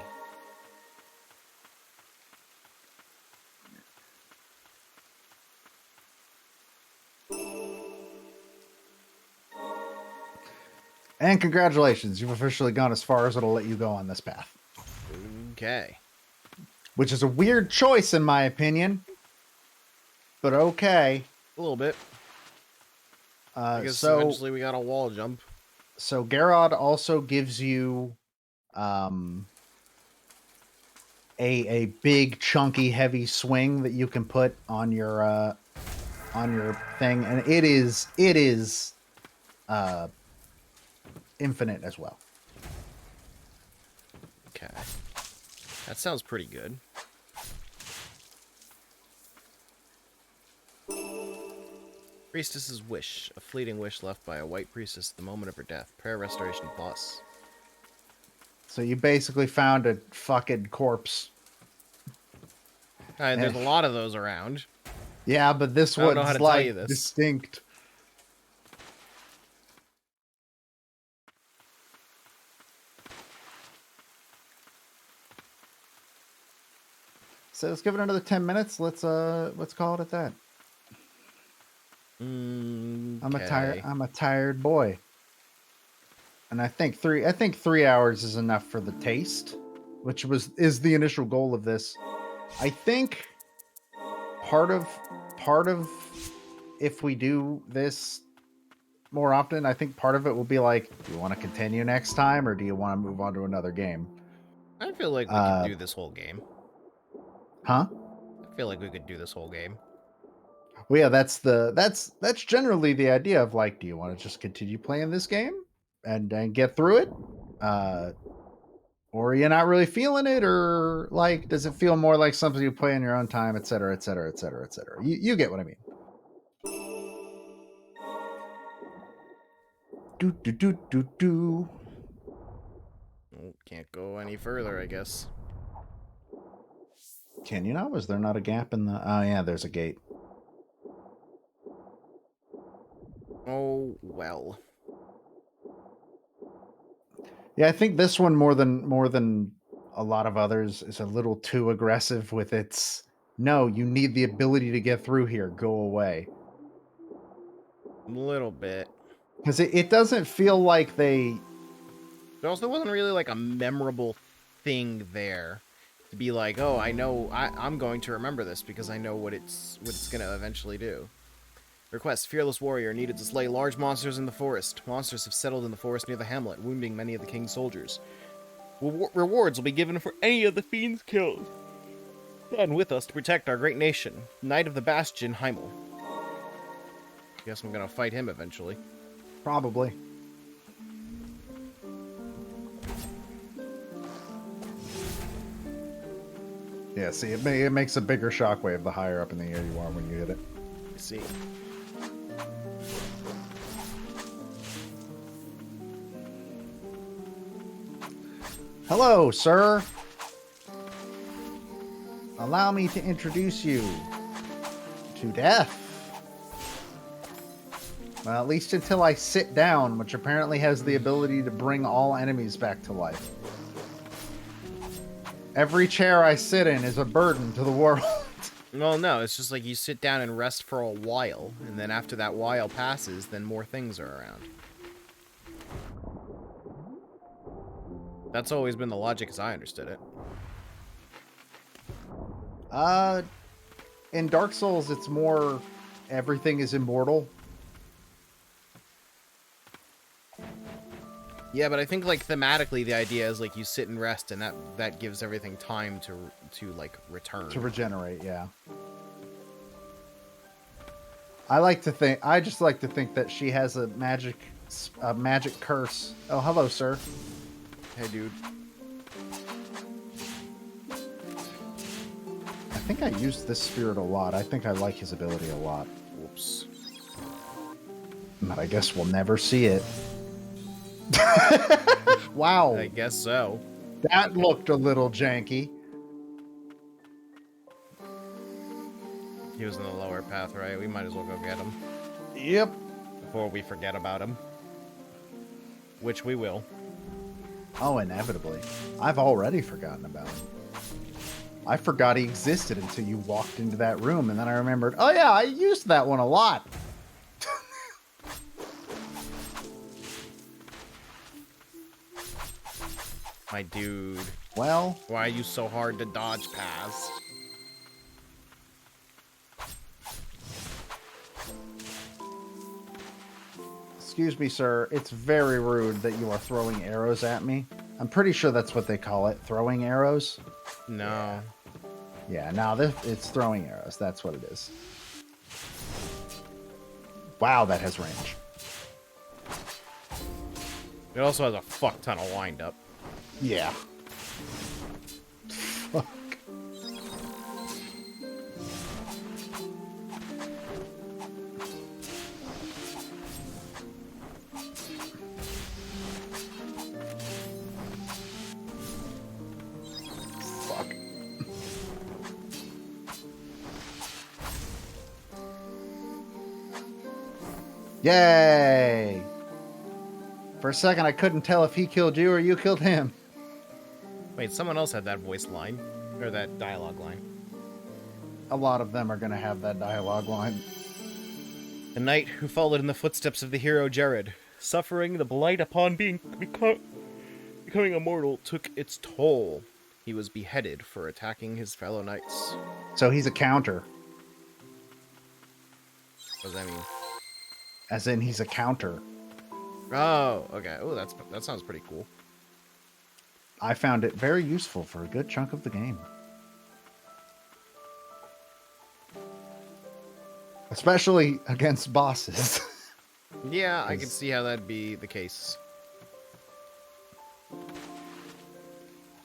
And congratulations, you've officially gone as far as it'll let you go on this path. Okay. Which is a weird choice, in my opinion. But okay. A little bit. I guess so eventually we got a wall jump. So Garrod also gives you a big, chunky, heavy swing that you can put on your thing, and it is infinite as well. Okay. That sounds pretty good. Priestess's wish, a fleeting wish left by a white priestess at the moment of her death. Prayer restoration plus. So you basically found a fucking corpse. There's a lot of those around. Yeah, but this one's like distinct. So let's give it another 10 minutes. Let's call it at that. Okay. I'm a tired boy. And I think 3 hours is enough for the taste, which is the initial goal of this. I think part of if we do this more often. I think part of it will be like, do you want to continue next time, or do you want to move on to another game? I feel like we could do this whole game. Huh? I feel like we could do this whole game. Well, yeah, that's generally the idea of like, do you want to just continue playing this game and get through it, or you're not really feeling it, or like, does it feel more like something you play in your own time, et cetera, et cetera, et cetera, et cetera. You get what I mean. Do do do do do. Oh, can't go any further, I guess. Can you not? Was there not a gap in the? Oh yeah, there's a gate. Oh well. Yeah, I think this one more than a lot of others is a little too aggressive with its. No, you need the ability to get through here. Go away. A little bit. Because it doesn't feel like they. There also wasn't really like a memorable thing there to be like, oh, I know I'm going to remember this because I know what it's gonna eventually do. Request: Fearless warrior needed to slay large monsters in the forest. Monsters have settled in the forest near the hamlet, wounding many of the king's soldiers. Rewards will be given for any of the fiends killed. Stand with us to protect our great nation. Knight of the Bastion, Heimel. Guess I'm gonna fight him eventually. Probably. Yeah, see, it makes a bigger shockwave the higher up in the air you are when you hit it. You see. Hello, sir. Allow me to introduce you to death. Well, at least until I sit down, which apparently has the ability to bring all enemies back to life. Every chair I sit in is a burden to the world. Well, no, it's just like you sit down and rest for a while, and then after that while passes, then more things are around. That's always been the logic as I understood it. In Dark Souls, it's more everything is immortal. Yeah, but I think like thematically the idea is like you sit and rest, and that gives everything time to like return. To regenerate, yeah. I just like to think that she has a magic curse. Oh, hello, sir. Hey, dude. I think I used this spirit a lot. I think I like his ability a lot. Whoops. But I guess we'll never see it. Wow. I guess so. That looked a little janky. He was in the lower path, right? We might as well go get him. Yep. Before we forget about him. Which we will. Oh, inevitably. I've already forgotten about him. I forgot he existed until you walked into that room, and then I remembered, oh yeah, I used that one a lot. My dude. Well, Why are you so hard to dodge past? excuse me, sir. It's very rude that you are throwing arrows at me. I'm pretty sure that's what they call it, throwing arrows. No. Yeah, now it's throwing arrows. That's what it is. Wow, that has range. It also has a fuck ton of wind-up. Yeah. Fuck. Fuck. Yay! For a second, I couldn't tell if he killed you or you killed him. Wait, someone else had that voice line. Or that dialogue line. A lot of them are going to have that dialogue line. The knight who followed in the footsteps of the hero Jared, suffering the blight upon becoming immortal, took its toll. He was beheaded for attacking his fellow knights. So he's a counter. What does that mean? as in he's a counter. Oh, okay. Oh, that sounds pretty cool. I found it very useful for a good chunk of the game. Especially against bosses. Yeah, I can see how that'd be the case.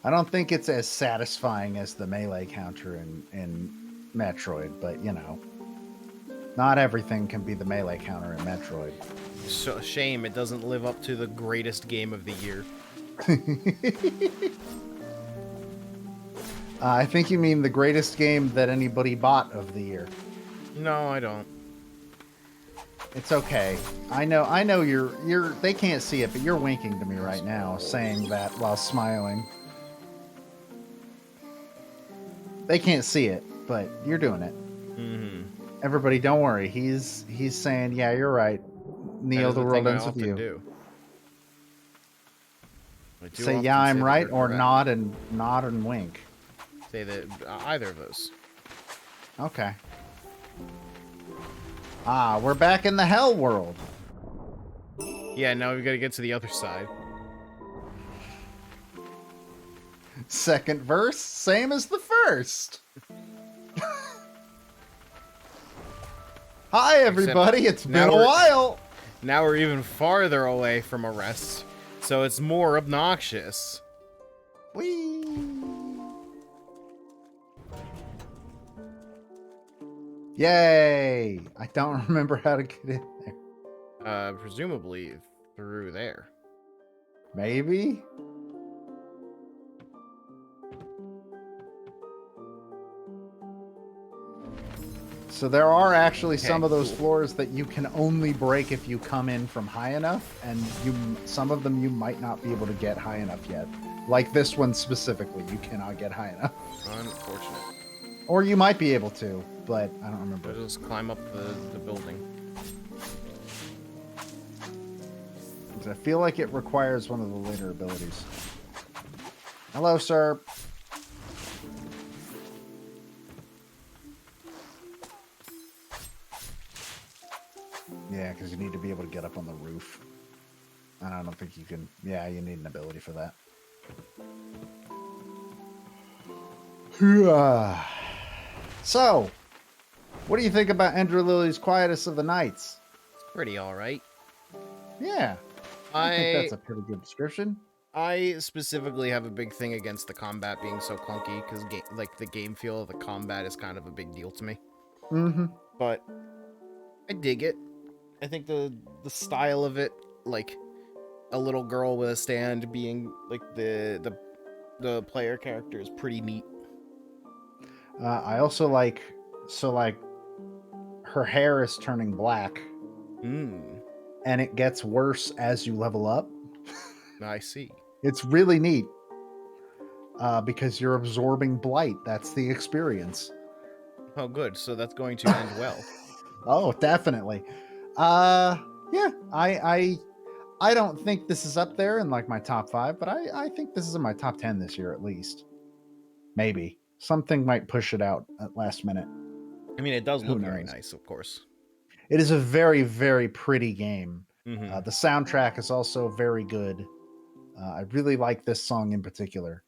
I don't think it's as satisfying as the melee counter in Metroid, but you know, not everything can be the melee counter in Metroid. So, shame it doesn't live up to the greatest game of the year. I think you mean the greatest game that anybody bought of the year. No, I don't. It's okay. I know you're they can't see it, but you're winking to me right now, saying that while smiling. They can't see it, but you're doing it. Mm-hmm. Everybody, don't worry. He's saying, yeah, you're right. Neo, the world ends with you. Do. Say, yeah, I'm right, or nod and wink. Say that either of those. Okay. Ah, we're back in the hell world. Yeah, now we've got to get to the other side. Second verse, same as the first. Hi, everybody. It's been a while. Now we're even farther away from arrest, so it's more obnoxious. Whee! Yay! I don't remember how to get in there. Presumably through there. Maybe? So there are actually some of those floors that you can only break if you come in from high enough, and some of them you might not be able to get high enough yet. Like this one specifically, you cannot get high enough. Unfortunate. Or you might be able to, but I don't remember. Just climb up the building. I feel like it requires one of the later abilities. Hello, sir. Yeah, because you need to be able to get up on the roof. And I don't think you can... Yeah, you need an ability for that. So, what do you think about Ender Lily's Quietus of the Nights? It's pretty alright. Yeah. I think that's a pretty good description. I specifically have a big thing against the combat being so clunky, because the game feel of the combat is kind of a big deal to me. Mm-hmm. But I dig it. I think the style of it, like a little girl with a stand being like the player character, is pretty neat. I also like, her hair is turning black. And it gets worse as you level up. I see. It's really neat. Because you're absorbing blight. That's the experience. Oh, good. So that's going to end well. Oh, definitely. Yeah, I don't think this is up there in like my top 5, but I think this is in my top 10 this year at least. Maybe. Something might push it out at last minute. I mean, it does look very nice, of course. It is a very, very pretty game. Mm-hmm. The soundtrack is also very good. I really like this song in particular.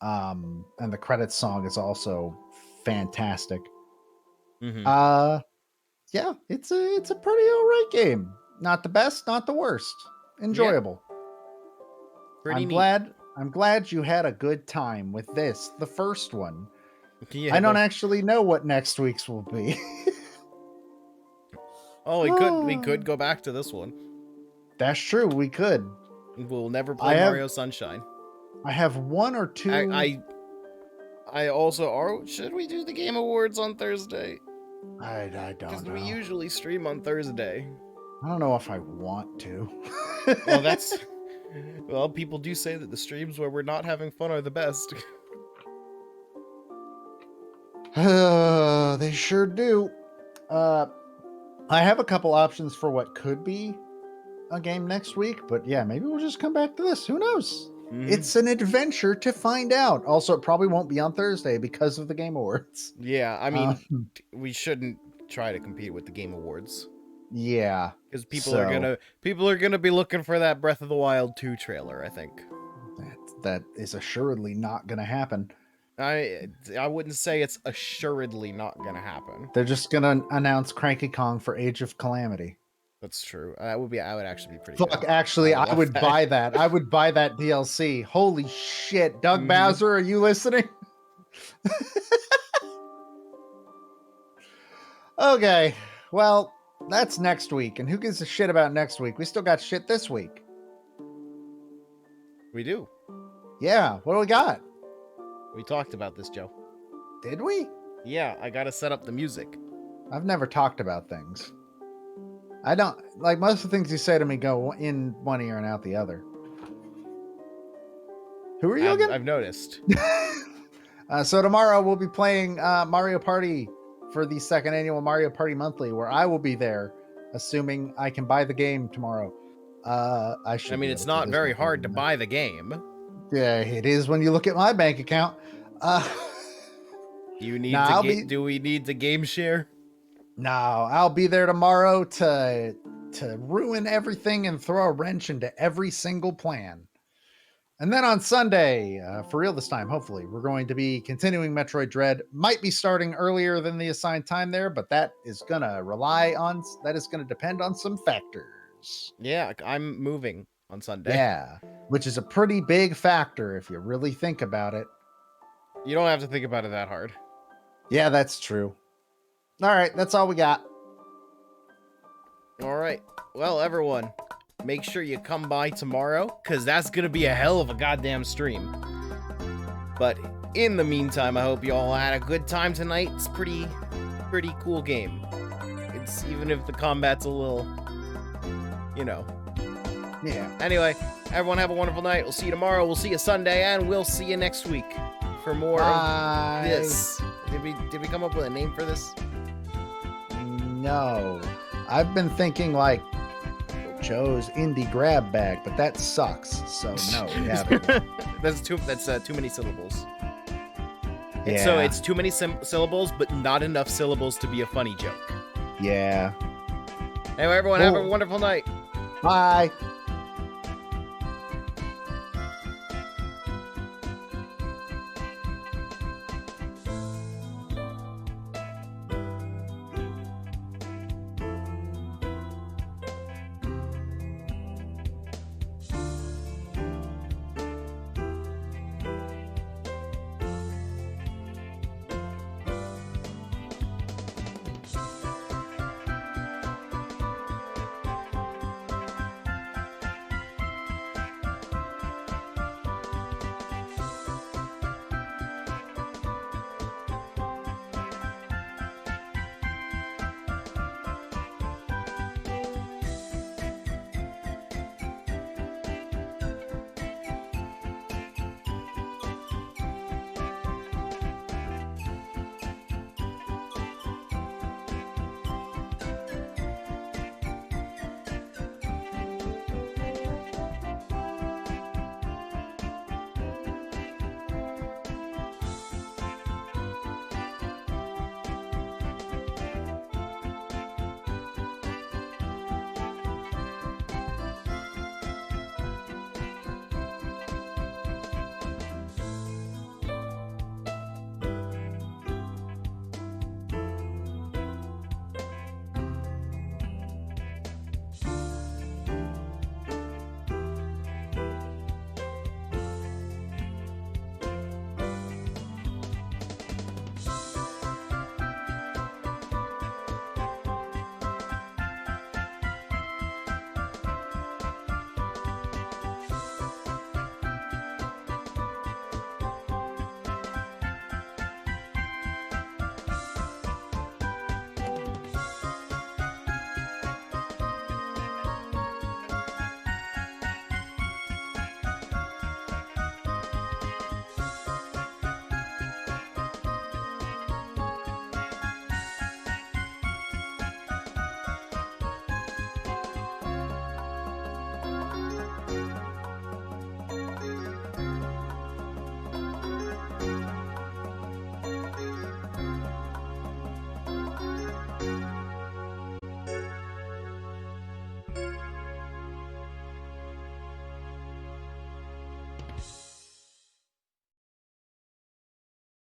And the credits song is also fantastic. Mm-hmm. Yeah, it's a pretty alright game. Not the best, not the worst. Enjoyable. Yeah. I'm glad you had a good time with this, the first one. Yeah, I don't actually know what next week's will be. Oh, we could go back to this one. That's true, we could. We'll never play Mario Sunshine. I have one or two. I also are. Should we do the Game Awards on Thursday? I don't know. Because we usually stream on Thursday. I don't know if I want to. Well, well, people do say that the streams where we're not having fun are the best. They sure do. I have a couple options for what could be a game next week, but yeah, maybe we'll just come back to this. Who knows? Mm-hmm. It's an adventure to find out. Also, it probably won't be on Thursday because of the Game Awards. Yeah, I mean, we shouldn't try to compete with the Game Awards. Yeah. Because people are gonna be looking for that Breath of the Wild 2 trailer, I think. That is assuredly not going to happen. I wouldn't say it's assuredly not gonna happen. They're just going to announce Cranky Kong for Age of Calamity. That's true. That would actually be pretty Fuck, good. actually, I love would that. buy that. I would buy that DLC. Holy shit. Doug Mhm. Bowser, are you listening? Okay. Well, that's next week. And who gives a shit about next week? We still got shit this week. We do. Yeah. What do we got? We talked about this, Joe. Did we? Yeah, I gotta set up the music. I've never talked about things. I don't like most of the things you say to me go in one ear and out the other. Who are you again? I've noticed. So tomorrow we'll be playing Mario Party for the second annual Mario Party Monthly, where I will be there, assuming I can buy the game tomorrow. I mean, it's not very hard to buy the game. Yeah, it is when you look at my bank account. Do we need the game share? No, I'll be there tomorrow to ruin everything and throw a wrench into every single plan. And then on Sunday, for real this time, hopefully, we're going to be continuing Metroid Dread. Might be starting earlier than the assigned time there, but that is going to depend on some factors. Yeah, I'm moving on Sunday. Yeah, which is a pretty big factor if you really think about it. You don't have to think about it that hard. Yeah, that's true. All right, that's all we got. All right. Well, everyone, make sure you come by tomorrow, because that's going to be a hell of a goddamn stream. But in the meantime, I hope you all had a good time tonight. It's pretty cool game. It's even if the combat's a little, Yeah. Anyway, everyone have a wonderful night. We'll see you tomorrow. We'll see you Sunday, and we'll see you next week for more of this. Did we come up with a name for this? No. I've been thinking like Joe's indie grab bag, but that sucks. So no, we haven't. That's too many syllables. Yeah. So it's too many syllables, but not enough syllables to be a funny joke. Yeah. Anyway, everyone, have a wonderful night. Bye.